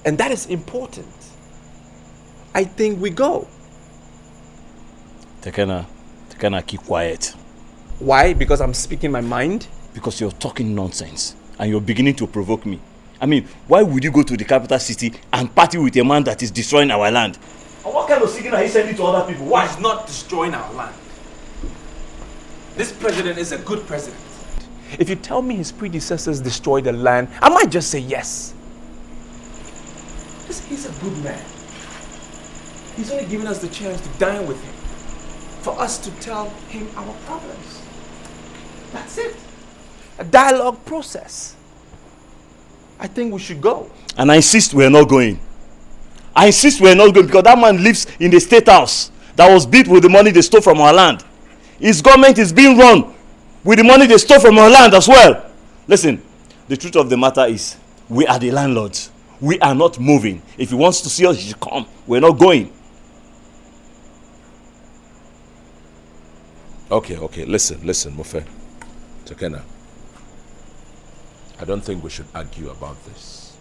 And that is important. I think we go. Tekena, keep quiet. Why? Because I'm speaking my mind? Because you're talking nonsense and you're beginning to provoke me. I mean, why would you go to the capital city and party with a man that is destroying our land? And what kind of signal are you sending to other people? Why? He's not destroying our land. This president is a good president. If you tell me his predecessors destroyed the land, I might just say yes. He's a good man. He's only giving us the chance to dine with him, for us to tell him our problems. That's it. A dialogue process. I think we should go. And I insist we're not going. I insist we're not going because that man lives in the state house that was built with the money they stole from our land. His government is being run with the money they stole from our land as well. Listen, the truth of the matter is we are the landlords. We are not moving. If he wants to see us, he should come. We're not going. Okay, listen, Mofe. Tekena. I don't think we should argue about this.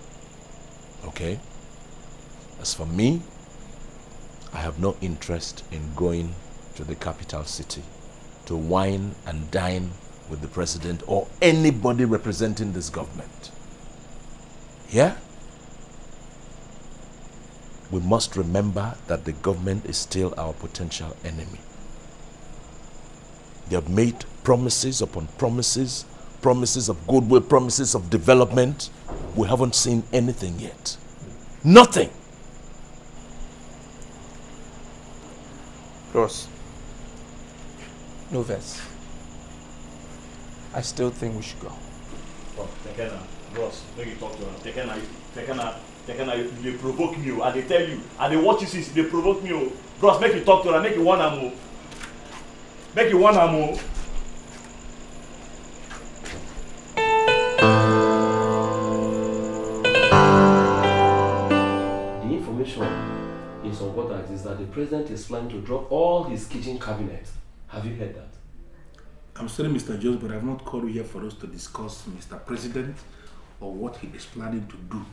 Okay? As for me, I have no interest in going to the capital city to wine and dine with the president or anybody representing this government. Yeah? We must remember that the government is still our potential enemy. They have made promises upon promises, promises of goodwill, promises of development. We haven't seen anything yet. Nothing. Ross, no verse. I still think we should go. Oh, Tekena, Ross, when you talk to her, Tekena, they provoke me, and they tell you, and they watch you since they provoke me. Ross, make you talk to her, make you want her more. Make you want her more. The information is on what is that the president is planning to drop all his kitchen cabinets. Have you heard that? I'm sorry, Mr. Jones, but I've not called you here for us to discuss Mr. President or what he is planning to do.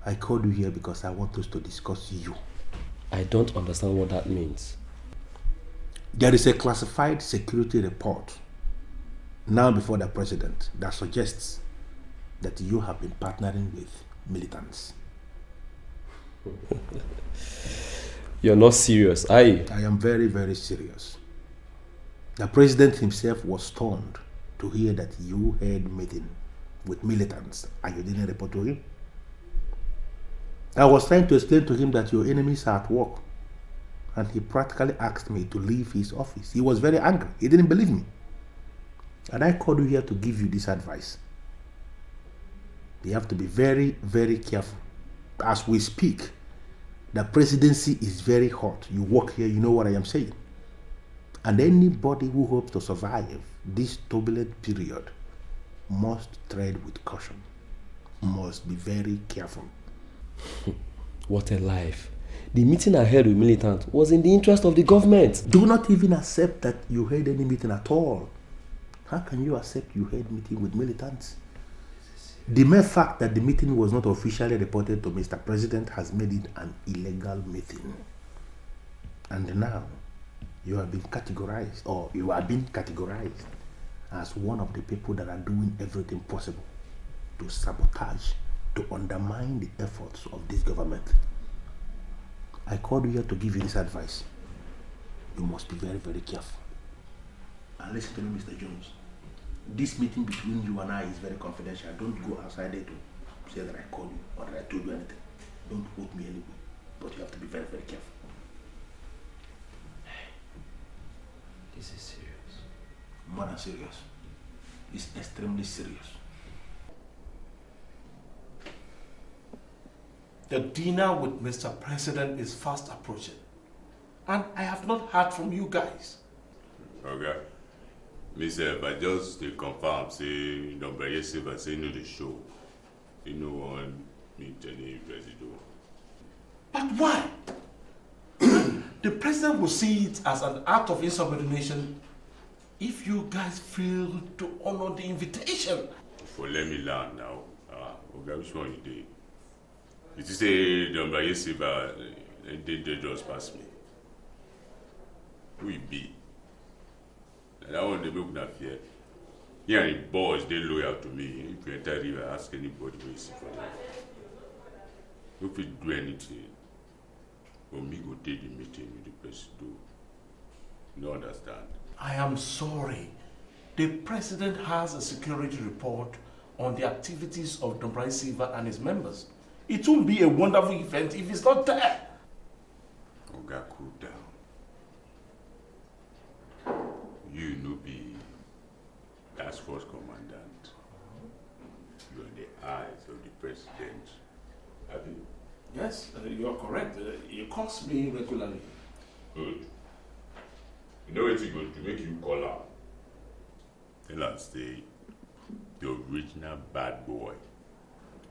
I called you here because I want us to discuss you. I don't understand what that means. There is a classified security report now before the president that suggests that you have been partnering with militants. You're not serious, are you? I am very, very serious. The president himself was stunned to hear that you had meeting with militants and you didn't report to him. I was trying to explain to him that your enemies are at work, and he practically asked me to leave his office. He was very angry. He didn't believe me. And I called you here to give you this advice. You have to be very, very careful. As we speak, the presidency is very hot. You work here, you know what I am saying. And anybody who hopes to survive this turbulent period must tread with caution, must be very careful. What a life. The meeting I held with militants was in the interest of the government. Do not even accept that you had any meeting at all. How can you accept you had meeting with militants? The mere fact that the meeting was not officially reported to Mr. President has made it an illegal meeting. And now, you have been categorized as one of the people that are doing everything possible to sabotage, to undermine the efforts of this government. I called you here to give you this advice. You must be very, very careful. And listen to me, Mr. Jones. This meeting between you and I is very confidential. Don't go outside there to say that I called you or that I told you anything. Don't quote me anyway. But you have to be very, very careful. This is serious. More than serious. It's extremely serious. The dinner with Mr. President is fast approaching. And I have not heard from you guys. Okay. Myself, I just confirm, say, Dombraye Silva say no the show. You know want me telling you president. But why? The president will see it as an act of insubordination if you guys fail to honor the invitation. For let me learn now. Okay, which one you did? You say Dombraye Silva, they just pass me. Who it be? And I want the book not fear. Here and the boys, they loyal to me. If you enter river, ask anybody who is for them. If you do anything, or me go take the meeting with the president. You don't understand? I am sorry. The president has a security report on the activities of Dombraye Silva and his members. It won't be a wonderful event if he's not there. Oga, cool down. You no be task force commandant. You are in the eyes of the president. Have you? Yes, you are correct. You calls me regularly. Good. You know what it's going to make you call out? Tell us the original bad boy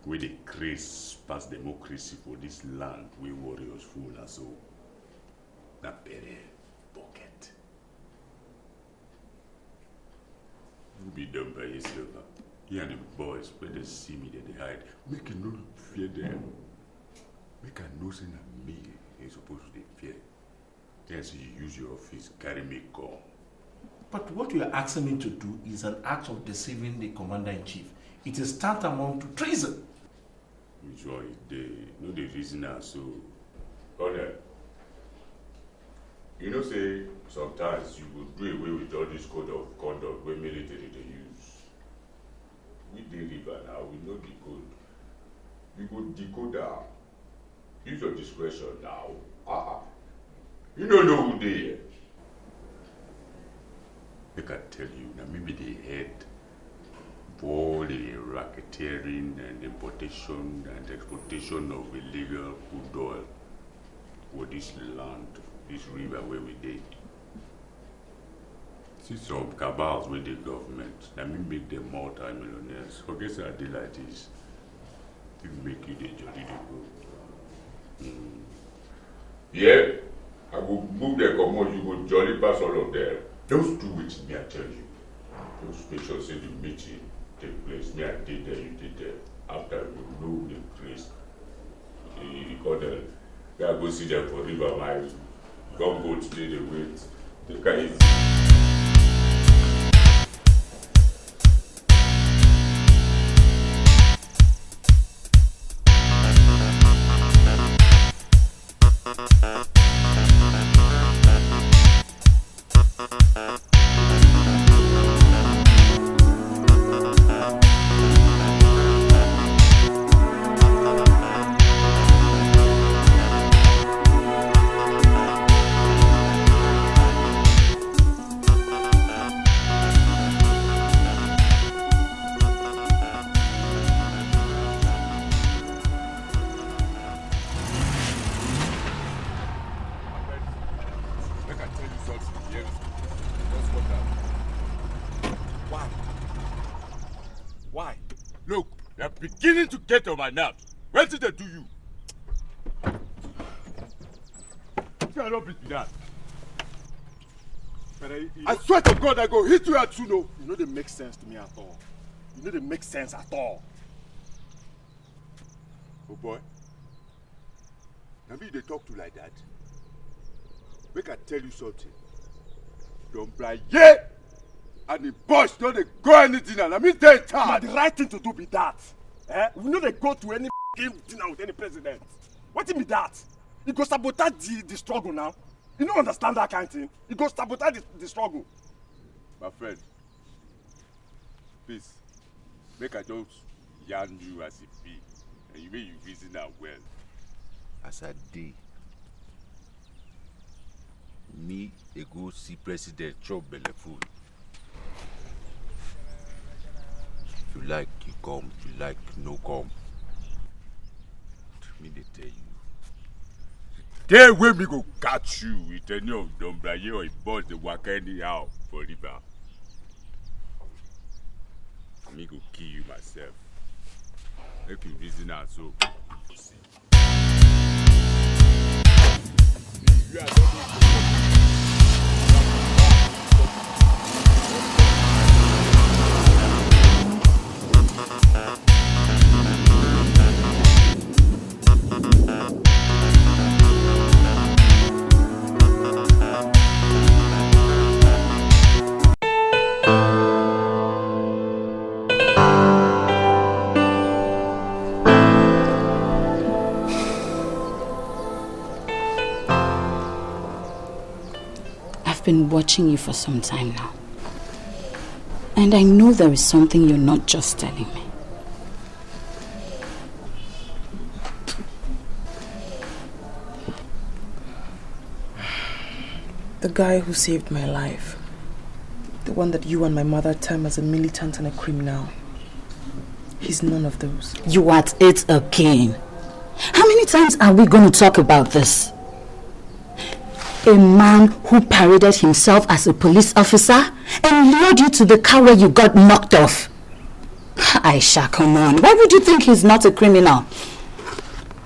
with the craze past democracy for this land we warriors full and so. Na pere pocket. You be done by yourself. You and the boys, when they see me, they hide. Make you not fear them. Make a know say na me is supposed to fear. Yes, you use your office, carry me gun. But what you are asking me to do is an act of deceiving the commander-in-chief. It is tantamount to treason. one is there. No, the reason are so. Colonel, you know, say sometimes you will do away with all this code of conduct where military they use. We the river now, we know the code. We go decode down. Use your discretion now. You don't know who they are. I can tell you, now maybe the head for all the racketeering and importation and exportation of illegal crude oil for this land, this river where we did. See some cabals with the government, that may make them multi-millionaires. Forget a deal like this. It make you the jolly go. Yeah, I will move the commode, you will jolly pass all of them. Those two weeks, me I tell you. Those make sure say the meeting take place. Me I did there, you did there. After we know the place, he called them. We are go see them for river miles. Gunboats did the wait. They can beginning to get on my nerves. When did they do you? You cannot beat me that. I swear to God, I go hit you at Suno. You know they make sense to me at all. You know they make sense at all. Oh boy. Maybe they talk to you like that. Make I tell you something. Don't blind yet. And the boys don't they go anything and I mean they charge. The right thing to do be that. We know they go to any dinner with any president. What be that? You go sabotage the struggle now. You don't understand that kind of thing. You go sabotage the struggle. My friend, please, make I just yarn you as it be. And you may you reason out well. As I did, me they go see President chop belle full. If you like, you come. If you like, no come. Me they tell you. They will me go catch you with any of them, but you or boss the work anyhow for river. Me go kill you myself. Make you reason out so. You are been watching you for some time now. And I know there is something you're not just telling me. The guy who saved my life. The one that you and my mother term as a militant and a criminal. He's none of those. You at it again. How many times are we going to talk about this? A man who paraded himself as a police officer and lured you to the car where you got knocked off. Aisha, come on. Why would you think he's not a criminal?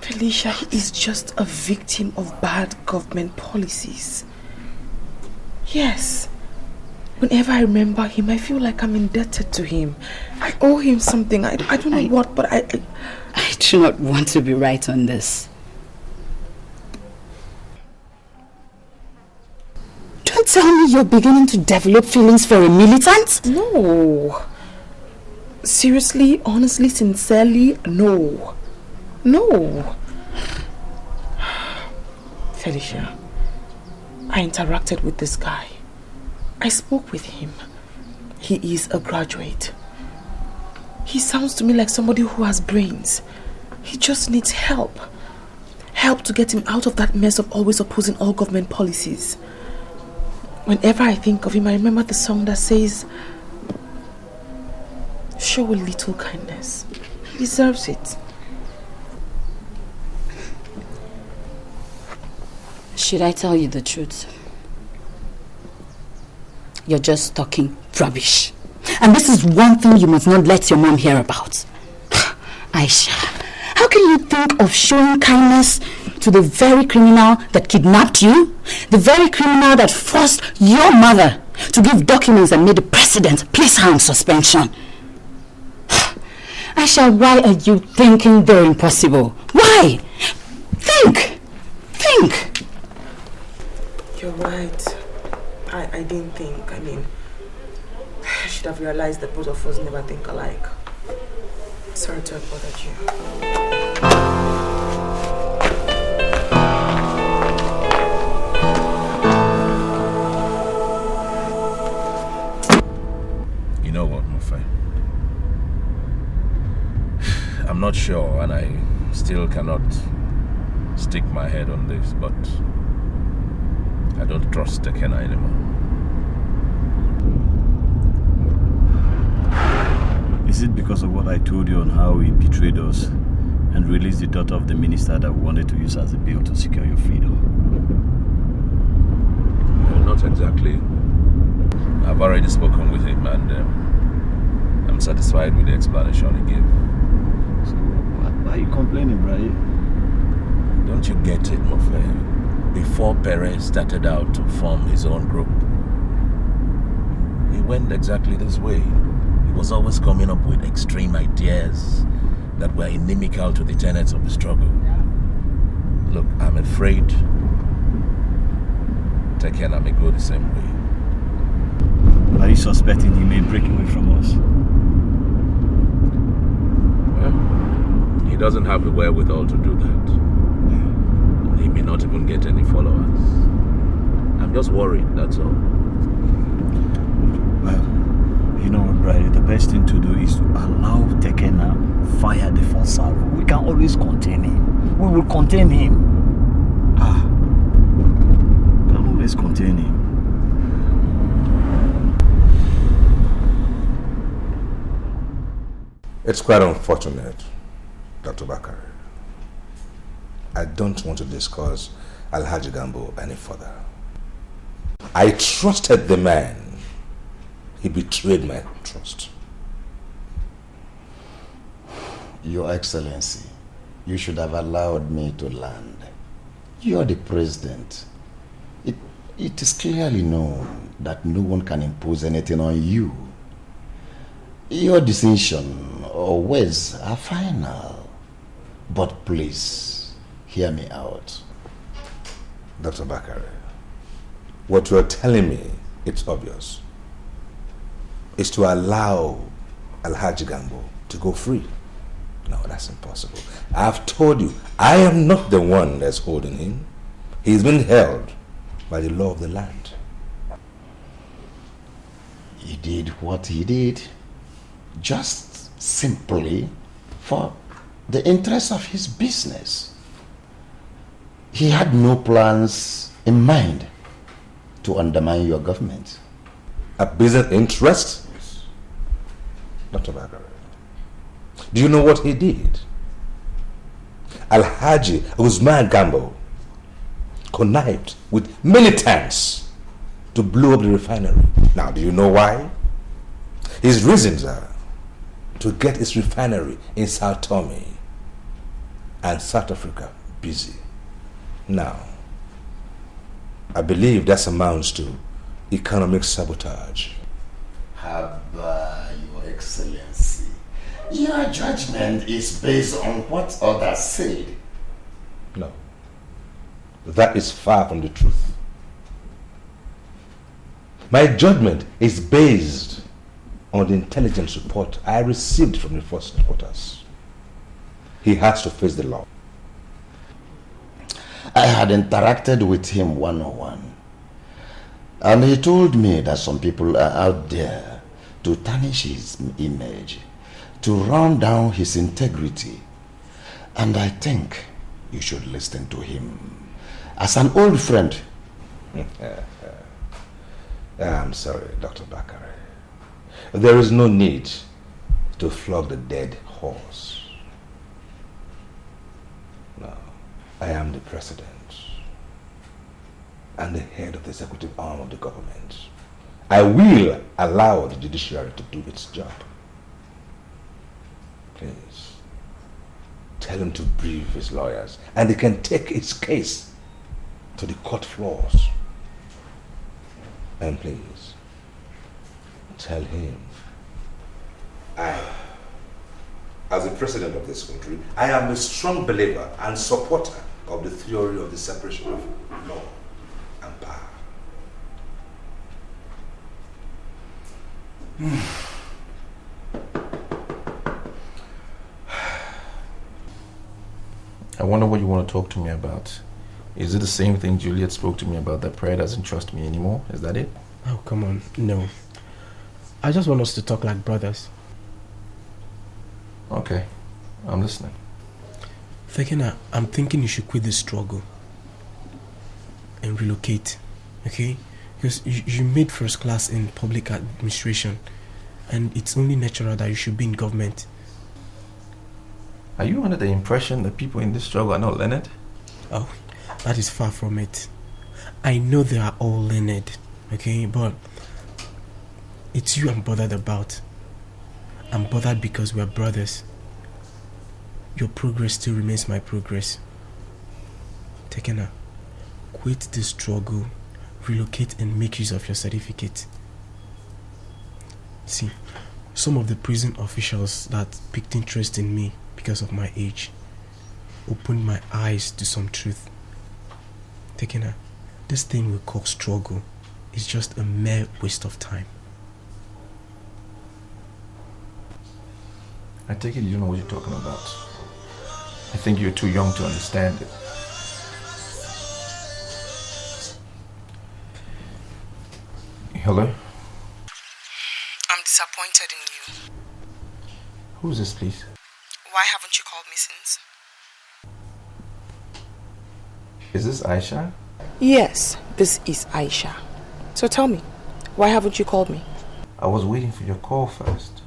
Felicia, he is just a victim of bad government policies. Yes. Whenever I remember him, I feel like I'm indebted to him. I owe him something. I don't know what, but I do not want to be right on this. Don't tell me you're beginning to develop feelings for a militant? No. Seriously, honestly, sincerely, no. No. Felicia, I interacted with this guy. I spoke with him. He is a graduate. He sounds to me like somebody who has brains. He just needs help. Help to get him out of that mess of always opposing all government policies. Whenever I think of him, I remember the song that says, show a little kindness. He deserves it. Should I tell you the truth? You're just talking rubbish. And this is one thing you must not let your mom hear about. Aisha, how can you think of showing kindness to the very criminal that kidnapped you? The very criminal that forced your mother to give documents and made the president place her on suspension? Aisha, why are you thinking they're impossible? Why? Think! You're right. I didn't think. I mean, I should have realized that both of us never think alike. Sorry to have bothered you. You know what, my friend? I'm not sure, and I still cannot stick my head on this, but I don't trust Tekena anymore. Is it because of what I told you on how he betrayed us and released the daughter of the minister that we wanted to use as a bail to secure your freedom? Well, not exactly. I've already spoken with him and I'm satisfied with the explanation he gave. So why are you complaining, Brian? Don't you get it, my friend? Before Perez started out to form his own group, he went exactly this way. He was always coming up with extreme ideas that were inimical to the tenets of the struggle. Look, I'm afraid Tekena may go the same way. Are you suspecting he may break away from us? Well, he doesn't have the wherewithal to do that. He may not even get any followers. I'm just worried, that's all. Well, you know what, Brian, the best thing to do is to allow Tekena fire the first salvo. We can always contain him. We will contain him. We can always contain him. It's quite unfortunate, Dr. Bakari. I don't want to discuss Alhaji Gambo any further. I trusted the man. He betrayed my trust. Your Excellency, you should have allowed me to land. You're the president. It is clearly known that no one can impose anything on you. Your decision or words are final. But please, hear me out. Dr. Bakari, what you are telling me, it's obvious, is to allow Alhaji Gambo to go free. No, that's impossible. I've told you, I am not the one that's holding him. He's been held by the law of the land. He did what he did just simply for the interest of his business. He had no plans in mind to undermine your government. A business interest? Yes. Dr. Bakari, do you know what he did? Alhaji Usman Gambo connived with militants to blow up the refinery. Now, do you know why? His reasons are to get his refinery in Sao Tome and South Africa busy. Now, I believe that amounts to economic sabotage. Your Excellency, your judgment is based on what others said. No, that is far from the truth. My judgment is based on the intelligence report I received from the first headquarters. he has to face the law. I had interacted with him one-on-one, and he told me that some people are out there to tarnish his image, to run down his integrity. And I think you should listen to him as an old friend. I'm sorry, Dr. Bakare. There is no need to flog the dead horse. No, I am the president and the head of the executive arm of the government. I will allow the judiciary to do its job. Please, tell him to brief his lawyers and they can take his case to the court floors. And please, tell him, as the president of this country, I am a strong believer and supporter of the theory of the separation of law and power. I wonder what you want to talk to me about. Is it the same thing Juliet spoke to me about, that Prayer doesn't trust me anymore? Is that it? Oh, come on. No. I just want us to talk like brothers. Okay. I'm listening. Vicker, I'm thinking you should quit this struggle and relocate, okay? Because you made first class in public administration and it's only natural that you should be in government. Are you under the impression that people in this struggle are not learned? Oh, that is far from it. I know they are all learned, okay? But it's you I'm bothered about. I'm bothered because we are brothers. Your progress still remains my progress. Tekena, quit the struggle, relocate and make use of your certificate. See, some of the prison officials that picked interest in me because of my age opened my eyes to some truth. Tekena, this thing we call struggle is just a mere waste of time. I take it you know what you're talking about. I think you're too young to understand it. Hello? I'm disappointed in you. Who's this, please? Why haven't you called me since? Is this Aisha? Yes, this is Aisha. So tell me, why haven't you called me? I was waiting for your call first.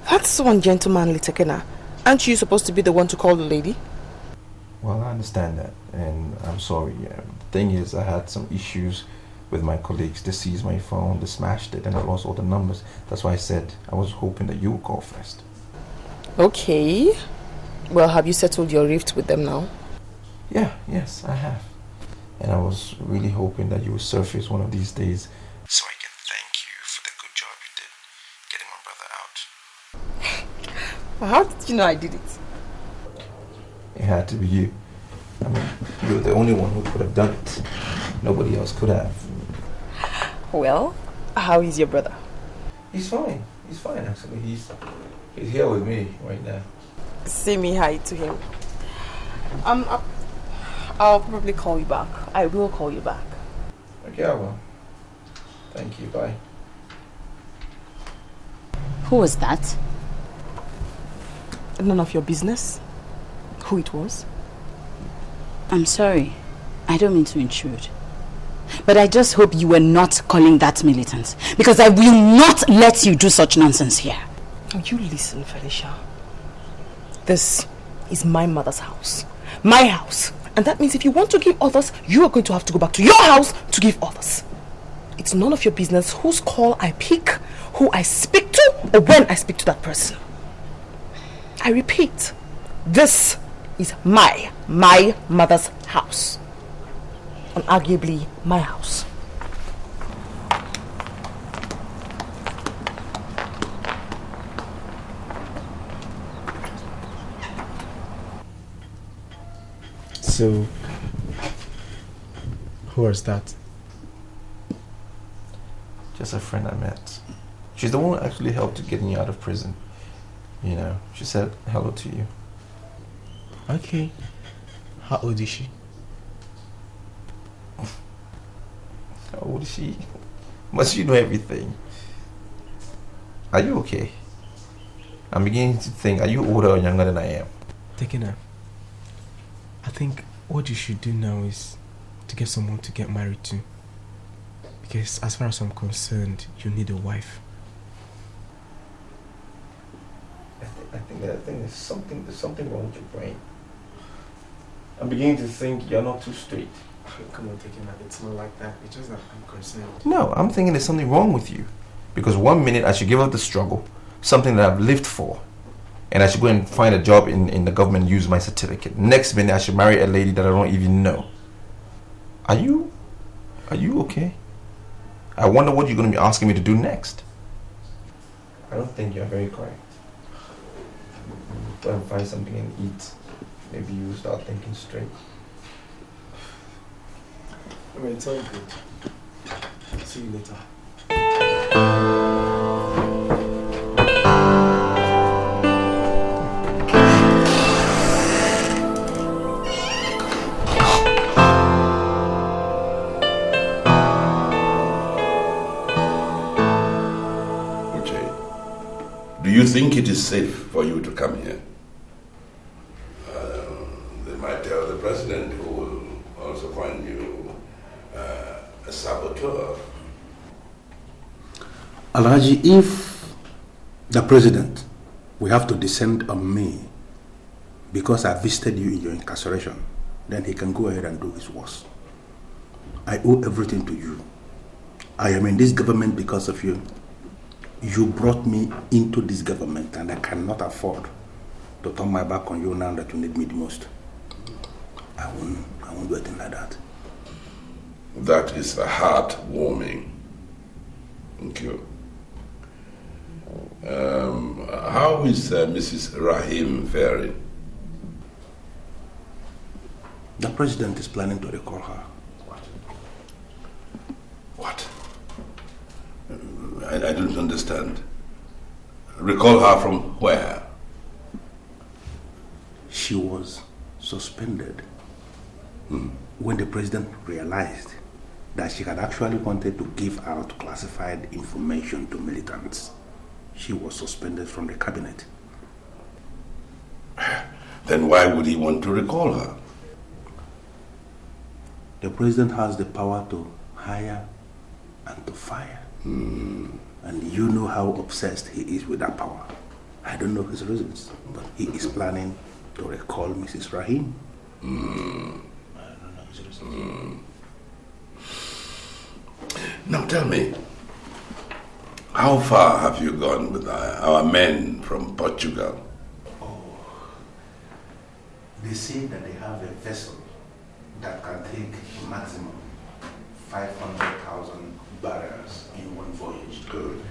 That's so ungentlemanly, Tekena. Aren't you supposed to be the one to call the lady? Well, I understand that, and I'm sorry. The thing is, I had some issues with my colleagues. They seized my phone, they smashed it, and I lost all the numbers. That's why I said I was hoping that you would call first. Okay. Well, have you settled your rift with them now? Yes, I have. And I was really hoping that you would surface one of these days so I can thank you for the good job you did getting my brother out. How did you know I did it? It had to be you. I mean, you're the only one who could have done it. Nobody else could have. Well, how is your brother? He's fine. He's fine, actually. He's here with me right now. Say me hi to him. I'll probably call you back. I will call you back. Okay, I will. Thank you. Bye. Who was that? None of your business who it was. I'm sorry. I don't mean to intrude. But I just hope you were not calling that militant. Because I will not let you do such nonsense here. You listen, Felicia. This is my mother's house. My house. And that means if you want to give others, you are going to have to go back to your house to give others. It's none of your business whose call I pick, who I speak to, or when I speak to that person. I repeat, this is my mother's house. Unarguably, my house. So, who was that? Just a friend I met. She's the one who actually helped to get me out of prison. You know, she said hello to you. Okay. How old is she? How old is she? Must you know everything? Are you okay? I'm beginning to think, are you older or younger than I am? Tekena, I think what you should do now is to get someone to get married to. Because as far as I'm concerned, you need a wife. I think there's something wrong with your brain. I'm beginning to think you're not too straight. Come on, Tekena, it's not like that. It's just that I'm concerned. No, I'm thinking there's something wrong with you. Because 1 minute I should give up the struggle, something that I've lived for, and I should go and find a job in the government and use my certificate. Next minute I should marry a lady that I don't even know. Are you okay? I wonder what you're going to be asking me to do next. I don't think you're very correct. Go and find something and eat. Maybe you start thinking straight. I mean, it's all good. See you later. Do you think it is safe for you to come here? They might tell the president, who will also find you a saboteur. Alhaji, if the president will have to descend on me because I visited you in your incarceration, then he can go ahead and do his worst. I owe everything to you. I am in this government because of you. You brought me into this government and I cannot afford to turn my back on you now that you need me the most. I won't do anything like that. That is heartwarming. Thank you. How is Mrs. Rahim faring? The president is planning to recall her. What? I don't understand. Recall her from where? She was suspended when the president realized that she had actually wanted to give out classified information to militants. She was suspended from the cabinet. Then why would he want to recall her? The president has the power to hire and to fire. And you know how obsessed he is with that power. I don't know his reasons, but he is planning to recall Mrs. Rahim. I don't know his reasons. Now tell me, how far have you gone with our men from Portugal? They say that they have a vessel that can take maximum 500,000 barrels in one voyage. Good.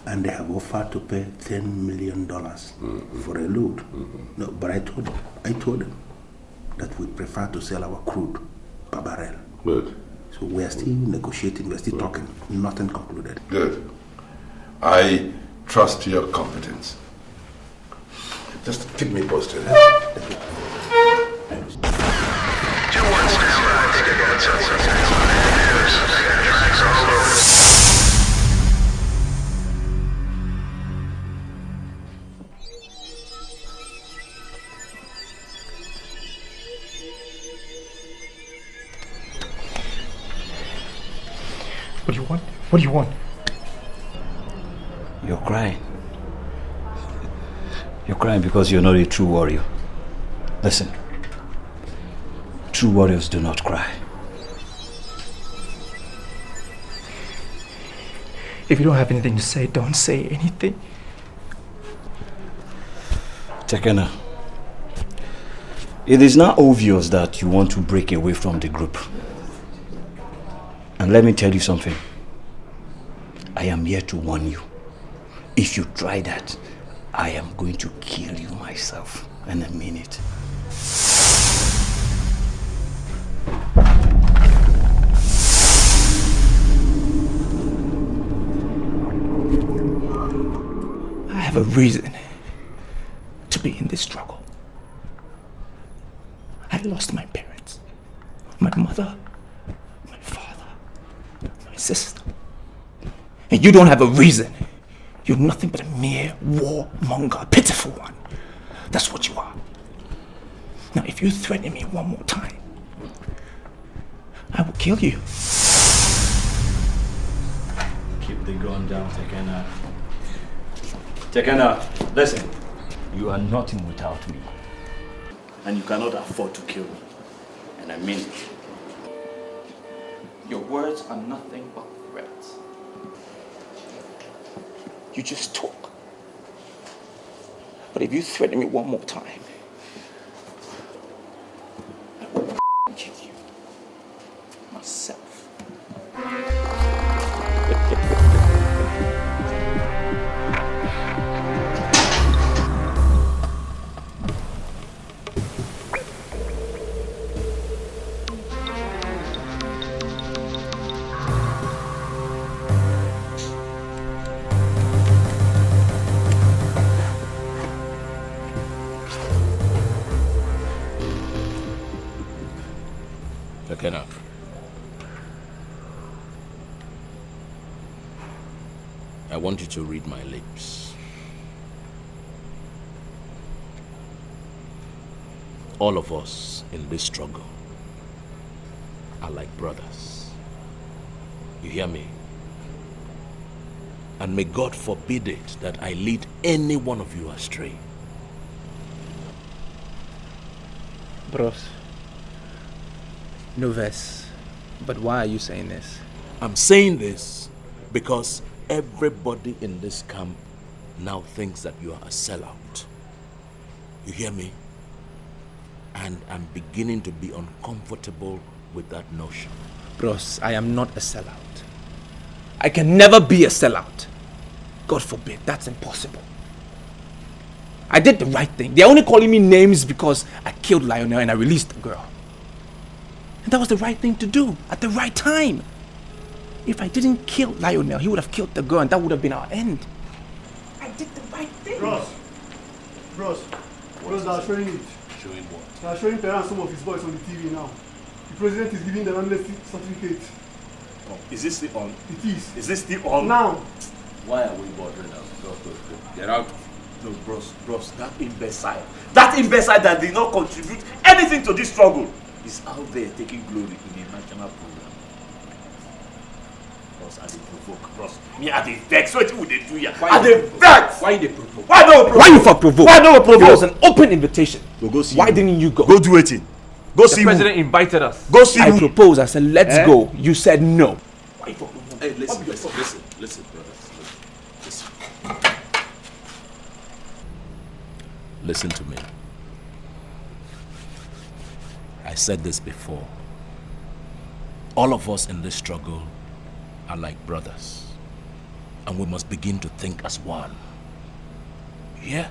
And they have offered to pay $10 million for a load. No, but I told them that we prefer to sell our crude per barrel. Good. So we are still negotiating, we are still talking. Nothing concluded. Good. I trust your competence. Just keep me posted. What do you want? What do you want? You're crying. You're crying because you're not a true warrior. Listen. True warriors do not cry. If you don't have anything to say, don't say anything. Tekena, it is now obvious that you want to break away from the group. And let me tell you something. I am here to warn you. If you try that, I am going to kill you myself. And I mean it. I have a reason to be in this struggle. lost my parents, my mother, my father, my sister. And you don't have a reason. You're nothing but a mere warmonger, a pitiful one. That's what you are. Now, if you threaten me one more time, I will kill you. Keep the gun down, Tekena. Tekena, listen. You are nothing without me. And you cannot afford to kill me. And I mean it. Your words are nothing but threats. You just talk. But if you threaten me one more time, I will kill you myself. Tekena. I want you to read my lips. All of us in this struggle are like brothers. You hear me? And may God forbid it that I lead any one of you astray. Bros, no verse, but why are you saying this? I'm saying this because everybody in this camp now thinks that you are a sellout. You hear me? And I'm beginning to be uncomfortable with that notion. Bros, I am not a sellout. I can never be a sellout. God forbid, that's impossible. I did the right thing. They're only calling me names because I killed Lionel and I released the girl. And that was the right thing to do at the right time. If I didn't kill Lionel, he would have killed the girl and that would have been our end. I did the right thing. Bros, they are showing it. Showing what? They are showing parents some of his boys on the TV now. The president is giving them an certificate. Oh, is this still on? It is. Is this still on? Now. Why are we bothering us? Go. Get out. No, bros, that imbecile that did not contribute anything to this struggle is out there taking glory in the national program. Bros, I dey provoke. Bros, me I dey vex. What would they do here? I dey vex. Why they provoke? Why no provoke? Why you for provoke? Why no provoke? It was an open invitation. Go see. Why didn't you go? Go do it. Go see. The president invited us. Go see. I proposed. I said, let's go. You said no. Why you for provoke? Hey, listen, brothers. Listen. Listen to me. I said this before. All of us in this struggle are like brothers. And we must begin to think as one. Yeah?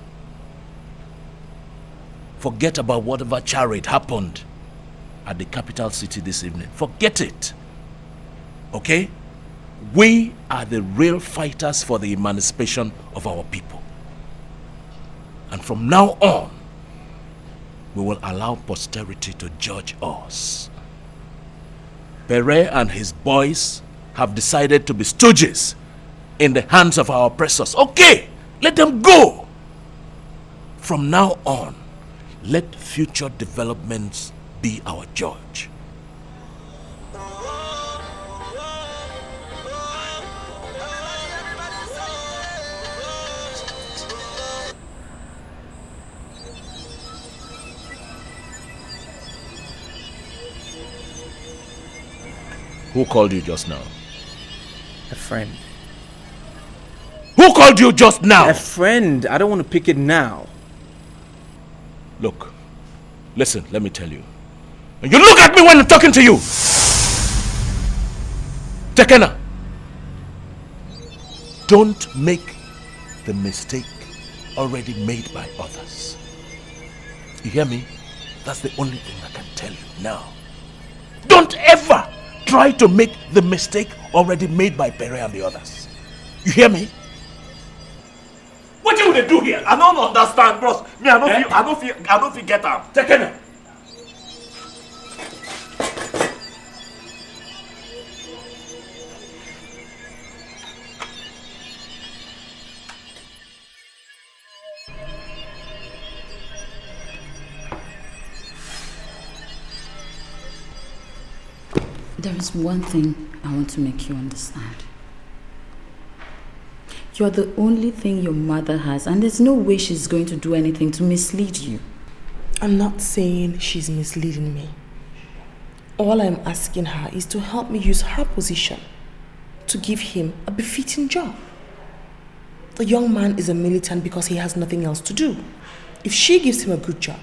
Forget about whatever charade happened at the capital city this evening. Forget it. Okay? We are the real fighters for the emancipation of our people. And from now on, we will allow posterity to judge us. Pere and his boys have decided to be stooges in the hands of our oppressors. Okay, let them go. From now on, let future developments be our judge. Who called you just now? A friend. Who called you just now? A friend. I don't want to pick it now. Look, listen, let me tell you. And you look at me when I'm talking to you. Tekena, don't make the mistake already made by others. You hear me? That's the only thing I can tell you now. Don't ever try to make the mistake already made by Pere and the others. You hear me? What you they do here? I don't understand, bros. Me, I don't feel get up. Tekena, There is one thing I want to make you understand. You're the only thing your mother has, and there's no way she's going to do anything to mislead you. I'm not saying she's misleading me. All I'm asking her is to help me use her position to give him a befitting job. The young man is a militant because he has nothing else to do. If she gives him a good job,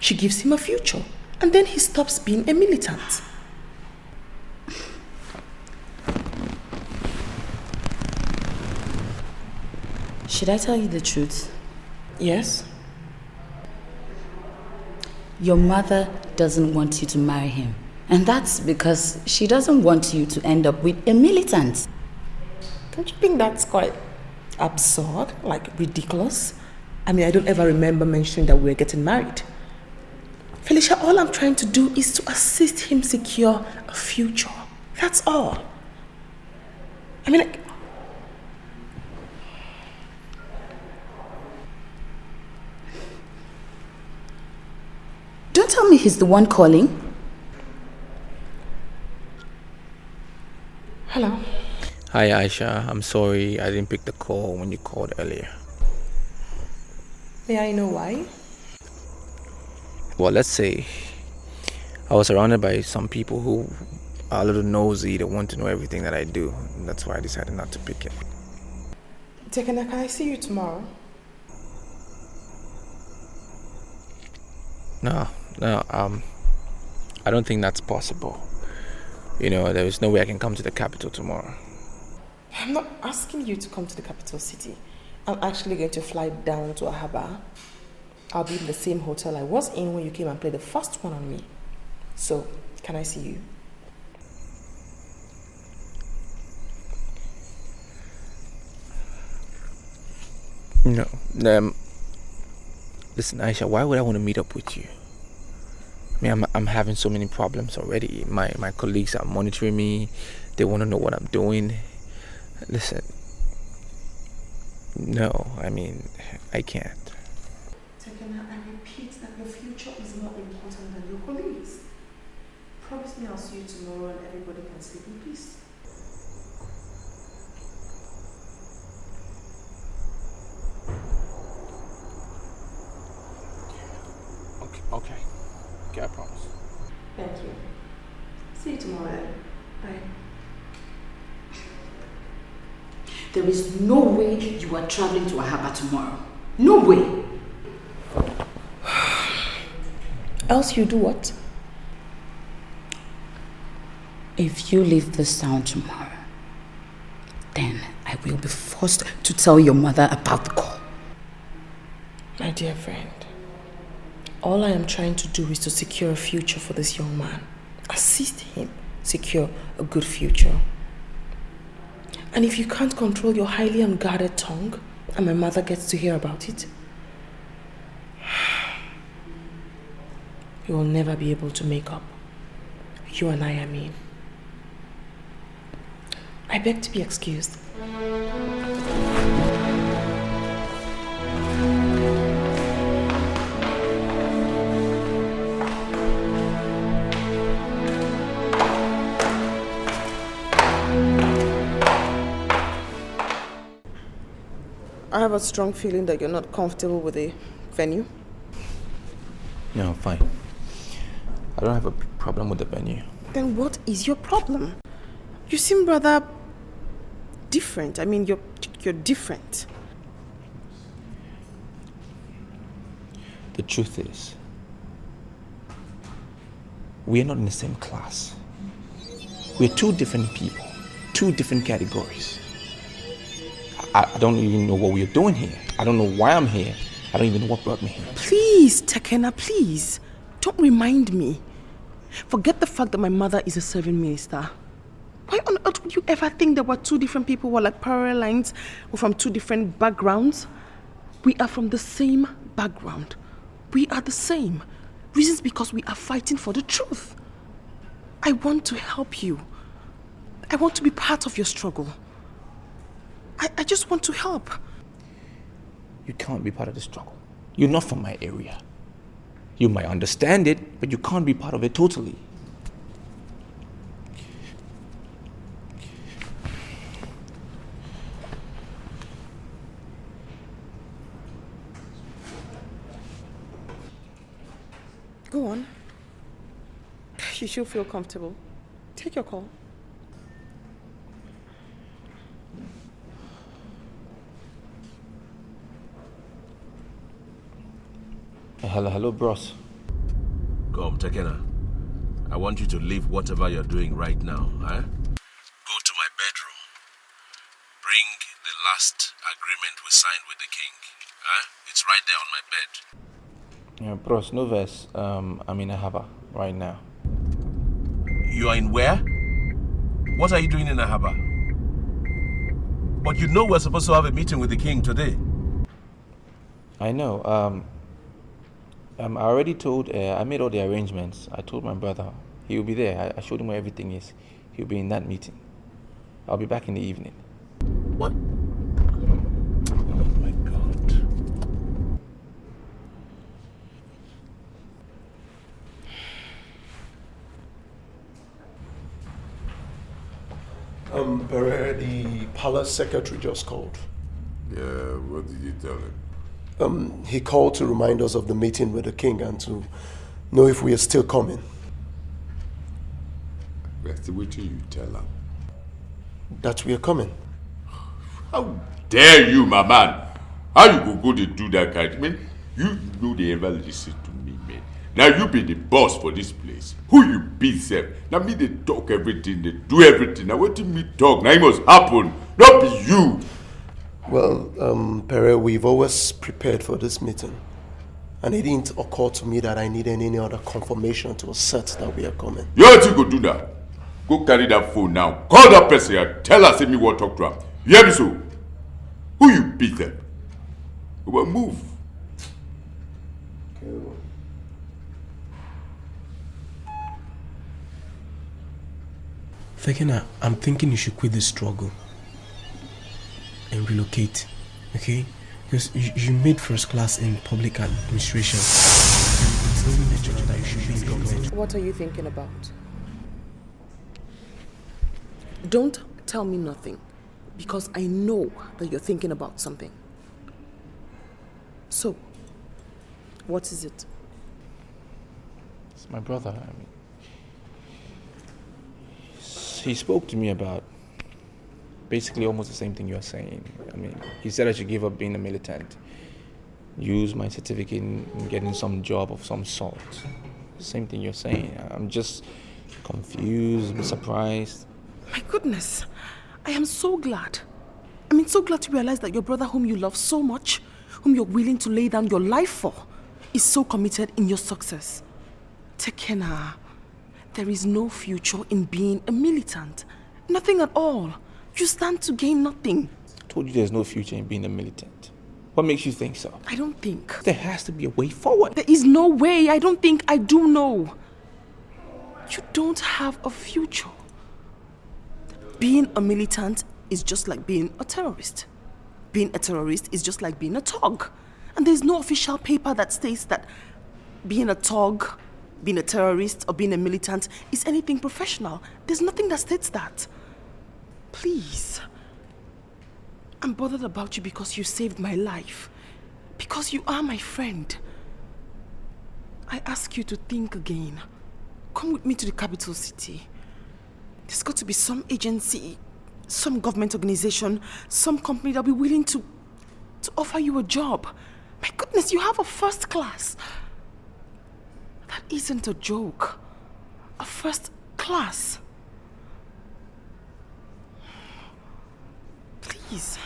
she gives him a future, and then he stops being a militant. Should I tell you the truth? Yes. Your mother doesn't want you to marry him. And that's because she doesn't want you to end up with a militant. Don't you think that's quite absurd? Like ridiculous? I mean, I don't ever remember mentioning that we're getting married. Felicia, all I'm trying to do is to assist him secure a future. That's all. I mean, don't tell me he's the one calling. Hello. Hi Aisha, I'm sorry I didn't pick the call when you called earlier. May I know why? Well, let's say I was surrounded by some people who are a little nosy, they want to know everything that I do. And that's why I decided not to pick it. Tekena, can I see you tomorrow? No, I don't think that's possible. You know, there is no way I can come to the capital tomorrow. I'm not asking you to come to the capital city. I'm actually going to fly down to Ahaba. I'll be in the same hotel I was in when you came and played the first one on me. So, can I see you? No. Listen, Aisha, why would I want to meet up with you? I mean, I'm having so many problems already. My colleagues are monitoring me. They want to know what I'm doing. Listen. No, I mean, I can't. Tekena, I repeat that your future is more important than your colleagues. Promise me I'll see you tomorrow and everybody can sleep in peace. Okay, I promise. Thank you. See you tomorrow then. Bye. There is no way you are traveling to Ahaba tomorrow. No way. Else you do what? If you leave this town tomorrow, then I will be forced to tell your mother about the call. My dear friend, all I am trying to do is to secure a future for this young man. Assist him secure a good future. And if you can't control your highly unguarded tongue, and my mother gets to hear about it, you will never be able to make up. You and I mean. I beg to be excused. I have a strong feeling that you're not comfortable with the venue. No, I'm fine. I don't have a problem with the venue. Then what is your problem? You seem rather different. I mean, you're different. The truth is, we're not in the same class. We're two different people, two different categories. I don't even know what we're doing here. I don't know why I'm here. I don't even know what brought me here. Please, Tekena, please. Don't remind me. Forget the fact that my mother is a serving minister. Why on earth would you ever think there were two different people who were like parallel lines or from two different backgrounds? We are from the same background. We are the same. Reasons because we are fighting for the truth. I want to help you. I want to be part of your struggle. I just want to help. You can't be part of the struggle. You're not from my area. You might understand it, but you can't be part of it totally. She should feel comfortable. Take your call. Hello, bros. Come, Tekena. I want you to leave whatever you're doing right now, eh? Go to my bedroom. Bring the last agreement we signed with the king. It's right there on my bed. Yeah, bros, no verse. I'm in Ahaba right now. You are in where? What are you doing in Ahaba? But you know we're supposed to have a meeting with the king today. I know. I already told, I made all the arrangements. I told my brother he will be there. I showed him where everything is. He'll be in that meeting. I'll be back in the evening. What? Oh my God. Pere, the palace secretary just called. Yeah, what did you tell him? He called to remind us of the meeting with the king and to know if we are still coming. What's the waiting you tell him? That we are coming. How dare you, my man? How you go to do that kind of thing? You know they ever listen to me, man. Now you be the boss for this place. Who you be, sir? Now me they talk everything, they do everything. Now what me talk? Now it must happen. Not be you. Well, Pere, we've always prepared for this meeting. And it didn't occur to me that I needed any other confirmation to assert that we are coming. You know what you go do now? Go carry that phone now. Call that person and tell her, say me what talk to her. You hear me so? Who you beat them? Well, move. Vicker, I'm thinking you should quit this struggle and relocate, okay? Because you made first class in public administration. It's only natural that you should be in government. What are you thinking about? Don't tell me nothing, because I know that you're thinking about something. So, what is it? It's my brother. I mean, he spoke to me about basically almost the same thing you're saying. I mean, he said I should give up being a militant, use my certificate in getting some job of some sort. Same thing you're saying. I'm just confused, surprised. My goodness, I am so glad. I mean, so glad to realize that your brother, whom you love so much, whom you're willing to lay down your life for, is so committed in your success. Tekena, there is no future in being a militant. Nothing at all. You stand to gain nothing. I told you there's no future in being a militant. What makes you think so? I don't think. There has to be a way forward. There is no way. I don't think. I do know. You don't have a future. Being a militant is just like being a terrorist. Being a terrorist is just like being a thug. And there's no official paper that states that being a thug, being a terrorist, or being a militant is anything professional. There's nothing that states that. Please. I'm bothered about you because you saved my life. Because you are my friend. I ask you to think again. Come with me to the capital city. There's got to be some agency, some government organization, some company that'll be willing to offer you a job. My goodness, you have a first class. That isn't a joke. A first class. Please.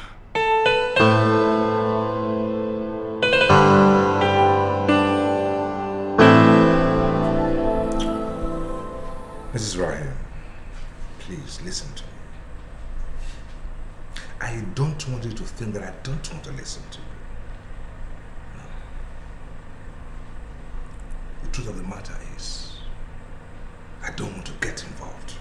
Mrs. Ryan, please listen to me. I don't want you to think that I don't want to listen to you. No. The truth of the matter is, I don't want to get involved.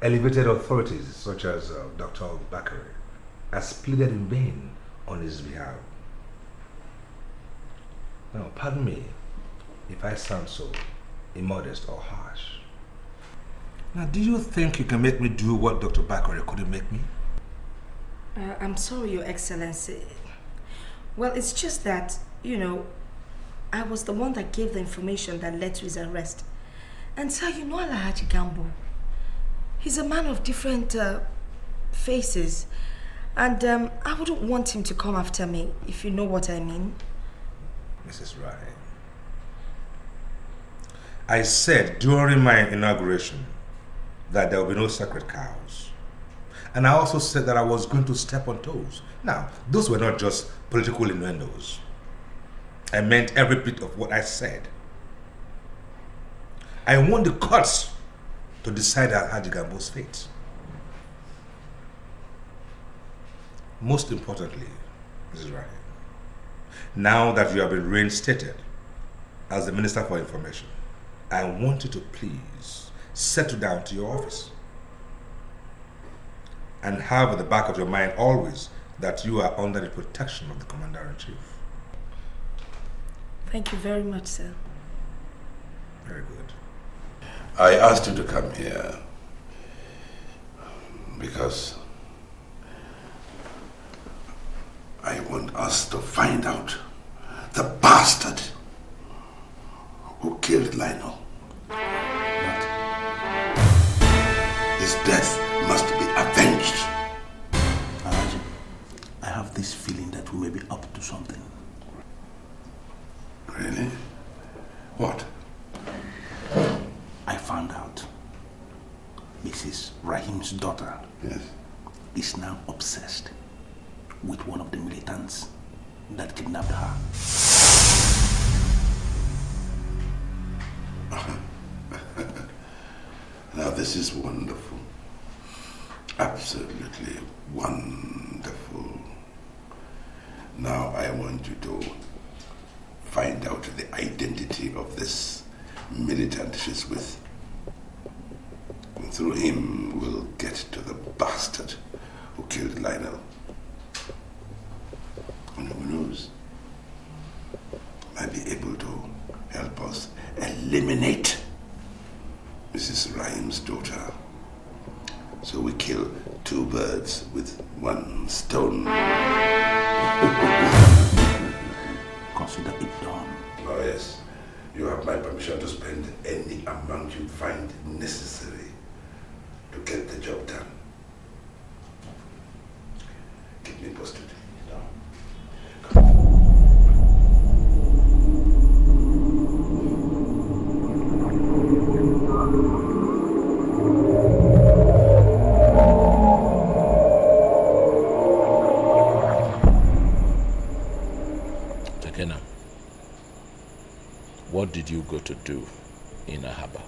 Elevated authorities such as Dr. Vicker has pleaded in vain on his behalf. Now, pardon me if I sound so immodest or harsh. Now, do you think you can make me do what Dr. Vicker couldn't make me? I'm sorry, Your Excellency. Well, it's just that, you know, I was the one that gave the information that led to his arrest. And sir, you know Alhaji Gambo. He's a man of different faces. And I wouldn't want him to come after me, if you know what I mean. Mrs. Rahim, I said during my inauguration that there will be no sacred cows. And I also said that I was going to step on toes. Now, those were not just political innuendos. I meant every bit of what I said. I want the courts to decide Alhaji Gambo's fate. Most importantly, Mrs. Rahim, now that you have been reinstated as the Minister for Information, I want you to please settle down to your office and have at the back of your mind always that you are under the protection of the Commander-in-Chief. Thank you very much, sir. Very good. I asked you to come here because I want us to find out the bastard who killed Lionel. His death must be avenged. Alhaji, I have this feeling that we may be up to something. Really? What? I found out Mrs. Rahim's daughter is now obsessed with one of the militants that kidnapped her. Now this is wonderful. Absolutely wonderful. Now I want you to find out the identity of this militant she's with. And through him we'll get to the bastard who killed Lionel. And who knows, might be able to help us eliminate Mrs. Rahim's daughter. So we kill two birds with one stone. Consider it done. Oh yes, you have my permission to spend any amount you find necessary to get the job done. Keep me posted. What did you go to do in Ahaba?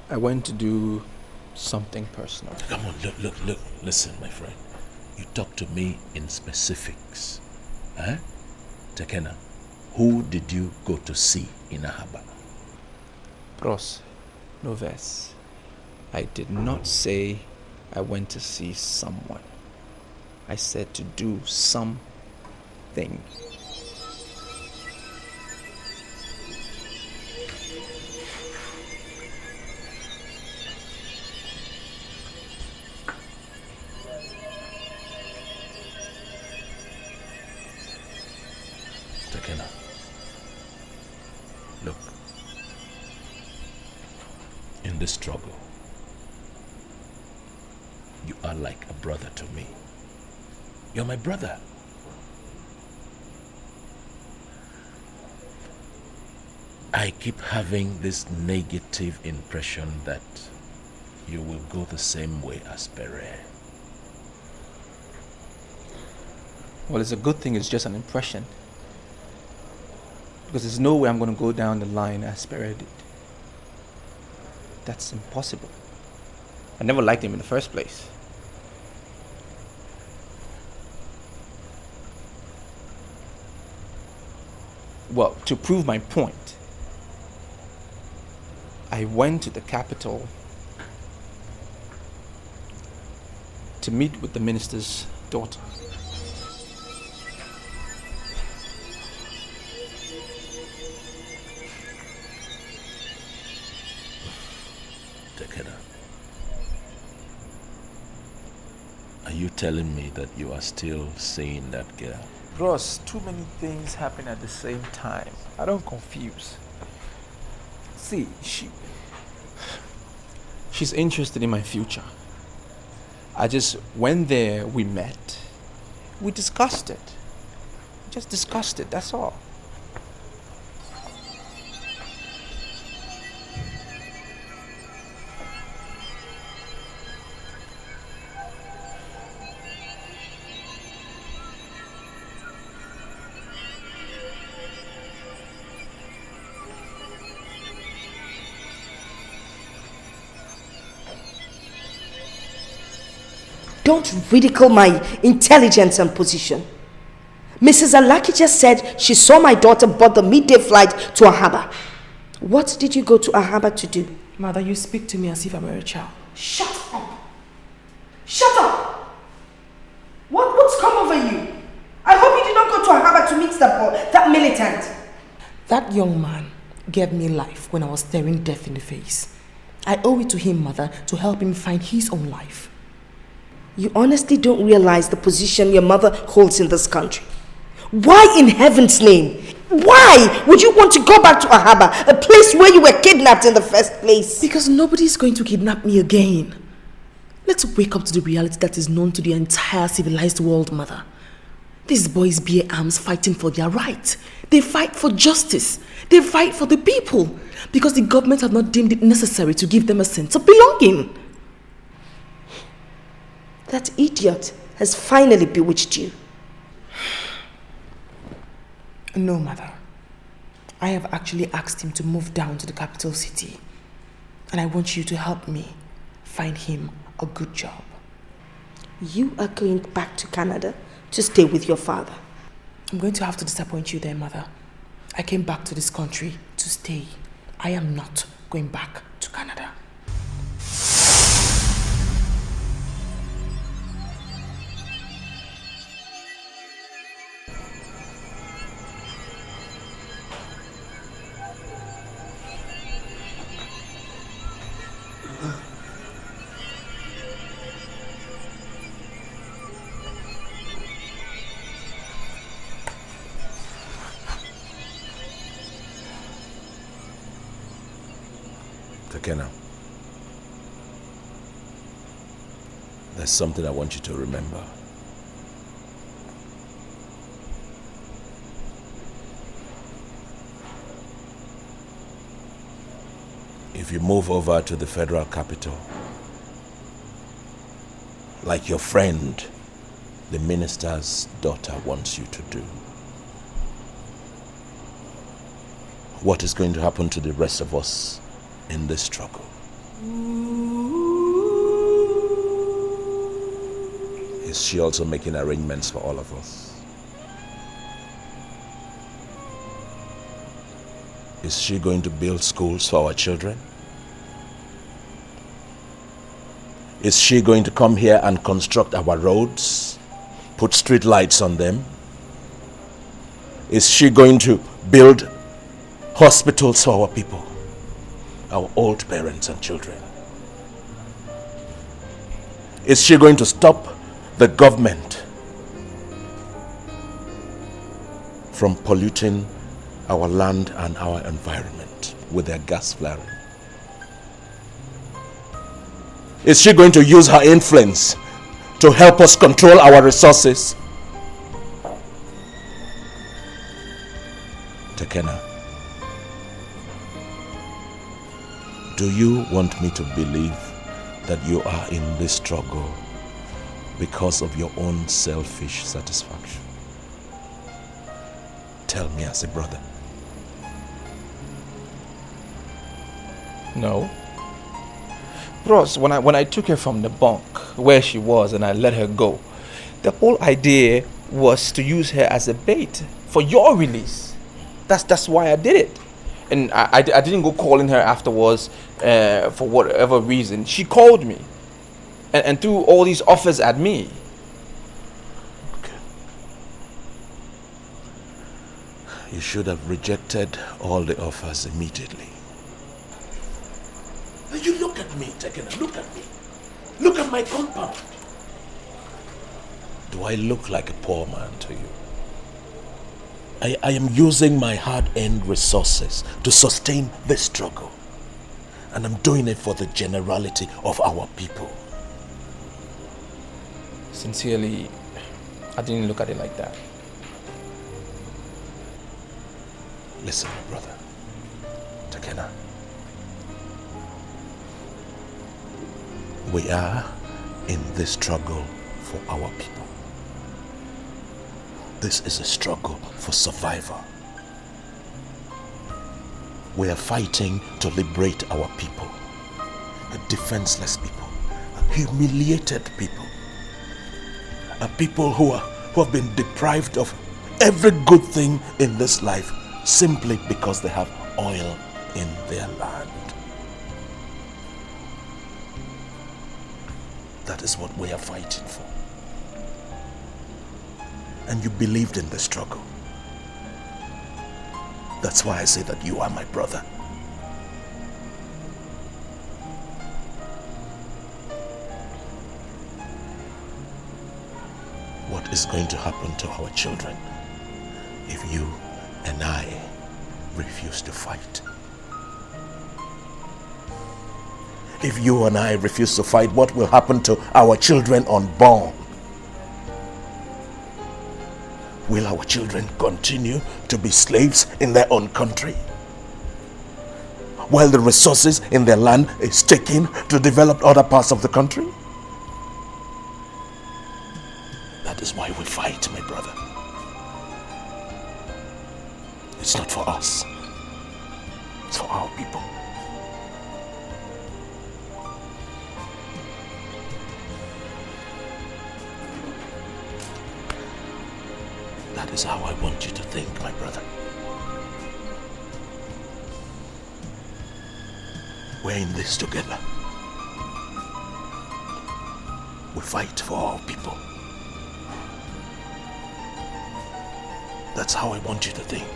I went to do something personal. Come on, look, listen, my friend. You talk to me in specifics. Eh? Tekena, who did you go to see in Ahaba? Bros, no verse. I did not say I went to see someone. I said to do something. Tekena, look, in this struggle, you are like a brother to me. You're my brother. I keep having this negative impression that you will go the same way as Pere. Well, it's a good thing it's just an impression. Because there's no way I'm going to go down the line as Pere did. That's impossible. I never liked him in the first place. Well, to prove my point, I went to the capital to meet with the minister's daughter. Tekena, are you telling me that you are still seeing that girl? Ross, too many things happen at the same time. I don't confuse. See, she's interested in my future. I just went there, we met, we discussed it. Just discussed it, that's all. Don't ridicule my intelligence and position. Mrs. Alaki just said she saw my daughter board the midday flight to Ahaba. What did you go to Ahaba to do? Mother, you speak to me as if I were a child. Shut up! Shut up! What's come over you? I hope you did not go to Ahaba to meet that militant. That young man gave me life when I was staring death in the face. I owe it to him, Mother, to help him find his own life. You honestly don't realize the position your mother holds in this country. Why in heaven's name? Why would you want to go back to Ahaba, a place where you were kidnapped in the first place? Because nobody's going to kidnap me again. Let's wake up to the reality that is known to the entire civilized world, Mother. These boys bear arms fighting for their right. They fight for justice. They fight for the people. Because the government have not deemed it necessary to give them a sense of belonging. That idiot has finally bewitched you. No, Mother. I have actually asked him to move down to the capital city. And I want you to help me find him a good job. You are going back to Canada to stay with your father. I'm going to have to disappoint you there, Mother. I came back to this country to stay. I am not going back to Canada. Tekena, there's something I want you to remember. If you move over to the federal capital, like your friend, the minister's daughter, wants you to do, what is going to happen to the rest of us in this struggle? Is she also making arrangements for all of us? Is she going to build schools for our children? Is she going to come here and construct our roads, put street lights on them? Is she going to build hospitals for our people, our old parents and children? Is she going to stop the government from polluting our land and our environment with their gas flaring? Is she going to use her influence to help us control our resources? Tekena, do you want me to believe that you are in this struggle because of your own selfish satisfaction? Tell me as a brother. No. Bros, when I took her from the bunk where she was and I let her go, the whole idea was to use her as a bait for your release. That's why I did it. And I didn't go calling her afterwards for whatever reason. She called me and threw all these offers at me. Okay. You should have rejected all the offers immediately. You look at me, Tekena, look at me. Look at my compound. Do I look like a poor man to you? I am using my hard-earned resources to sustain this struggle. And I'm doing it for the generality of our people. Sincerely, I didn't look at it like that. Listen, my brother. Tekena. We are in this struggle for our people. This is a struggle for survival. We are fighting to liberate our people. A defenseless people. A humiliated people. A people who have been deprived of every good thing in this life simply because they have oil in their land. That is what we are fighting for. And you believed in the struggle. That's why I say that you are my brother. What is going to happen to our children if you and I refuse to fight? If you and I refuse to fight, what will happen to our children unborn? Will our children continue to be slaves in their own country, while the resources in their land is taken to develop other parts of the country? That is why we fight, my brother. It's not for us. It's for our people. That is how I want you to think, my brother. We're in this together. We fight for our people. That's how I want you to think.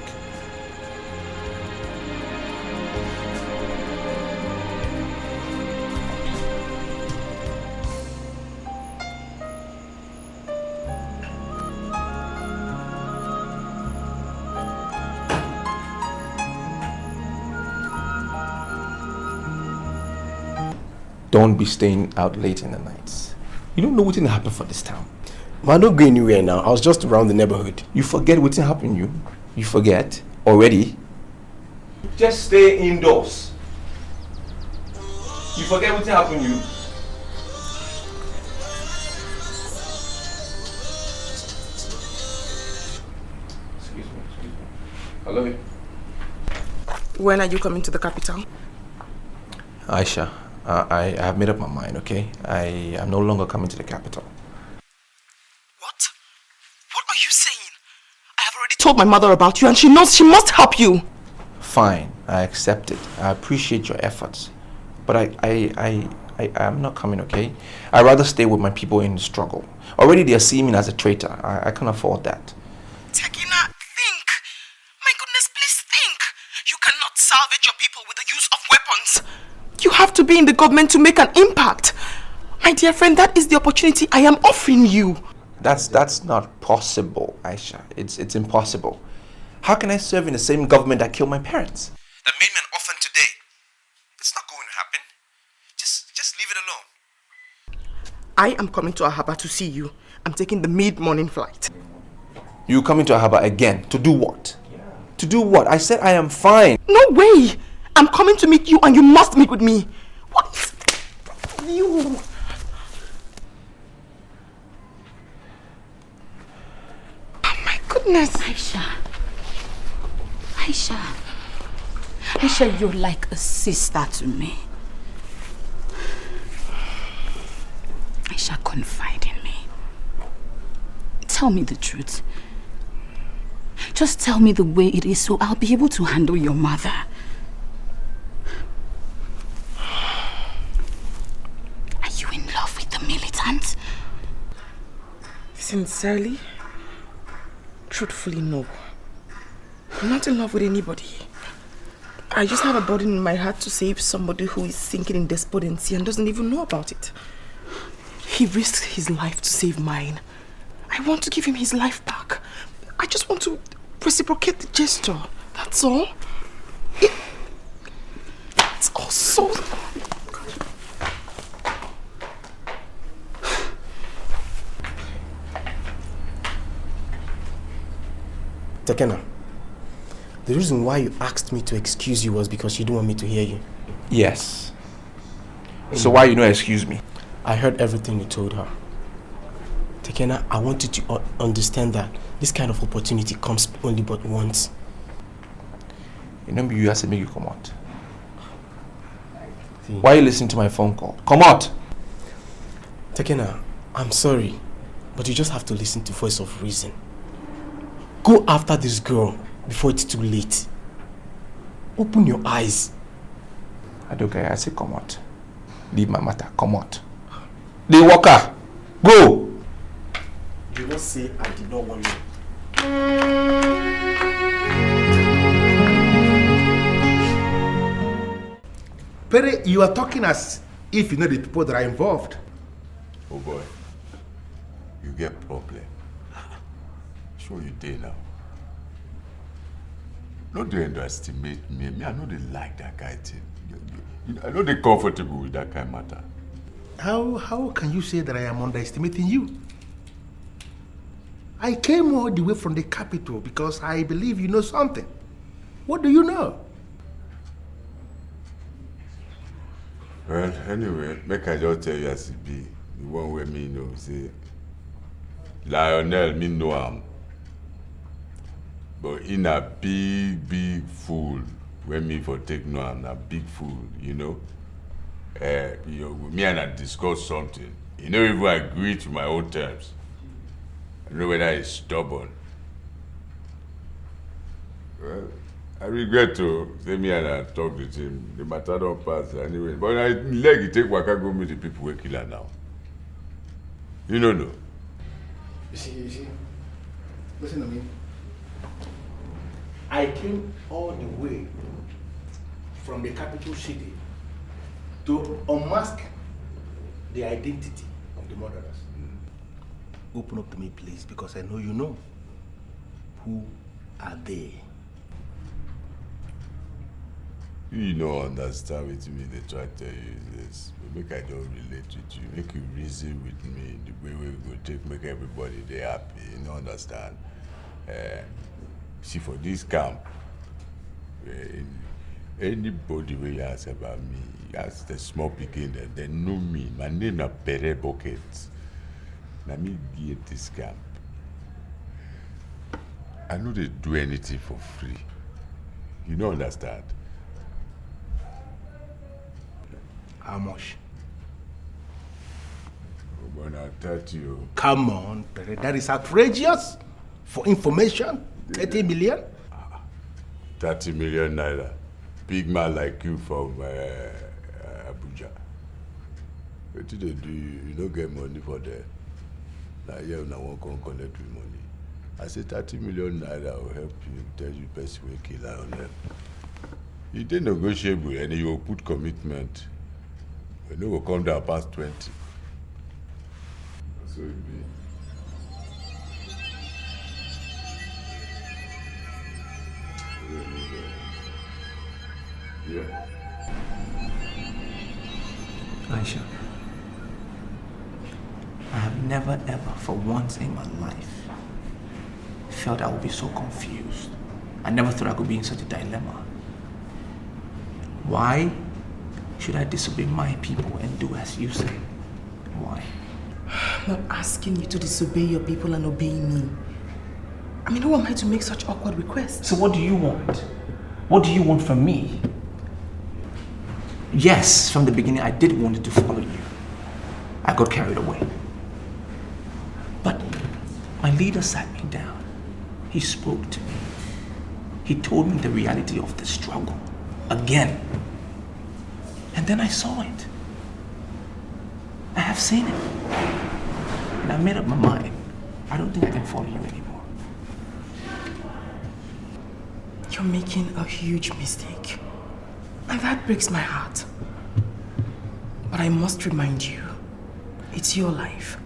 Don't be staying out late in the nights. You don't know what will happen for this town. Man, don't go anywhere now. I was just around the neighborhood. You forget what will happen you. You forget already. Just stay indoors. You forget what will happen you. Excuse me. Hello. When are you coming to the capital? Aisha, I have made up my mind, okay? I am no longer coming to the capital. What? What are you saying? I have already told my mother about you and she knows she must help you. Fine, I accept it. I appreciate your efforts. But I'm not coming, okay? I'd rather stay with my people in the struggle. Already they are seeing me as a traitor. I can't afford that. Tekena, think. My goodness, please think. You cannot salvage your people with the use of weapons. You have to be in the government to make an impact. My dear friend, that is the opportunity I am offering you. That's not possible, Aisha. It's impossible. How can I serve in the same government that killed my parents? That made me an orphan today. It's not going to happen. Just leave it alone. I am coming to Ahaba to see you. I'm taking the mid-morning flight. You coming to Ahaba again? To do what? To do what? I said I am fine. No way! I'm coming to meet you and you must meet with me. What is you? Oh my goodness. Aisha, you're like a sister to me. Aisha, confide in me. Tell me the truth. Just tell me the way it is so I'll be able to handle your mother. Are you in love with the militant? Sincerely? Truthfully, no. I'm not in love with anybody. I just have a burden in my heart to save somebody who is sinking in despondency and doesn't even know about it. He risked his life to save mine. I want to give him his life back. I just want to reciprocate the gesture. That's all. It's all so... Tekena, the reason why you asked me to excuse you was because you didn't want me to hear you. Yes. So why you not excuse me? I heard everything you told her. Tekena, I want you to understand that this kind of opportunity comes only but once. You know, you have to make you come out. Why are you listening to my phone call? Come out! Tekena, I'm sorry, but you just have to listen to voice of reason. Go after this girl before it's too late. Open your eyes. Adogai, I say come out. Leave my matter, come out. The worker, go! Do not say I did not want you. Perry, you are talking as if you know the people that are involved. Oh boy, you get problem. Sure you did now. No, they underestimate me. I know they like that guy thing. I know they're comfortable with that kind of matter. How can you say that I am underestimating you? I came all the way from the capital because I believe you know something. What do you know? Well, anyway, make I just tell you as it be. The one where me know, say, Lionel, me know him. But in a big fool, when me for take no him, a big fool, you know? Me and I discuss something. You know, even I agree to my own terms. I don't know whether he's stubborn. Well, I regret to say me and I talk to him. The matter don't pass anyway. But I leg it take waka go meet the people who kill her now. You know. You see. Listen to me. I came all the way from the capital city to unmask the identity of the murderers. Open up to me, please, because I know you know. Who are they? You don't understand with me, they try to tell you this. But make I don't relate with you. Make you reason with me the way we go take make everybody they happy. You don't understand? See, for this camp, anybody will ask about me, ask the small picking, they know me. My name is Pere Bucket. Now me get this camp. I know they do anything for free. You don't understand? How much? When I tell you. Come on, Pere, that is outrageous. For information, 30 million? 30 million naira. Big man like you from Abuja. What do they do? You don't get money for that. Now you won't come connect with money. I say 30 million naira will help you tell you best way kill her on them. You did negotiable and you will put commitment. When you will come down past 20. So it be. Yeah. Aisha, I have never ever for once in my life felt I would be so confused. I never thought I could be in such a dilemma. Why should I disobey my people and do as you say? Why? I'm not asking you to disobey your people and obey me. I mean, who am I to make such awkward requests? So what do you want? What do you want from me? Yes, from the beginning I did want to follow you. I got carried away. But my leader sat me down. He spoke to me. He told me the reality of the struggle. Again. And then I saw it. I have seen it. And I made up my mind. I don't think I can follow you anymore. You're making a huge mistake. And that breaks my heart. But I must remind you, it's your life.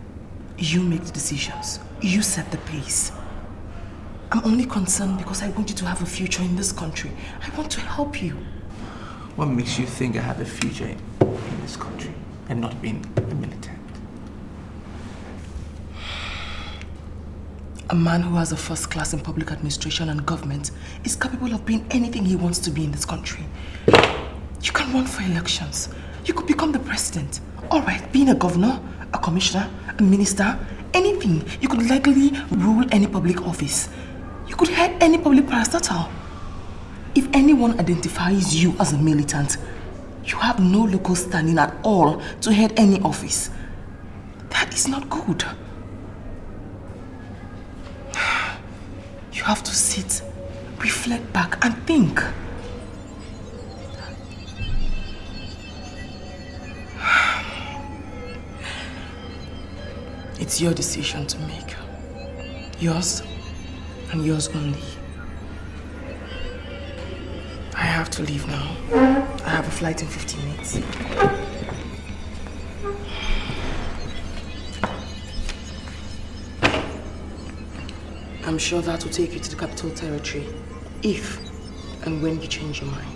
You make the decisions. You set the pace. I'm only concerned because I want you to have a future in this country. I want to help you. What makes you think I have a future in this country and not being a militant? A man who has a first class in public administration and government is capable of being anything he wants to be in this country. You can run for elections. You could become the president. All right, being a governor, a commissioner, a minister, anything. You could legally rule any public office. You could head any public parastatal. If anyone identifies you as a militant, you have no local standing at all to head any office. That is not good. You have to sit, reflect back and think. It's your decision to make. Yours and yours only. I have to leave now. I have a flight in 15 minutes. I'm sure that will take you to the capital territory if and when you change your mind.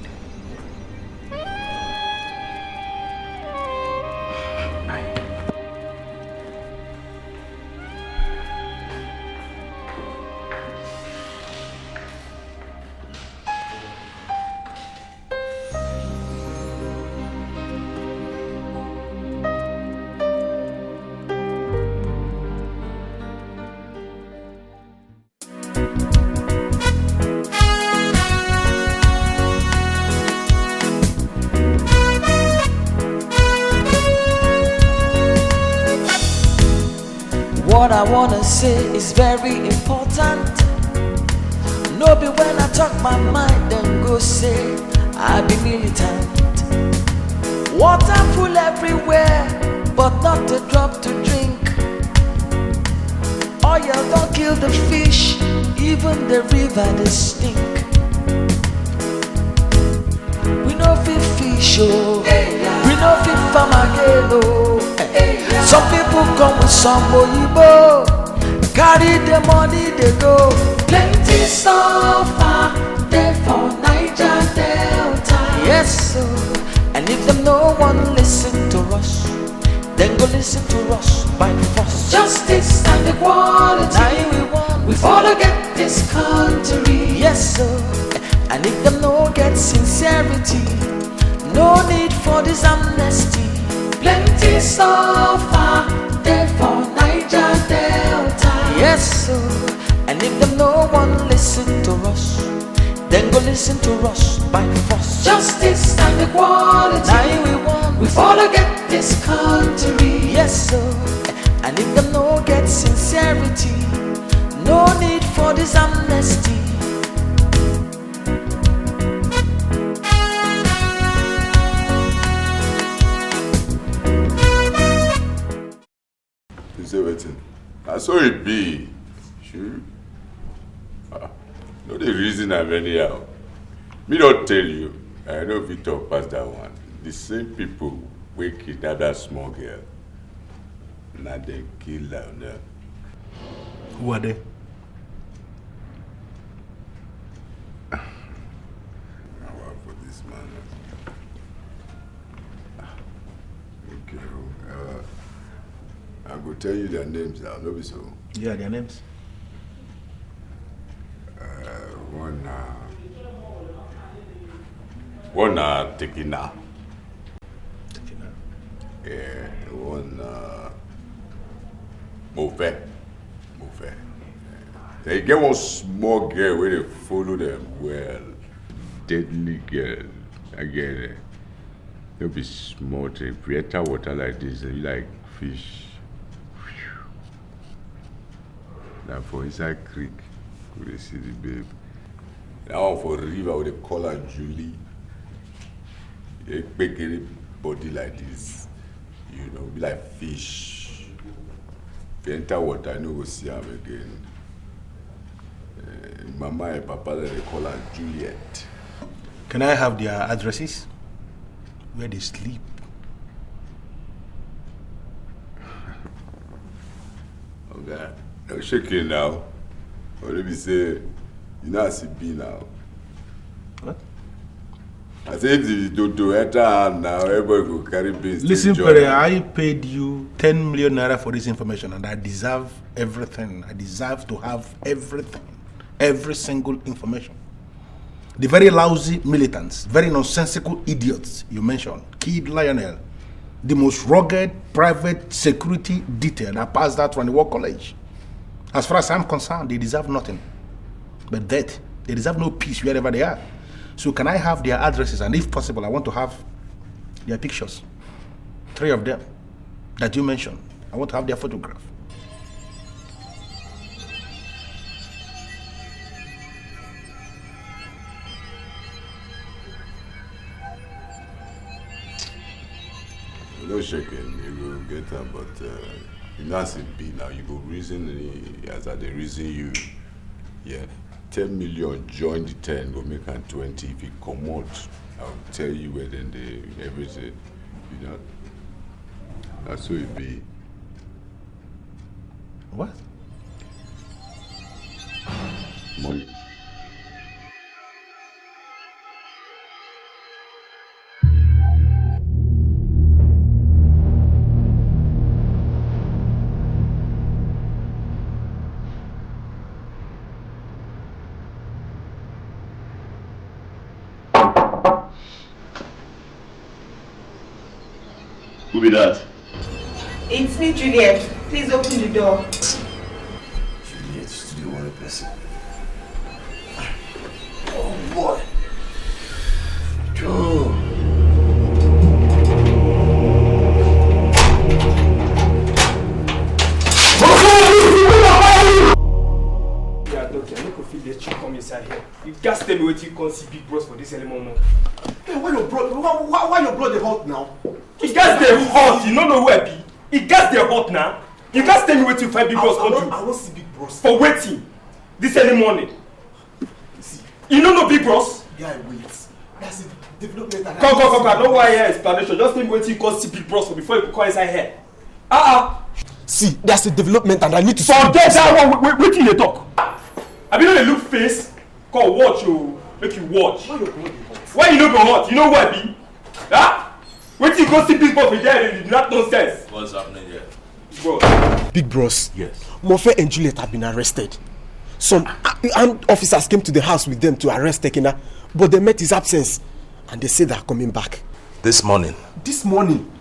What I wanna say is very important. No be when I talk my mind then go say I be militant. Water full everywhere, but not a drop to drink. Oil don't kill the fish, even the river they stink. We no fit fish, oh, we no fit farm again, oh. Some people come with some oyibo, carry the money they go. Plenty suffer there for Niger Delta. Yes, sir. And if them no one listen to us, then go listen to us by force. Justice and equality, we follow get this country. Yes, sir. And if them no get sincerity, no need for this amnesty. Plenty suffer there for Niger Delta. Yes, sir. And if them no one listen to us, then go listen to us by force. Justice and equality, we follow get this country. Yes, sir. And if them no get sincerity, no need for this amnesty. I saw it be. Sure. No, the reason I'm anyhow. Me don't tell you. I know Vicker passed that one. The same people we kidnapped that small girl. Now they kill her now. Who are they? For this man. Okay. I will tell you their names now, no be so. Yeah, their names. One Tekina. Yeah, one Move. They get one small girl where they follow them well. Deadly girl. Again, they'll be small to create water like this, and you like fish. Now for inside creek, we see the babe. Now for river, we call her Julie. A big body like this, you know, be like fish. If you enter water, you go see her again. Mama and Papa, they call her Juliet. Can I have their addresses? Where they sleep? Okay, no shaking now. Or let me say, you know, I see B now. What? I said, to enter now, everybody will carry beans. Listen, Pere, I paid you 10 million naira for this information, and I deserve everything. I deserve to have everything. Every single information. The very lousy militants, very nonsensical idiots you mentioned, killed Lionel, the most rugged private security detail that passed out from the war college. As far as I'm concerned, they deserve nothing but death. They deserve no peace wherever they are. So can I have their addresses, and if possible, I want to have their pictures. 3 of them that you mentioned. I want to have their photograph. No shaking, you will get them, but you know, as it be now, you go reason as they reason you. Yeah, 10 million join the 10, go make them 20. If you come out, I'll tell you where then they everything. You know, that's how it be. What? Money. Who be that? It's me, Juliet. Please open the door. Juliet is the only person. Oh boy. Joe. Yeah, doctor, I no go fit let you come inside here. You gats tell me what you can't see big bros for this early morning. Hey, why your blood dey hot now? It gats dey hot, you no know where be. It gats dey hot now. You gats tell me what you find big bros come do. I wan see big bros. For waiting this early morning. See. You no know big bros? Guy, wait. That's a development. Come. No why here explanation. Just tell me what you can see big bros for before you come inside here. See, that's a development and I need to forget that one. Wait till you talk. I mean, they look face. Come watch you. Make you watch. Why you no go hot? You know where be? Huh? Wait till you go see big bros with there and not nonsense. What's happening here? Bro. Big bros. Yes. Mofe and Juliet have been arrested. Some armed officers came to the house with them to arrest Tekena, but they met his absence and they say they are coming back. This morning? This morning.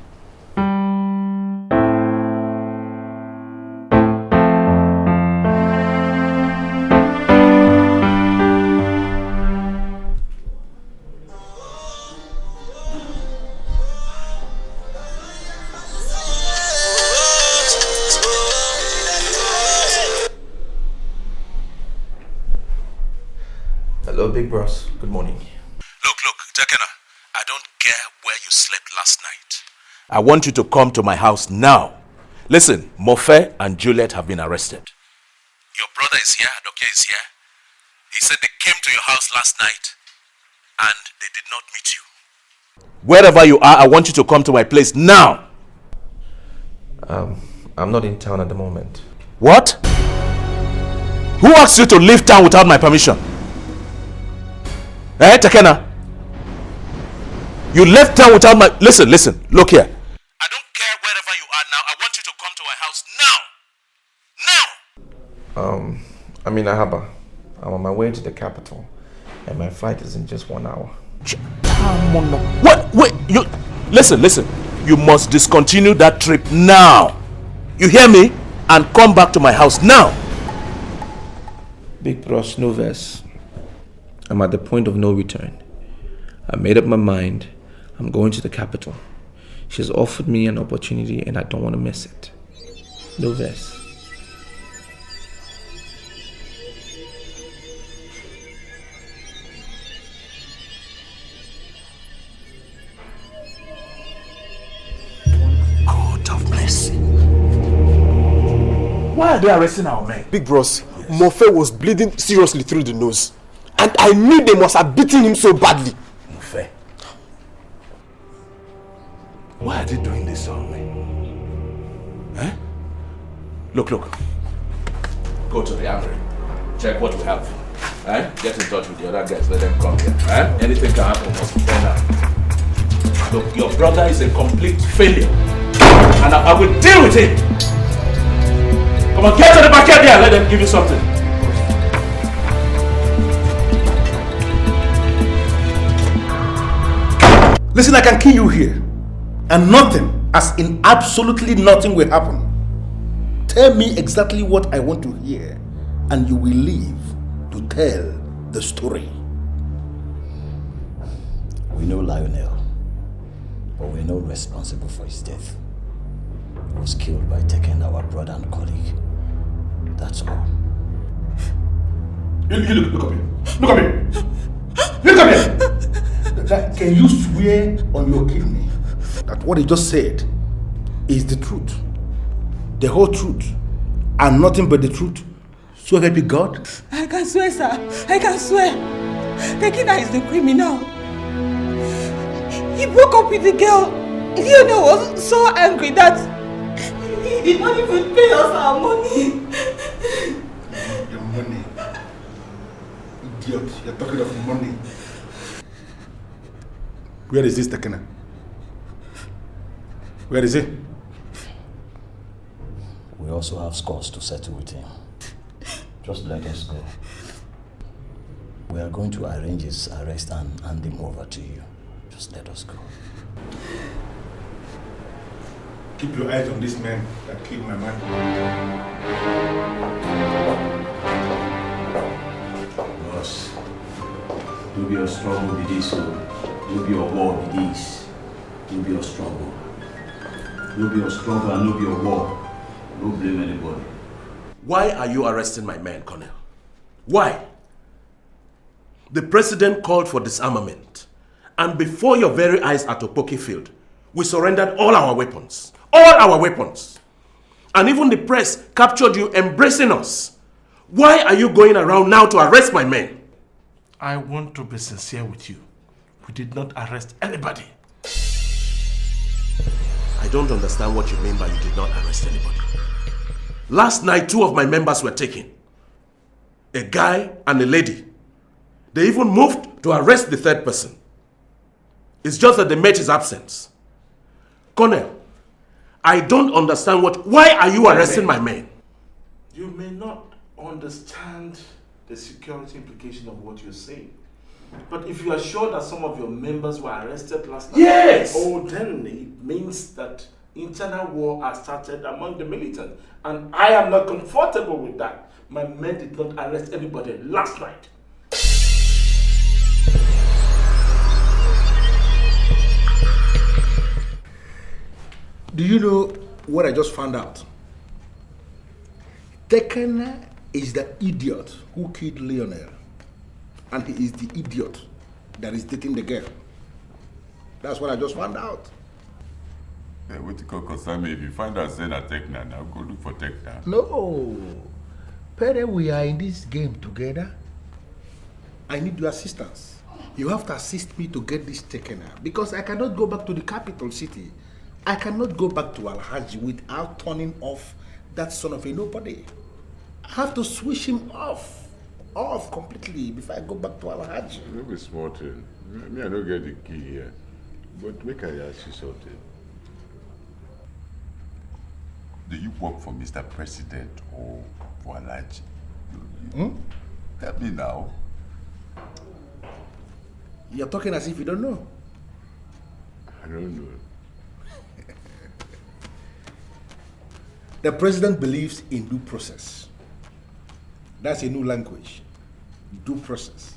Hello, Big Bros. Good morning. Look, Tekena, I don't care where you slept last night. I want you to come to my house now. Listen, Mofe and Juliet have been arrested. Your brother is here, Doke is here. He said they came to your house last night and they did not meet you. Wherever you are, I want you to come to my place now. I'm not in town at the moment. What? Who asked you to leave town without my permission? Eh, Tekena? You left town without my... Listen, look here. I don't care wherever you are now. I want you to come to my house now. Now! I'm in Ahaba. I'm on my way to the capital. And my flight is in just 1 hour. What? Wait, you... Listen. You must discontinue that trip now. You hear me? And come back to my house now. Big Bros, no verse. I'm at the point of no return. I made up my mind. I'm going to the capital. She's offered me an opportunity and I don't want to miss it. No verse. God of mercy. Why are they arresting our men? Big Bros, yes. Mofe was bleeding seriously through the nose. And I knew they must have beaten him so badly. Mofe. Why are they doing this on me? Eh? Look. Go to the armory. check what we have. Get in touch with the other guys, let them come here. Anything can happen, must be there now. Look, your brother is a complete failure. And I will deal with him. Come on, get to the backyard there, let them give you something. Listen, I can kill you here. And nothing, as in absolutely nothing will happen. Tell me exactly what I want to hear, and you will leave to tell the story. We know Lionel, but we're not responsible for his death. He was killed by taking our brother and colleague. That's all. Look at me. Look at me. Look at me. Can you swear on your kidney that what he just said is the truth, the whole truth, and nothing but the truth? So help you God? I can swear, sir. I can swear. Tekena is the criminal. He broke up with the girl. Lionel was so angry that he did not even pay us our money. Your money. Idiot, you're talking of money. Where is this Tekena? Where is he? We also have scores to settle with him. Just let us go. We are going to arrange his arrest and hand him over to you. Just let us go. Keep your eyes on this man that killed my man. Boss, no be your struggle be this, no be your war be this. No be your struggle. No be your struggle and no be your war. No blame anybody. Why are you arresting my men, Colonel? Why? The president called for disarmament. And before your very eyes at Opoki Field, we surrendered all our weapons. All our weapons. And even the press captured you embracing us. Why are you going around now to arrest my men? I want to be sincere with you. We did not arrest anybody. I don't understand what you mean by you did not arrest anybody. Last night, 2 of my members were taken. A guy and a lady. They even moved to arrest the 3rd person. It's just that they met his absence. Colonel, I don't understand why are you arresting my men? You may not understand the security implication of what you're saying. But if you are sure that some of your members were arrested last night, yes! Oh, then it means that internal war has started among the militants. And I am not comfortable with that. My men did not arrest anybody last night. Do you know what I just found out? Tekena is the idiot who killed Lionel. And he is the idiot that is dating the girl. That's what I just found out. Hey, what you call concern me? If you find out saying Tekena, now go look for Tekena. No. Pere, we are in this game together. I need your assistance. You have to assist me to get this Tekena because I cannot go back to the capital city. I cannot go back to Alhaji without turning off that son of a nobody. I have to switch him off completely before I go back to Alhaji. No be small thing. Me, I don't get the key here. But make I ask you something. Do you work for Mr. President or for Alhaji? Tell me now. You're talking as if you don't know. I don't know. The president believes in due process. That's a new language. Due process.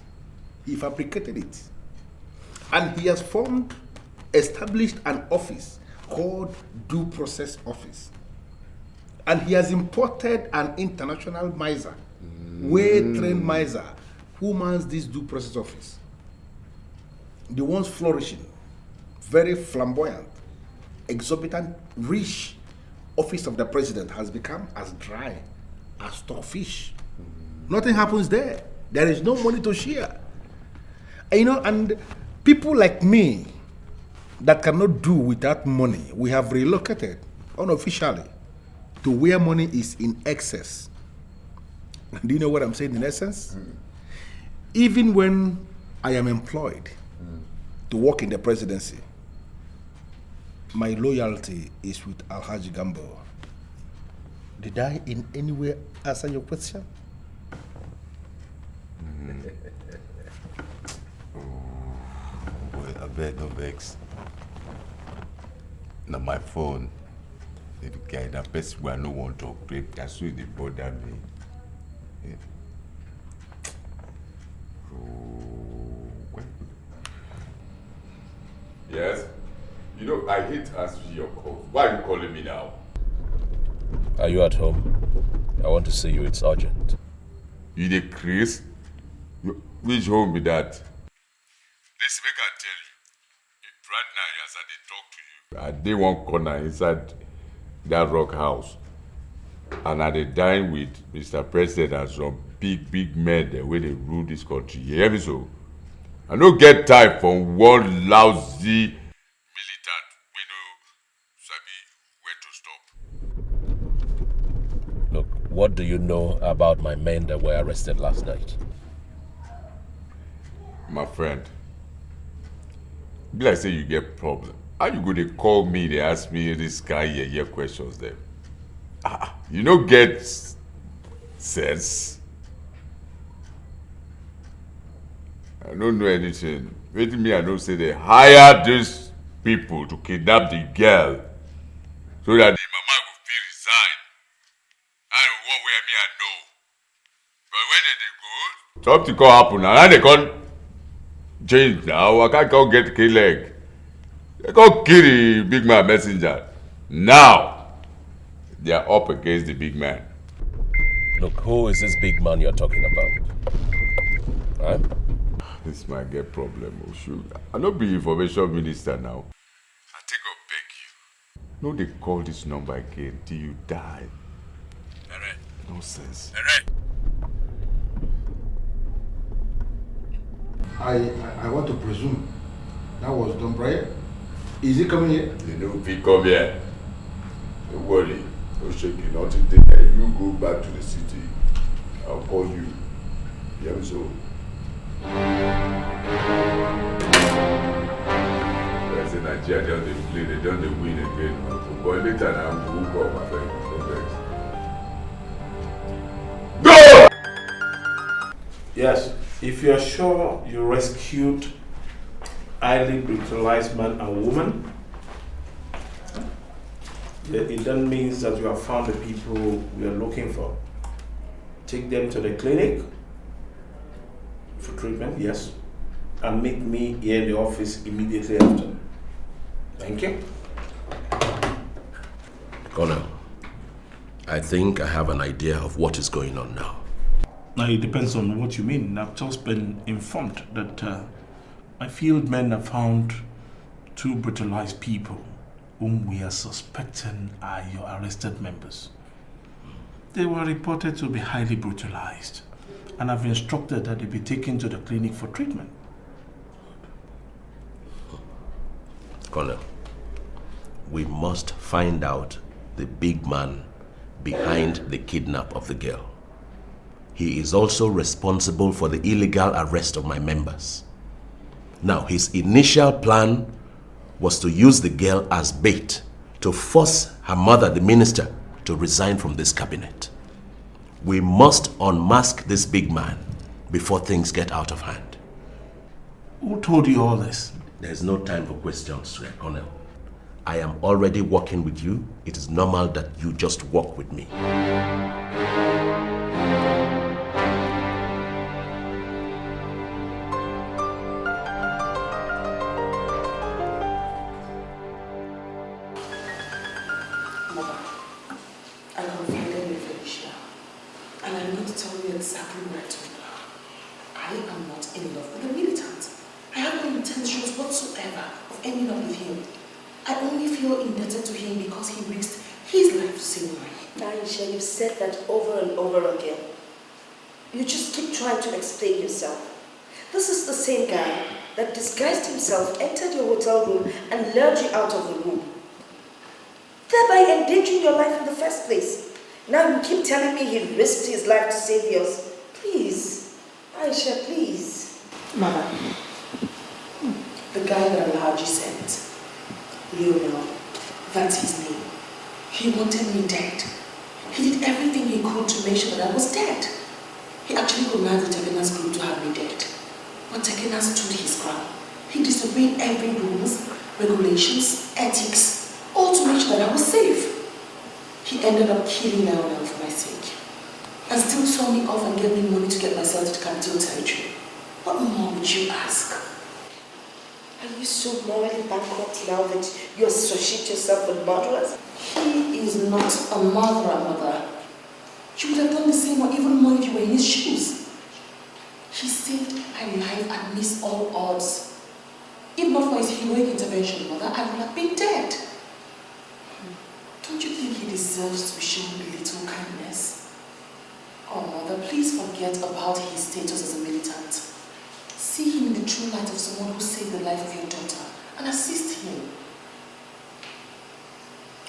He fabricated it. And he has established an office called Due Process Office. And he has imported an international miser, well-trained miser, who mans this Due Process Office. The once flourishing, very flamboyant, exorbitant, rich office of the president has become as dry as stockfish. Nothing happens there. There is no money to share. And, and people like me that cannot do without money, we have relocated unofficially to where money is in excess. Do you know what I'm saying in essence? Even when I am employed to work in the presidency, my loyalty is with Alhaji Gambo. Did I in any way answer your question? Boy, I beg no vex. Now my phone, the guy that best where I no want to upgrade, that's why they bother me. Yeah. Yes? You know, I hate answering your calls. Why are you calling me now? Are you at home? I want to see you. It's urgent. You the Chris? Which home be that? Listen, make I tell you. Right now, as I dey talk to you, I dey one corner inside that rock house. And I dey dine with Mr. President and some big men there where they rule this country. You hear me so? I no get time for one lousy militant we no sabi where to stop. Look, what do you know about my men that were arrested last night? My friend, be like say you get problem. How you go to call me, they ask me this guy here questions them? You no get sense. I don't know anything. Wait till me, I don't say they hire these people to kidnap the girl so that the mama will feel resign. I don't want where me I know. But when they go, something can happen now they can't change now. I can't get kill leg. They can't kill the big man messenger. Now they are up against the big man. Look, who is this big man you're talking about? Huh? This might get problem, Oshu. I no be information minister now. I take up beg you. No, they call this number again till you die. Alright. Nonsense. I want to presume that was done prior. Is he coming here? You know, if he come here, don't worry. No shaking, nothing there. You go back to the city. I'll call you. You hear me so? I say Nigeria, they don't play, they don't win again. But later now, we'll go, my friend. Don't vex. Go! Yes, if you are sure you rescued highly brutalized man and woman, it then means that you have found the people we are looking for. Take them to the clinic for treatment, yes, and meet me here in the office immediately after. Thank you. Colonel, I think I have an idea of what is going on now. Now it depends on what you mean. I've just been informed that my field men have found 2 brutalized people whom we are suspecting are your arrested members. They were reported to be highly brutalized, and I've instructed that they be taken to the clinic for treatment. Colonel, we must find out the big man behind the kidnap of the girl. He is also responsible for the illegal arrest of my members. Now, his initial plan was to use the girl as bait to force her mother, the minister, to resign from this cabinet. We must unmask this big man before things get out of hand. Who told you all this? There's no time for questions, Sir Colonel. I am already working with you. It is normal that you just work with me. Exactly where to go. I am not in love with a militant. I have no intentions whatsoever of ending up with him. I only feel indebted to him because he risked his life to save mine. Aisha, you've said that over and over again. You just keep trying to explain yourself. This is the same guy that disguised himself, entered your hotel room, and lured you out of the room, thereby endangering your life in the first place. Now you keep telling me he risked his life to save yours. Please, Aisha, please. Mother, the guy that Alhaji sent, Lionel, that's his name. He wanted me dead. He did everything he could to make sure that I was dead. He actually connived with Tekena's group to have me dead. But Tekena stood his ground. He disobeyed every rules, regulations, ethics, all to make sure that I was safe. He ended up killing Lionel for my sake. And still saw me off and gave me money to get myself to the capital territory. What more would you ask? Are you so morally bankrupt now that you associate yourself with murderers? He is not a murderer, Mother. You would have done the same or even more if you were in his shoes. He saved my life amidst all odds. If not for his heroic intervention, Mother, I would have been dead. Don't you think he deserves to be shown a little kindness? Oh, Mother, please forget about his status as a militant. See him in the true light of someone who saved the life of your daughter and assist him.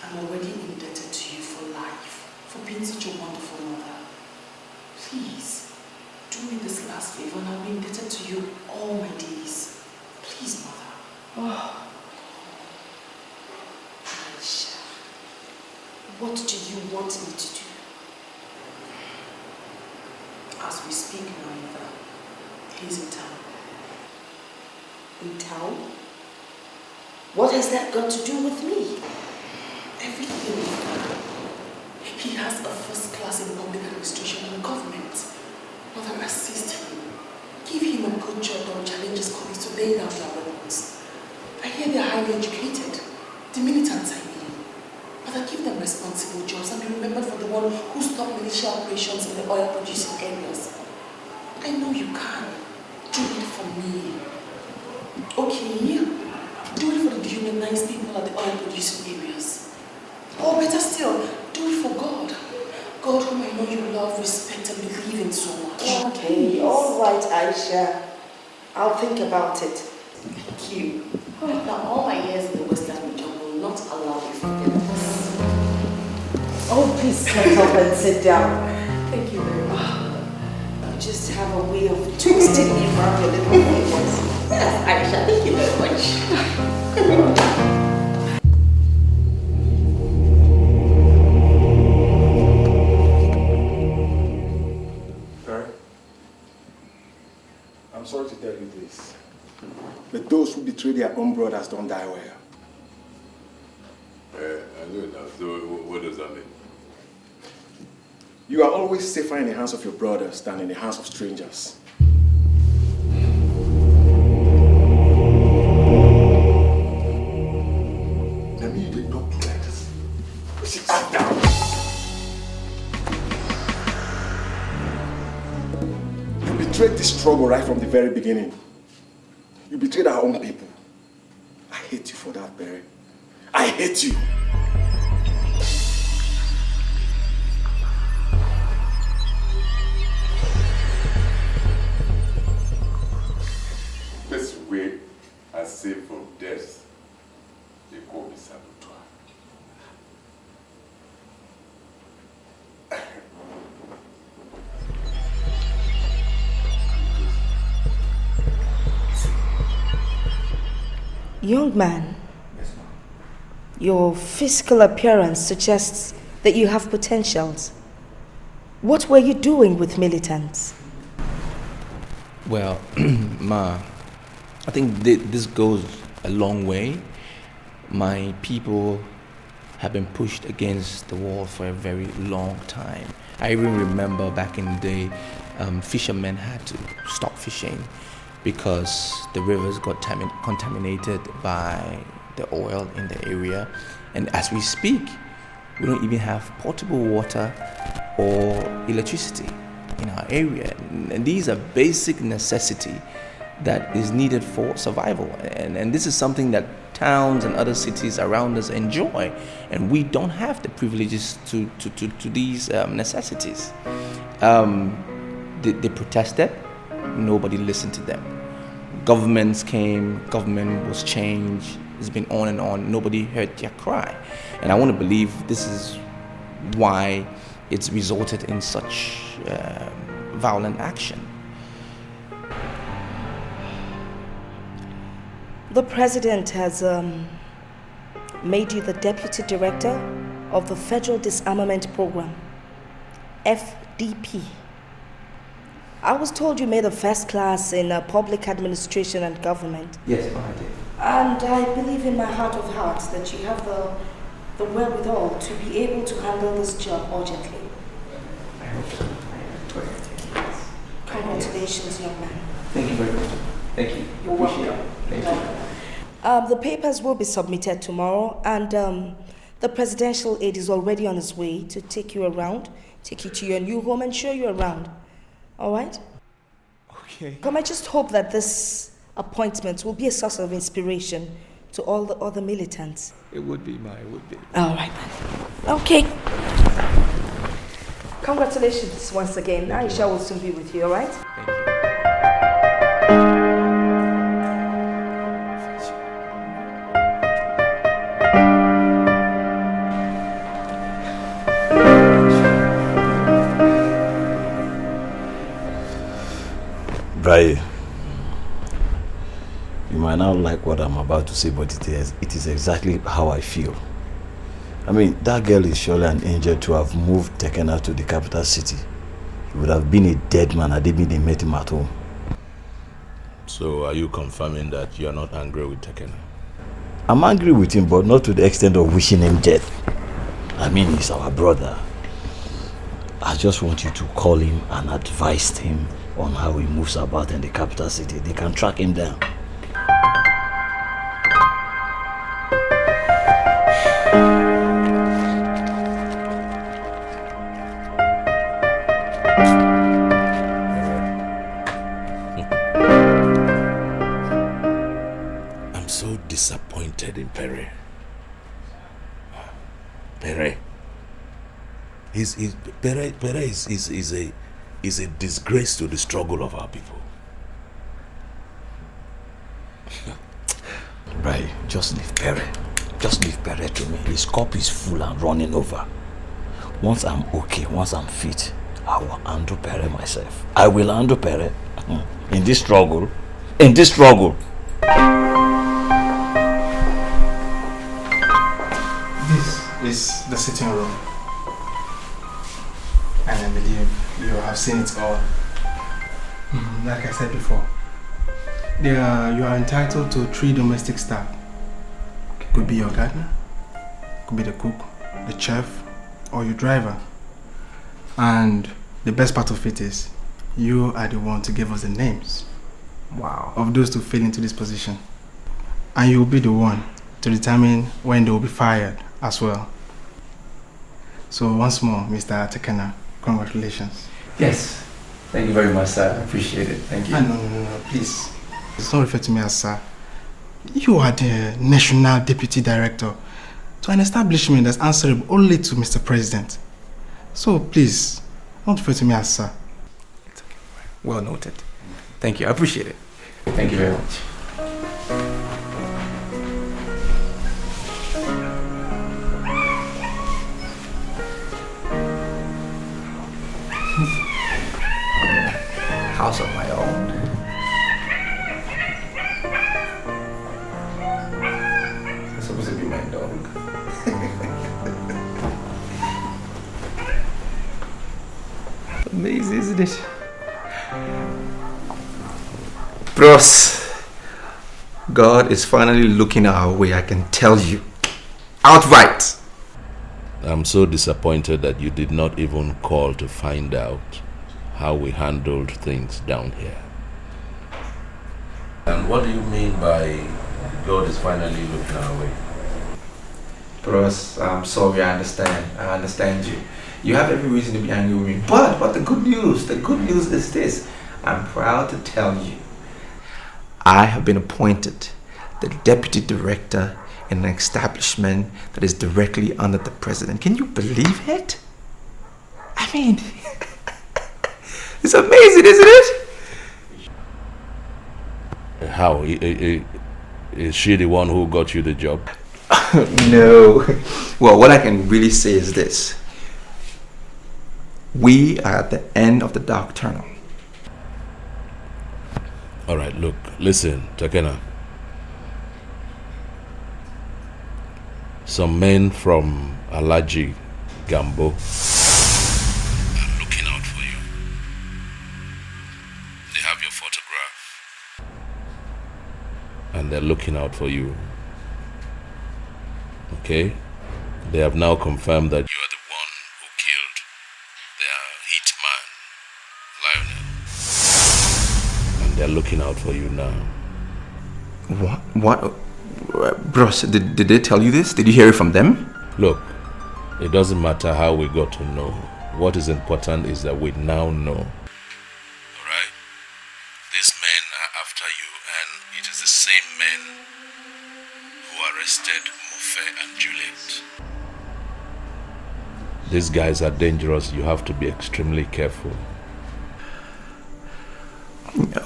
I'm already indebted to you for life, for being such a wonderful mother. Please, do me this last favor and I'll be indebted to you all my days. Please, Mother. Oh. Aisha, what do you want me to do? As we speak now, Mother, he's in town. In town? What has that got to do with me? Everything. He has a first class in public administration and government. Mother, assist him. Give him a good job that will challenge his colleagues to lay down their weapons. I hear they're highly educated. The militants, I mean. Mother, give them responsible jobs and be remembered for the one who stopped militia operations in the oil-producing areas. I know you can. Do it for me. Okay? Do it for the dehumanized people at the oil-producing areas. Or better still, do it for God. God whom I know you love, respect, and believe in so much. Okay, all right, Aisha. I'll think about it. Thank you. Now, all my years in the Western region will not allow me to forget this. Oh, please get up and sit down. Thank you very much. You just have a way of twisting me around your little fingers. Yes, Aisha, thank you very much. I'm sorry to tell you this, but those who betray their own brothers don't die well. I know now. So what does that mean? You are always safer in the hands of your brothers than in the hands of strangers. Let me even talk to like this. Sit down. You betrayed this struggle right from the very beginning. You betrayed our own people. I hate you for that, Barry. I hate you. This way I saved from death, they call me saboteur. Young man, your physical appearance suggests that you have potentials. What were you doing with militants? Well, Ma, I think this goes a long way. My people have been pushed against the wall for a very long time. I even remember back in the day, fishermen had to stop fishing because the rivers got contaminated by the oil in the area. And as we speak, we don't even have potable water or electricity in our area. And these are basic necessity that is needed for survival. And this is something that towns and other cities around us enjoy. And we don't have the privileges to these necessities. They protested, nobody listened to them. Governments came, government was changed, it's been on and on, nobody heard their cry. And I want to believe this is why it's resulted in such violent action. The president has made you the deputy director of the Federal Disarmament Program, FDP. I was told you made a first class in public administration and government. Yes, I did. And I believe in my heart of hearts that you have the wherewithal to be able to handle this job urgently. I hope so. Congratulations, young man. Thank you very much. Thank you. You're welcome. Thank you. The papers will be submitted tomorrow, and the presidential aide is already on his way to take you around, take you to your new home and show you around. All right? Okay. Come, I just hope that this appointment will be a source of inspiration to all the other militants. It would be, it would be. All right, then. Okay. Congratulations once again. Aisha will soon be with you, all right? Thank you. Brian, you might not like what I'm about to say, but it is exactly how I feel. I mean, that girl is surely an angel to have taken her to the capital city. He would have been a dead man had they met him at home. So are you confirming that you are not angry with Tekena? I'm angry with him, but not to the extent of wishing him death. I mean, he's our brother. I just want you to call him and advise him on how he moves about in the capital city. They can track him down. I'm so disappointed in Perry. Perry. Perry is a disgrace to the struggle of our people. Right, just leave Perry. Just leave Perry to me. His cup is full and running over. Once I'm okay, once I'm fit, I will handle Perry myself. I will handle Perry. In this struggle. In this struggle. This is the sitting room. And I believe you have seen it all. Like I said before, you are entitled to 3 domestic staff. Could be your gardener, could be the cook, the chef, or your driver. And the best part of it is, you are the one to give us the names of those to fill into this position. And you will be the one to determine when they will be fired as well. So once more, Mr. Tekena, congratulations. Yes. Thank you very much, sir. I appreciate it. Thank you. No, please. Don't refer to me as sir. You are the National Deputy Director to an establishment that's answerable only to Mr. President. So please, don't refer to me as sir. It's okay. Well noted. Thank you. I appreciate it. Thank you very much. House of my own. It's supposed to be my dog. Amazing, isn't it? Bros, God is finally looking our way, I can tell you. Outright. I'm so disappointed that you did not even call to find out how we handled things down here. And what do you mean by God is finally looking our way? Bros, I'm sorry, I understand you. You have every reason to be angry with me. But the good news is this. I'm proud to tell you, I have been appointed the deputy director in an establishment that is directly under the president. Can you believe it? I mean, it's amazing, isn't it? How? Is she the one who got you the job? No. Well, what I can really say is this. We are at the end of the dark tunnel. All right, look, listen, Tekena. Some men from Alaji Gambo are looking out for you. They have your photograph. And they're looking out for you. Okay? They have now confirmed that you are the one who killed their hitman, Lionel. And they're looking out for you now. What? Bros, did they tell you this? Did you hear it from them? Look, it doesn't matter how we got to know. What is important is that we now know. Alright? These men are after you, and it is the same men who arrested Mofe and Juliet. These guys are dangerous. You have to be extremely careful.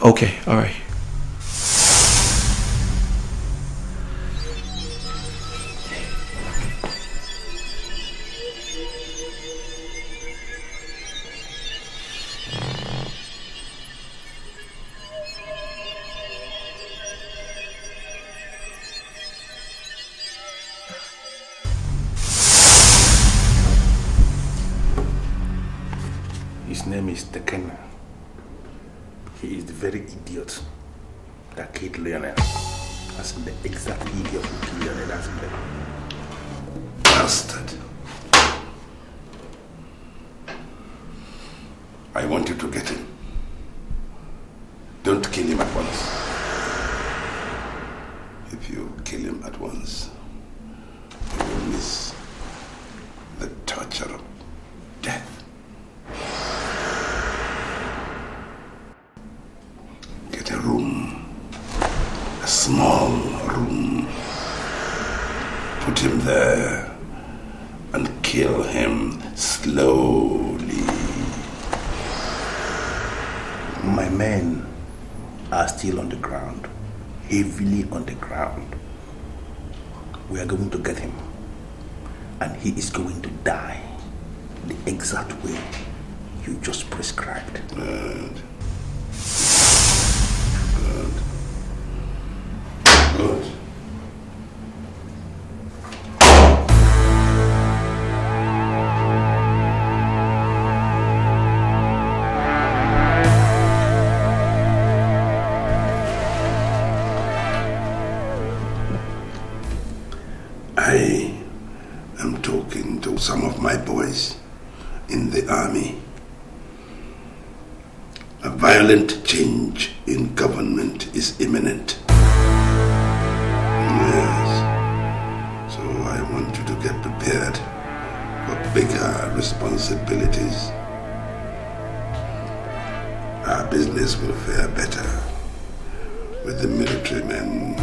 Okay, alright. His name is Tekena. He is the very idiot that killed Lionel. That's the exact idiot who killed Lionel. That's the bastard. I want you to get him. Don't kill him at once. If you kill him at once, you will miss the torture of death. Get a room, a small room. Put him there and kill him slowly. My men are still on the ground, heavily on the ground. We are going to get him, and he is going to die the exact way you just prescribed. Good. I am talking to some of my boys in the army. A violent change in government is imminent. Yes. So I want you to get prepared for bigger responsibilities. Our business will fare better with the military men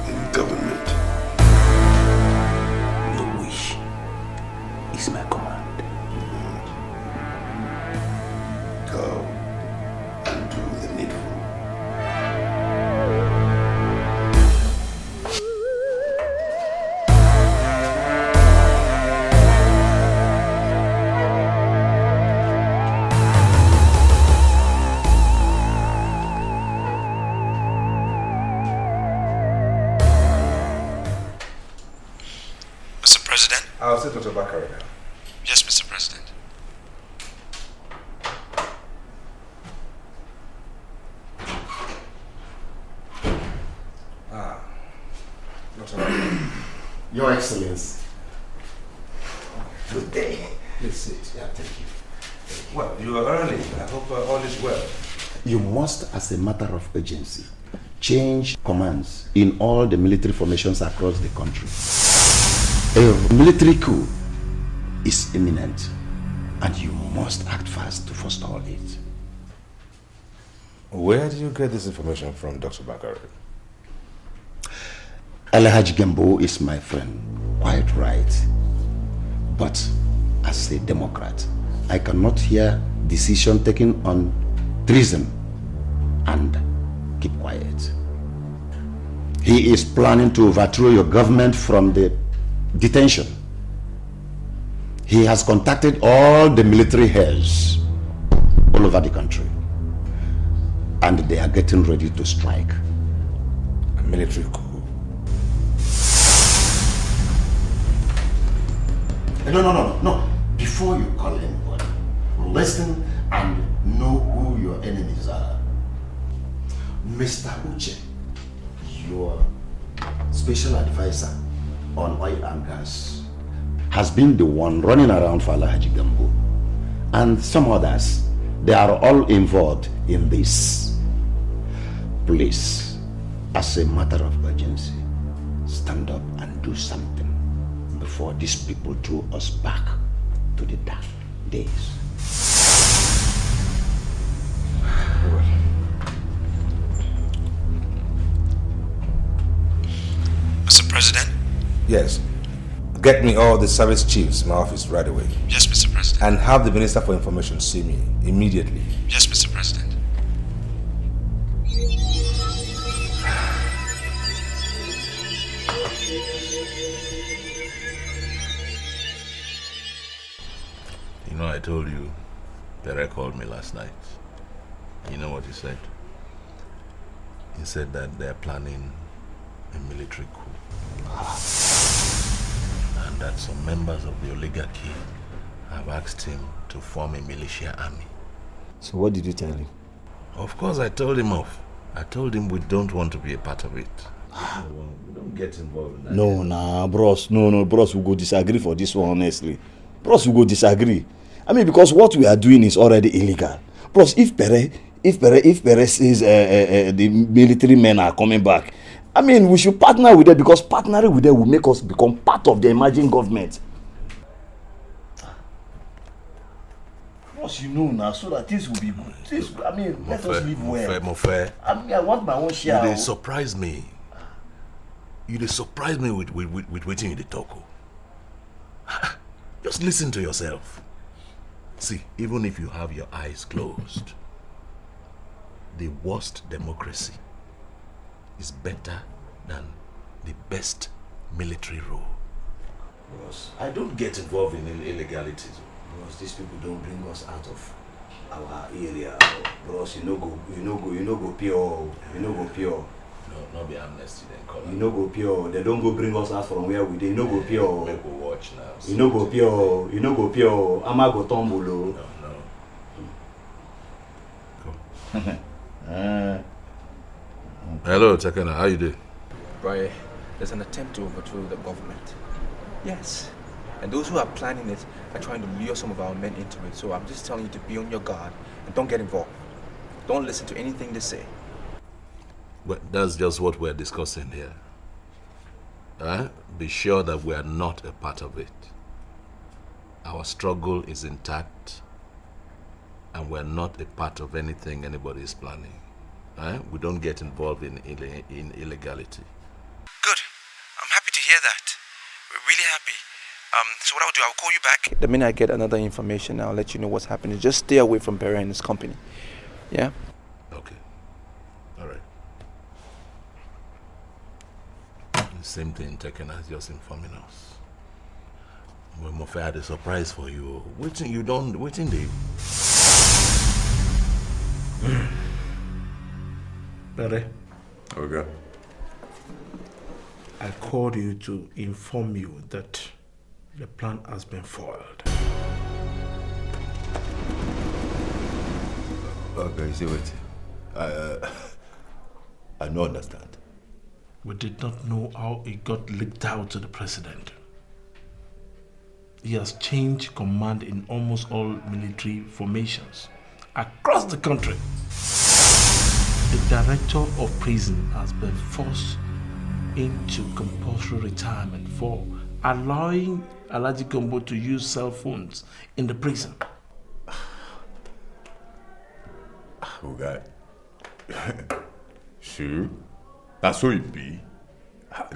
in government. Your wish is my command. Go and do the needful. Mr. President? I'll sit Dr. Bakari now. Yes, Mr. President. Dr. Bakari. Your Excellency. Good day. Please sit. Yeah, thank you. Well, you are early. I hope all is well. You must, as a matter of urgency, change commands in all the military formations across the country. A military coup is imminent, and you must act fast to forestall it. Where did you get this information from, Dr. Bakari? Alhaji Gambo is my friend, quite right. But as a Democrat, I cannot hear decision taken on treason and keep quiet. He is planning to overthrow your government from the detention. He has contacted all the military heads all over the country, and they are getting ready to strike. A military coup. No. Before you call anybody, listen and know who your enemies are. Mr. Uche, your special advisor on oil and gas, has been the one running around for Alhaji Gambo. And some others, they are all involved in this. Please, as a matter of urgency, stand up and do something before these people throw us back to the dark days. Mr. President? Yes. Get me all the service chiefs in my office right away. Yes, Mr. President. And have the Minister for Information see me immediately. Yes, Mr. President. You know, I told you, Pere called me last night. You know what he said? He said that they're planning a military coup. And that some members of the oligarchy have asked him to form a militia army. So what did you tell him? Of course, I told him off. I told him we don't want to be a part of it. We don't get involved in that. No, nah, bros. No, bros, we go disagree for this one, honestly. Bros, we go disagree. I mean, because what we are doing is already illegal. Bros, if Pere says the military men are coming back, I mean, we should partner with them, because partnering with them will make us become part of the emerging government. Bros, you know now, so that things will be good. Let us live well. Mofe. I mean, I want my own share. You dey surprise me. You dey surprise me with waiting in the talk. Just listen to yourself. See, even if you have your eyes closed, the worst democracy is better than the best military rule. Bros, I don't get involved in illegalities. Bros, these people don't bring us out of our area. Bros, you no go pure. You no go pure. No, not be amnesty then, call You no go pure. They don't go bring us out from where we dey. You no go pure. Make we watch now. You no go pure. You no go pure. Ama go tumble. No. Hello, Takana. How you doing? Right, there's an attempt to overthrow the government. Yes. And those who are planning it are trying to lure some of our men into it. So I'm just telling you to be on your guard and don't get involved. Don't listen to anything they say. But that's just what we're discussing here. Be sure that we are not a part of it. Our struggle is intact, and we're not a part of anything anybody is planning. We don't get involved in illegality. Good. I'm happy to hear that. We're really happy. So what I'll do, I'll call you back. The minute I get another information, I'll let you know what's happening. Just stay away from Pere and his company. Yeah? Okay. All right. The same thing Tekena is just informing us. Well, Mofe had a surprise for you. Waiting there. Pere. Okay. I called you to inform you that the plan has been foiled. Okay, see what? I don't understand. We did not know how it got leaked out to the president. He has changed command in almost all military formations across the country. The director of prison has been forced into compulsory retirement for allowing Alhaji Gambo to use cell phones in the prison. Oh God. Sure. That's how it be.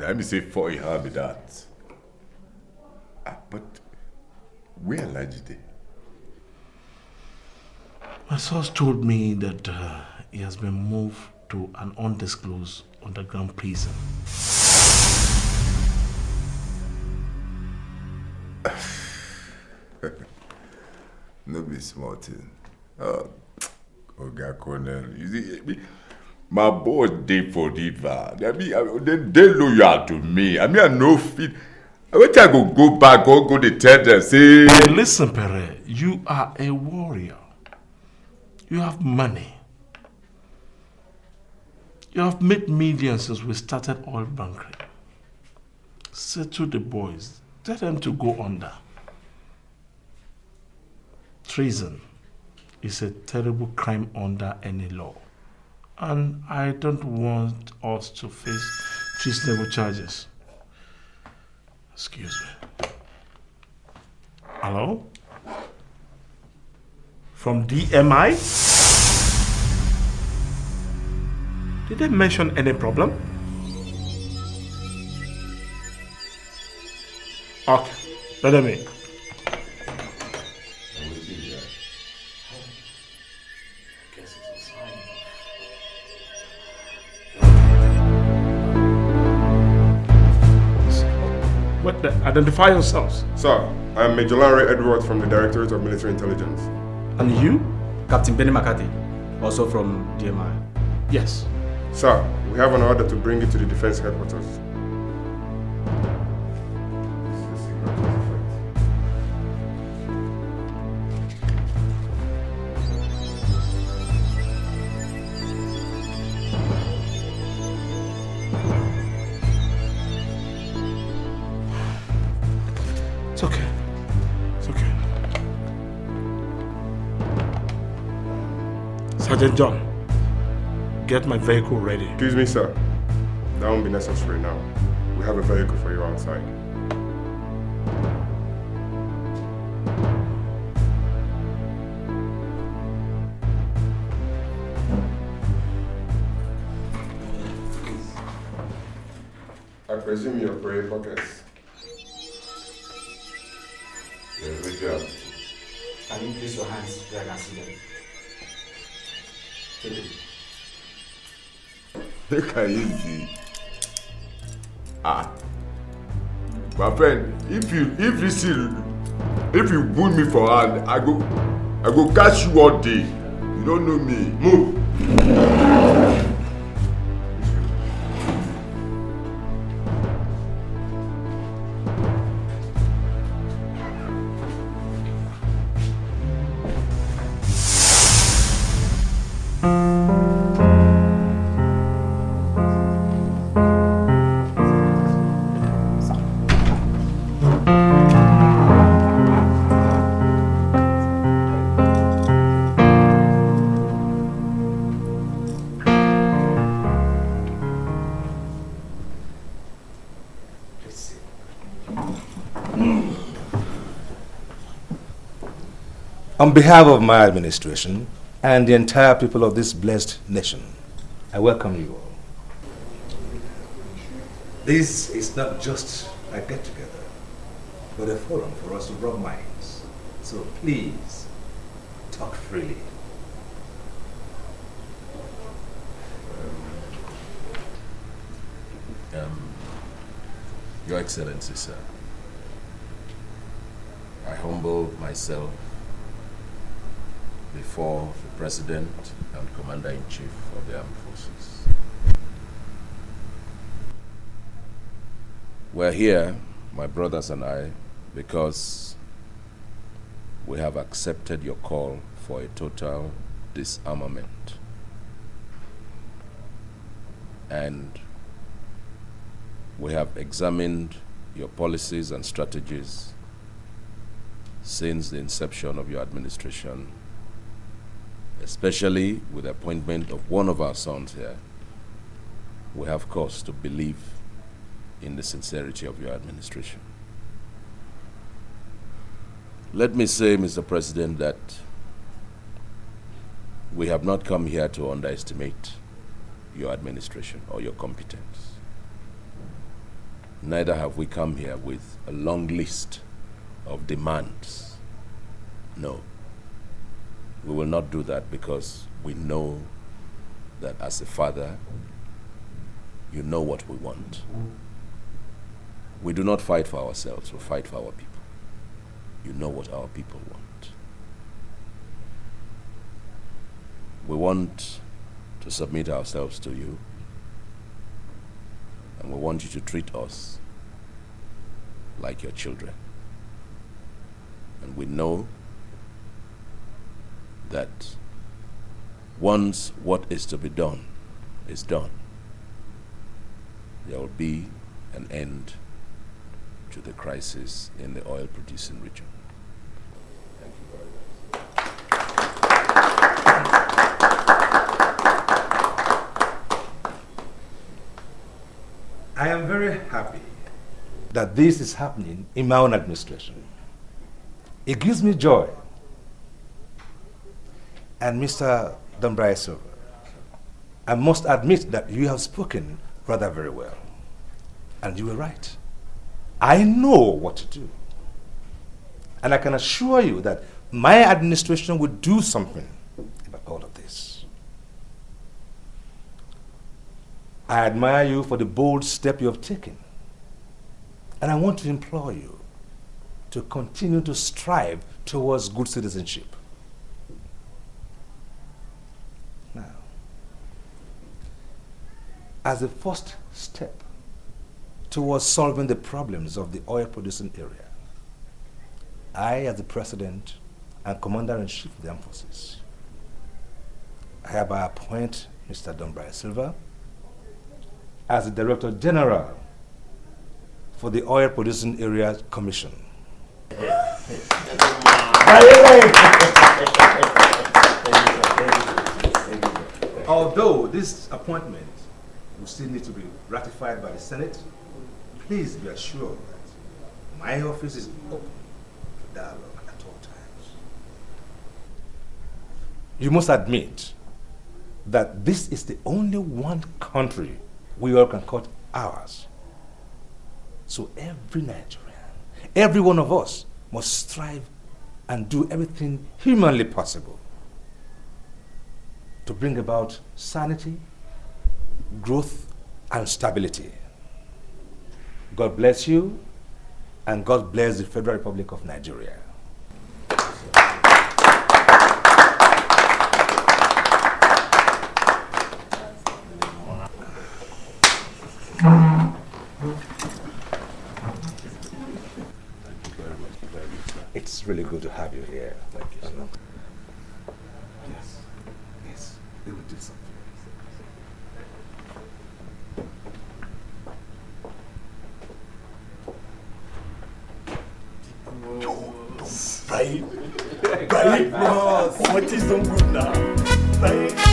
Let me say for you have that. But where Alhaji dey? My source told me that he has been moved to an undisclosed underground prison. No be small thing. Oga Colonel, you see, my boss dey for river. They loyal to me. I no fit. Wait I go back or go to tell them, say... Hey, listen, Pere, you are a warrior. You have money. You have made millions since we started oil bunkering. Say to the boys, tell them to go under. Treason is a terrible crime under any law. And I don't want us to face treasonable charges. Excuse me. Hello? From DMI? Did they mention any problem? Okay, let them in. Identify yourselves. Sir, I am Major Larry Edward from the Directorate of Military Intelligence. And you? Captain Benny McCarthy, also from DMI. Yes. Sir, we have an order to bring you to the defense headquarters. It's okay. It's okay. Sergeant John, get my vehicle ready. Excuse me, sir. That won't be necessary now. We have a vehicle for you outside. I presume your prayer pockets. Yeah, good job. Can you place your hands where I can see them? Take it. Look at easy. My friend, if you wound me for hand, I go catch you all day. You don't know me. Move. On behalf of my administration and the entire people of this blessed nation, I welcome you all. This is not just a get-together, but a forum for us to rub minds. So please, talk freely. Your Excellency, sir, I humble myself before the President and Commander-in-Chief of the Armed Forces. We're here, my brothers and I, because we have accepted your call for a total disarmament. And we have examined your policies and strategies since the inception of your administration, especially with the appointment of one of our sons here. We have cause to believe in the sincerity of your administration. Let me say, Mr. President, that we have not come here to underestimate your administration or your competence. Neither have we come here with a long list of demands. No. We will not do that because we know that as a father, you know what we want. We do not fight for ourselves, we fight for our people. you know what our people want. We want to submit ourselves to you, and we want you to treat us like your children. And we know that once what is to be done is done, there will be an end to the crisis in the oil-producing region. Thank you very much. I am very happy that this is happening in my own administration. It gives me joy. And Mr. Dombraya Silva, I must admit that you have spoken rather very well. And you were right. I know what to do. And I can assure you that my administration will do something about all of this. I admire you for the bold step you have taken. And I want to implore you to continue to strive towards good citizenship. Now, as a first step towards solving the problems of the oil-producing area, I, as the President and Commander-in-Chief of the Armed Forces, I hereby appoint Mr. Dombraya Silva as the Director General for the Oil-Producing Area Commission. Although this appointment will still need to be ratified by the Senate, please be assured that my office is open to dialogue at all times. You must admit that this is the only one country we all can call ours. So every Nigerian, every one of us must strive and do everything humanly possible to bring about sanity, growth, and stability. God bless you, and God bless the Federal Republic of Nigeria. It's really good to have you here. Thank you, sir. Yes, yes, we will do something. Right, boss. What is so good now? Right.